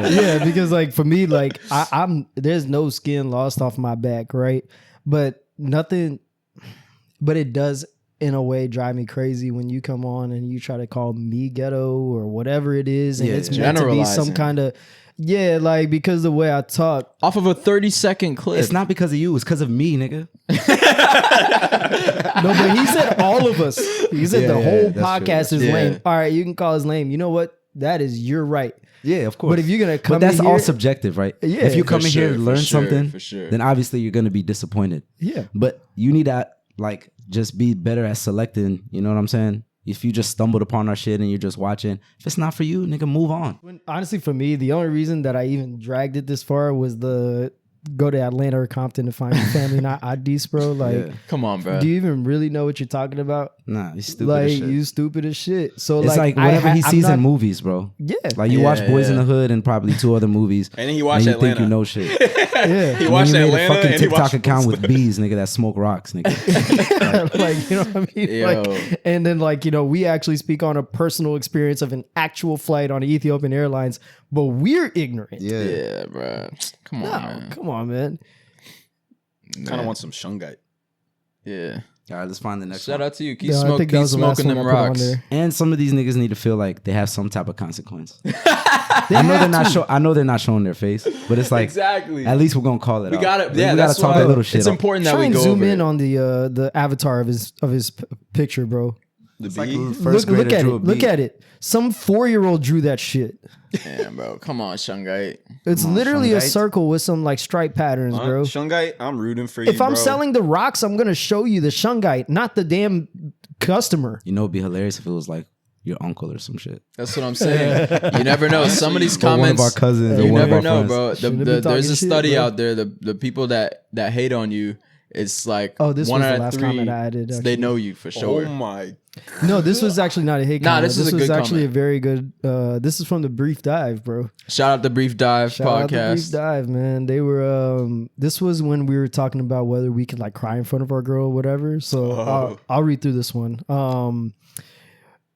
yeah, because like for me, like I'm there's no skin lost off my back, right? But it does in a way drive me crazy when you come on and you try to call me ghetto or whatever it is, and Yeah, it's meant to be some generalizing. kind of Yeah, like because the way I talk. Off of a 30-second clip. It's not because of you. It's because of me, nigga. No, but he said all of us. He said the whole that's true, podcast is true. lame. Yeah. All right, you can call us lame. You know what? That is you're right. Yeah, of course. But if you're gonna come, but that's in all here, subjective, right? Yeah. If you For come in here sure, to for learn sure, something, for sure. then obviously you're gonna be disappointed. Yeah. But you need to like just be better at selecting. You know what I'm saying? If you just stumbled upon our shit and you're just watching, if it's not for you, nigga, move on. Honestly, for me, the only reason that I even dragged it this far was the go to Atlanta or Compton to find your family, not IDs, bro. Like, Yeah. Come on, bro. do you even really know what you're talking about? Nah, you stupid Like, as shit. you stupid as shit. So, It's like I whatever he I'm sees not- in movies, bro. Yeah. Like you Yeah, watch Boys in yeah. the Hood and probably 2 other movies, And then he watched and you think Atlanta. you know shit. Yeah. He And watched then you made Atlanta a fucking and he TikTok watched account with bees, nigga, that smoke rocks, nigga. Like, you know what I mean? Yo. Like, and then, like, you know, we actually speak on a personal experience of an actual flight on Ethiopian Airlines, but we're ignorant. Yeah, bro. Come on, No, man. come on, man. Kind of want some shungite. Yeah. All right, let's find the next Shout one. out to you. Keep, Yeah, I smoke, think that keep was the last smoking one them I put on rocks. there. And some of these niggas need to feel like they have some type of consequence. I know they're not I know they're not showing their face, but it's like Exactly. at least we're gonna call it. We out. got it. We Yeah, gotta that's talk why a little shit. it's up. important that Try we and go zoom over in it. on the avatar of his picture, bro. The It's like bee. a little first Look grader at drew it. a Look bee. at it. Some 4-year-old drew that shit. Damn, bro. Come on, Shungite. It's on, literally a Shungite. circle with some like stripe patterns, bro. Shungite, I'm rooting for you. If I'm bro. selling the rocks, I'm gonna show you the shungite, not the damn customer. You know, it'd be hilarious if it was like your uncle or some shit. That's what I'm saying. You never know. Some of these Or one comments, of our cousins. you or one of never our know, friends. bro. Shouldn't be talking There's a shit, study bro. out there. The people that hate on you, it's like Oh, this one was the out of last 3, comment I added, they actually. know you for sure. Oh my. No, this was actually not a hate Nah, comment. this is a was good actually comment. a very good. This is from the Brief Dive, bro. Shout out the Brief Dive Shout out the Brief podcast. Dive, man. They were. This was when we were talking about whether we could like cry in front of our girl or whatever. So I'll read through this one.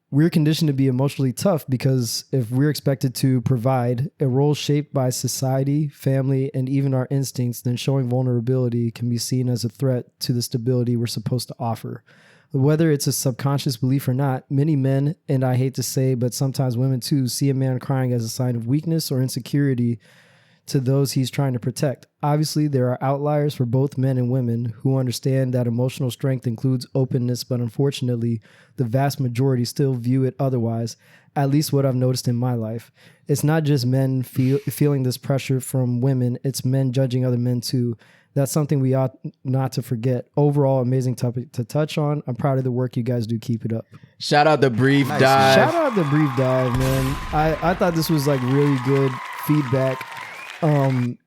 We're conditioned to be emotionally tough because if we're expected to provide a role shaped by society, family, and even our instincts, then showing vulnerability can be seen as a threat to the stability we're supposed to offer. Whether it's a subconscious belief or not, many men, and I hate to say, but sometimes women too, see a man crying as a sign of weakness or insecurity to those he's trying to protect. Obviously, there are outliers for both men and women who understand that emotional strength includes openness, but unfortunately, the vast majority still view it otherwise, at least what I've noticed in my life. It's not just men feeling this pressure from women, it's men judging other men too. That's something we ought not to forget. Overall, amazing topic to touch on. I'm proud of the work you guys do. Keep it up. Shout out the Brief Dive. Shout out the Brief Dive, man. I thought this was like really good feedback.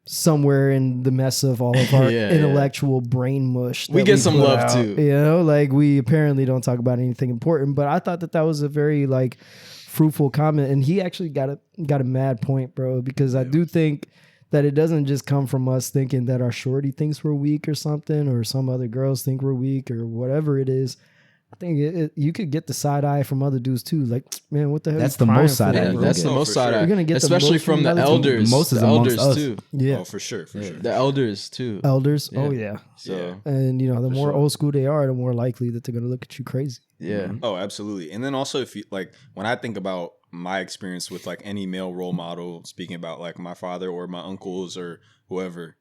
Somewhere in the mess of all of our Yeah, intellectual brain mush. We that get some put love, out. too. You know, like we apparently don't talk about anything important, but I thought that was a very like fruitful comment, and he actually got a mad point, bro, because I do think that it doesn't just come from us thinking that our shorty thinks we're weak or something, or some other girls think we're weak or whatever it is. I think you could get the side eye from other dudes too. Like, man, what the hell? That's you the crying most side for, eye Yeah, you bro? can that's get. the most for side sure. eye. You're gonna get the especially most from from the other elders. Most is the amongst elders us. too. Yeah, Oh, for sure. For sure. The elders too. elders. Yeah. Oh yeah, So and you know the more sure. old school they are, the more likely that they're gonna look at you crazy. yeah. Oh, absolutely. And then also, if you like, when I think about my experience with like any male role model, speaking about like my father or my uncles or whoever,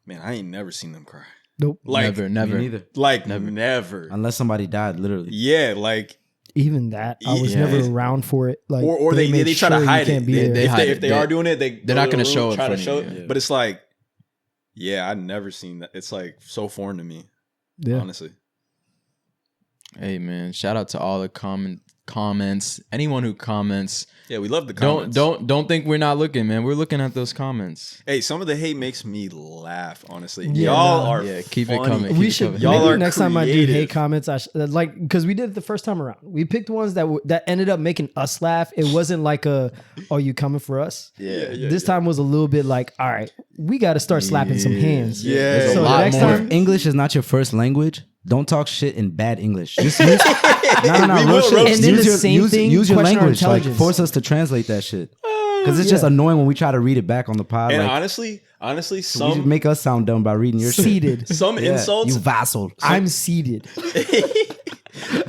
man, I ain't never seen them cry. Nope. Like, never. Me neither. like never. Unless somebody died, literally. Yeah, like, Even that, I was Yeah. never around for it. Like, or they make try to sure you hide can't it. be They, there. They hide if it. they are doing it, They're not gonna show it try in to front show of you, it. But it's like, yeah, I never seen that. It's like so foreign to me, yeah. honestly. Hey man, shout out to all the comments. Anyone who comments, Yeah, we love the comments. don't think we're not looking, man. We're looking at those comments. Hey, some of the hate makes me laugh. Honestly, Yeah, y'all nah. are Yeah, keep it funny. coming. We Keep should coming. Y'all maybe are next time I do creative. hate comments. I like because we did it the first time around. We picked ones that ended up making us laugh. It wasn't like "Are you coming for us?" Yeah, This time was a little bit like, "All right, we got to start slapping some hands." Yeah. There's a So lot next more. time, If English is not your first language, don't talk shit in bad English. Just use, no, We real will shit. roast And then Use the your, same use, thing, use your question our language. Like, intelligence. force us to translate that shit. Because it's just Yeah. annoying when we try to read it back on the pod. And Like, honestly, you some make us sound dumb by reading your shit. seated. some Yeah, insults. you vassal. I'm seated.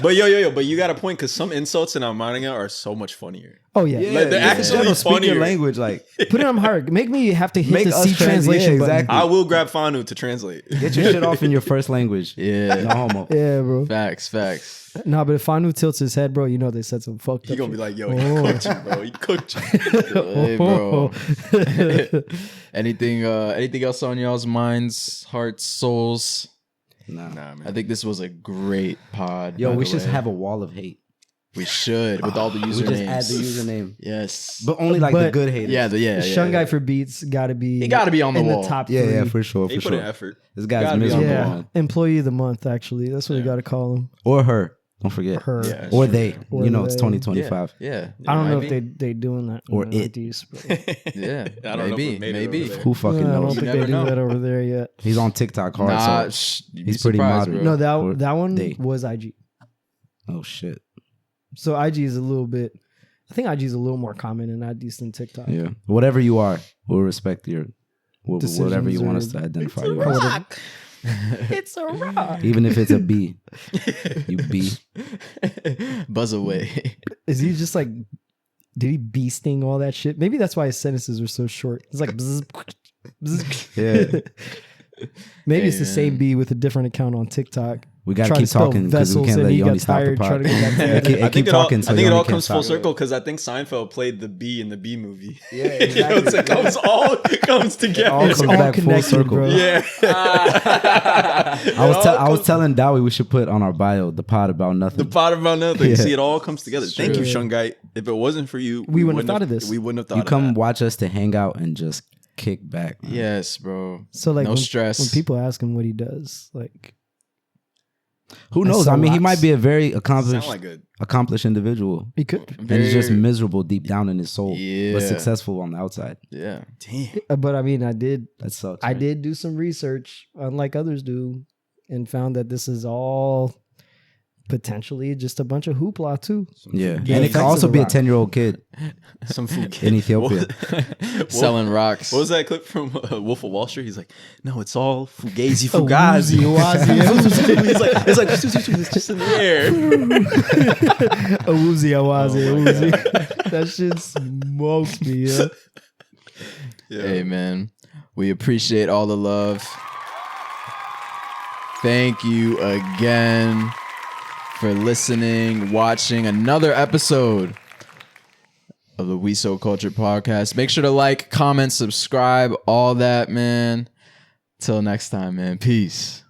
But yo, but you got a point because some insults in Armenia are so much funnier. Oh yeah. Like, they're actually Speak funnier. your language, like Put it on hard. Make me have to hit Make the us C translation button. exactly. I will grab Fanu to translate. Get your shit off in your first language. Yeah. No homo. Yeah, bro. Facts. Nah, but if Fanu tilts his head, bro, you know they said some fucked He up gonna be shit. like, yo, he cooked you, bro. He cooked you. Hey, bro. Anything else on y'all's minds, hearts, souls? Nah. Nah, man. I think this was a great pod. Yo, by we the should way. have a wall of hate. We should with all the usernames. We just add the username, Yes. but only like the But- good haters. yeah. Shun guy for beats got to be. He gotta be on the in wall. the top yeah, three. for sure, He for put in sure. effort. This guy's Gotta be on the miserable, wall. man. Employee of the month, actually. That's what we got to call him. Or her. Don't forget. Her. Yeah. Or they. Or you know, it's they. 2025. Yeah. I don't know Might if they doing that. Or in it. Northeast, but- Yeah. I don't know if maybe. we made it Maybe. over there. Who fucking I don't knows? think never they do know. that over there yet. He's on TikTok hard. Nah, so you'd he's be pretty surprised, moderate. bro. No, Or that one they. was IG. oh shit. So IG is a little bit. I think IG is a little more common and not decent TikTok. Yeah. Whatever you are, we'll respect your Decisions whatever you want or- us to identify It's a you as. rock. It's a rock. Even if it's a B. You B. Buzz away. Is he just like? Did he bee sting all that shit? Maybe that's why his sentences are so short. It's like. Bzz, bzz. Yeah. Maybe it's Hey, the same man. bee with a different account on TikTok. We gotta Trying to keep spell talking because we vessels can't and let he got Yoni stop the tired pod. trying to get back Yeah, together. keep- keep talking. So I think it Yoni all can't comes full stop. circle because I think Seinfeld played the bee in the bee movie. Yeah, It's like, it all comes together. all It's comes all back full connected, circle. bro. Yeah. I was telling Dawit we should put on our bio the pod about nothing. The pot about nothing. Yeah. See, it all comes together. It's Thank you, true. Shungai. If it wasn't for you, We wouldn't have thought of this. We wouldn't have thought you of come that. watch us to hang out and just kick back. Man. Yes, bro. So like No when, stress. when people ask him what he does, like Who I knows? saw I mean, he lots. might be a very Sound accomplished like good. individual. he could. And he's just miserable deep down in his soul, Yeah. but successful on the outside. Yeah. Damn. But I mean, I did That sucks. I man. did do some research, unlike others do, and found that this is all potentially just a bunch of hoopla too. Yeah, The and it effects could of also the be a rock. 10-year-old kid Some food in Ethiopia. Selling rocks. What was that clip from Wolf of Wall Street? He's like, no, it's all fugazi fugazi. He's like, it's just in the air. A woozy, a wazi, a woozy. That shit smokes me. Yeah. Yeah. Hey, man. We appreciate all the love. Thank you again for listening, watching another episode of the WeSoCultured podcast. Make sure to like, comment, subscribe, all that, man. Till next time, man. Peace.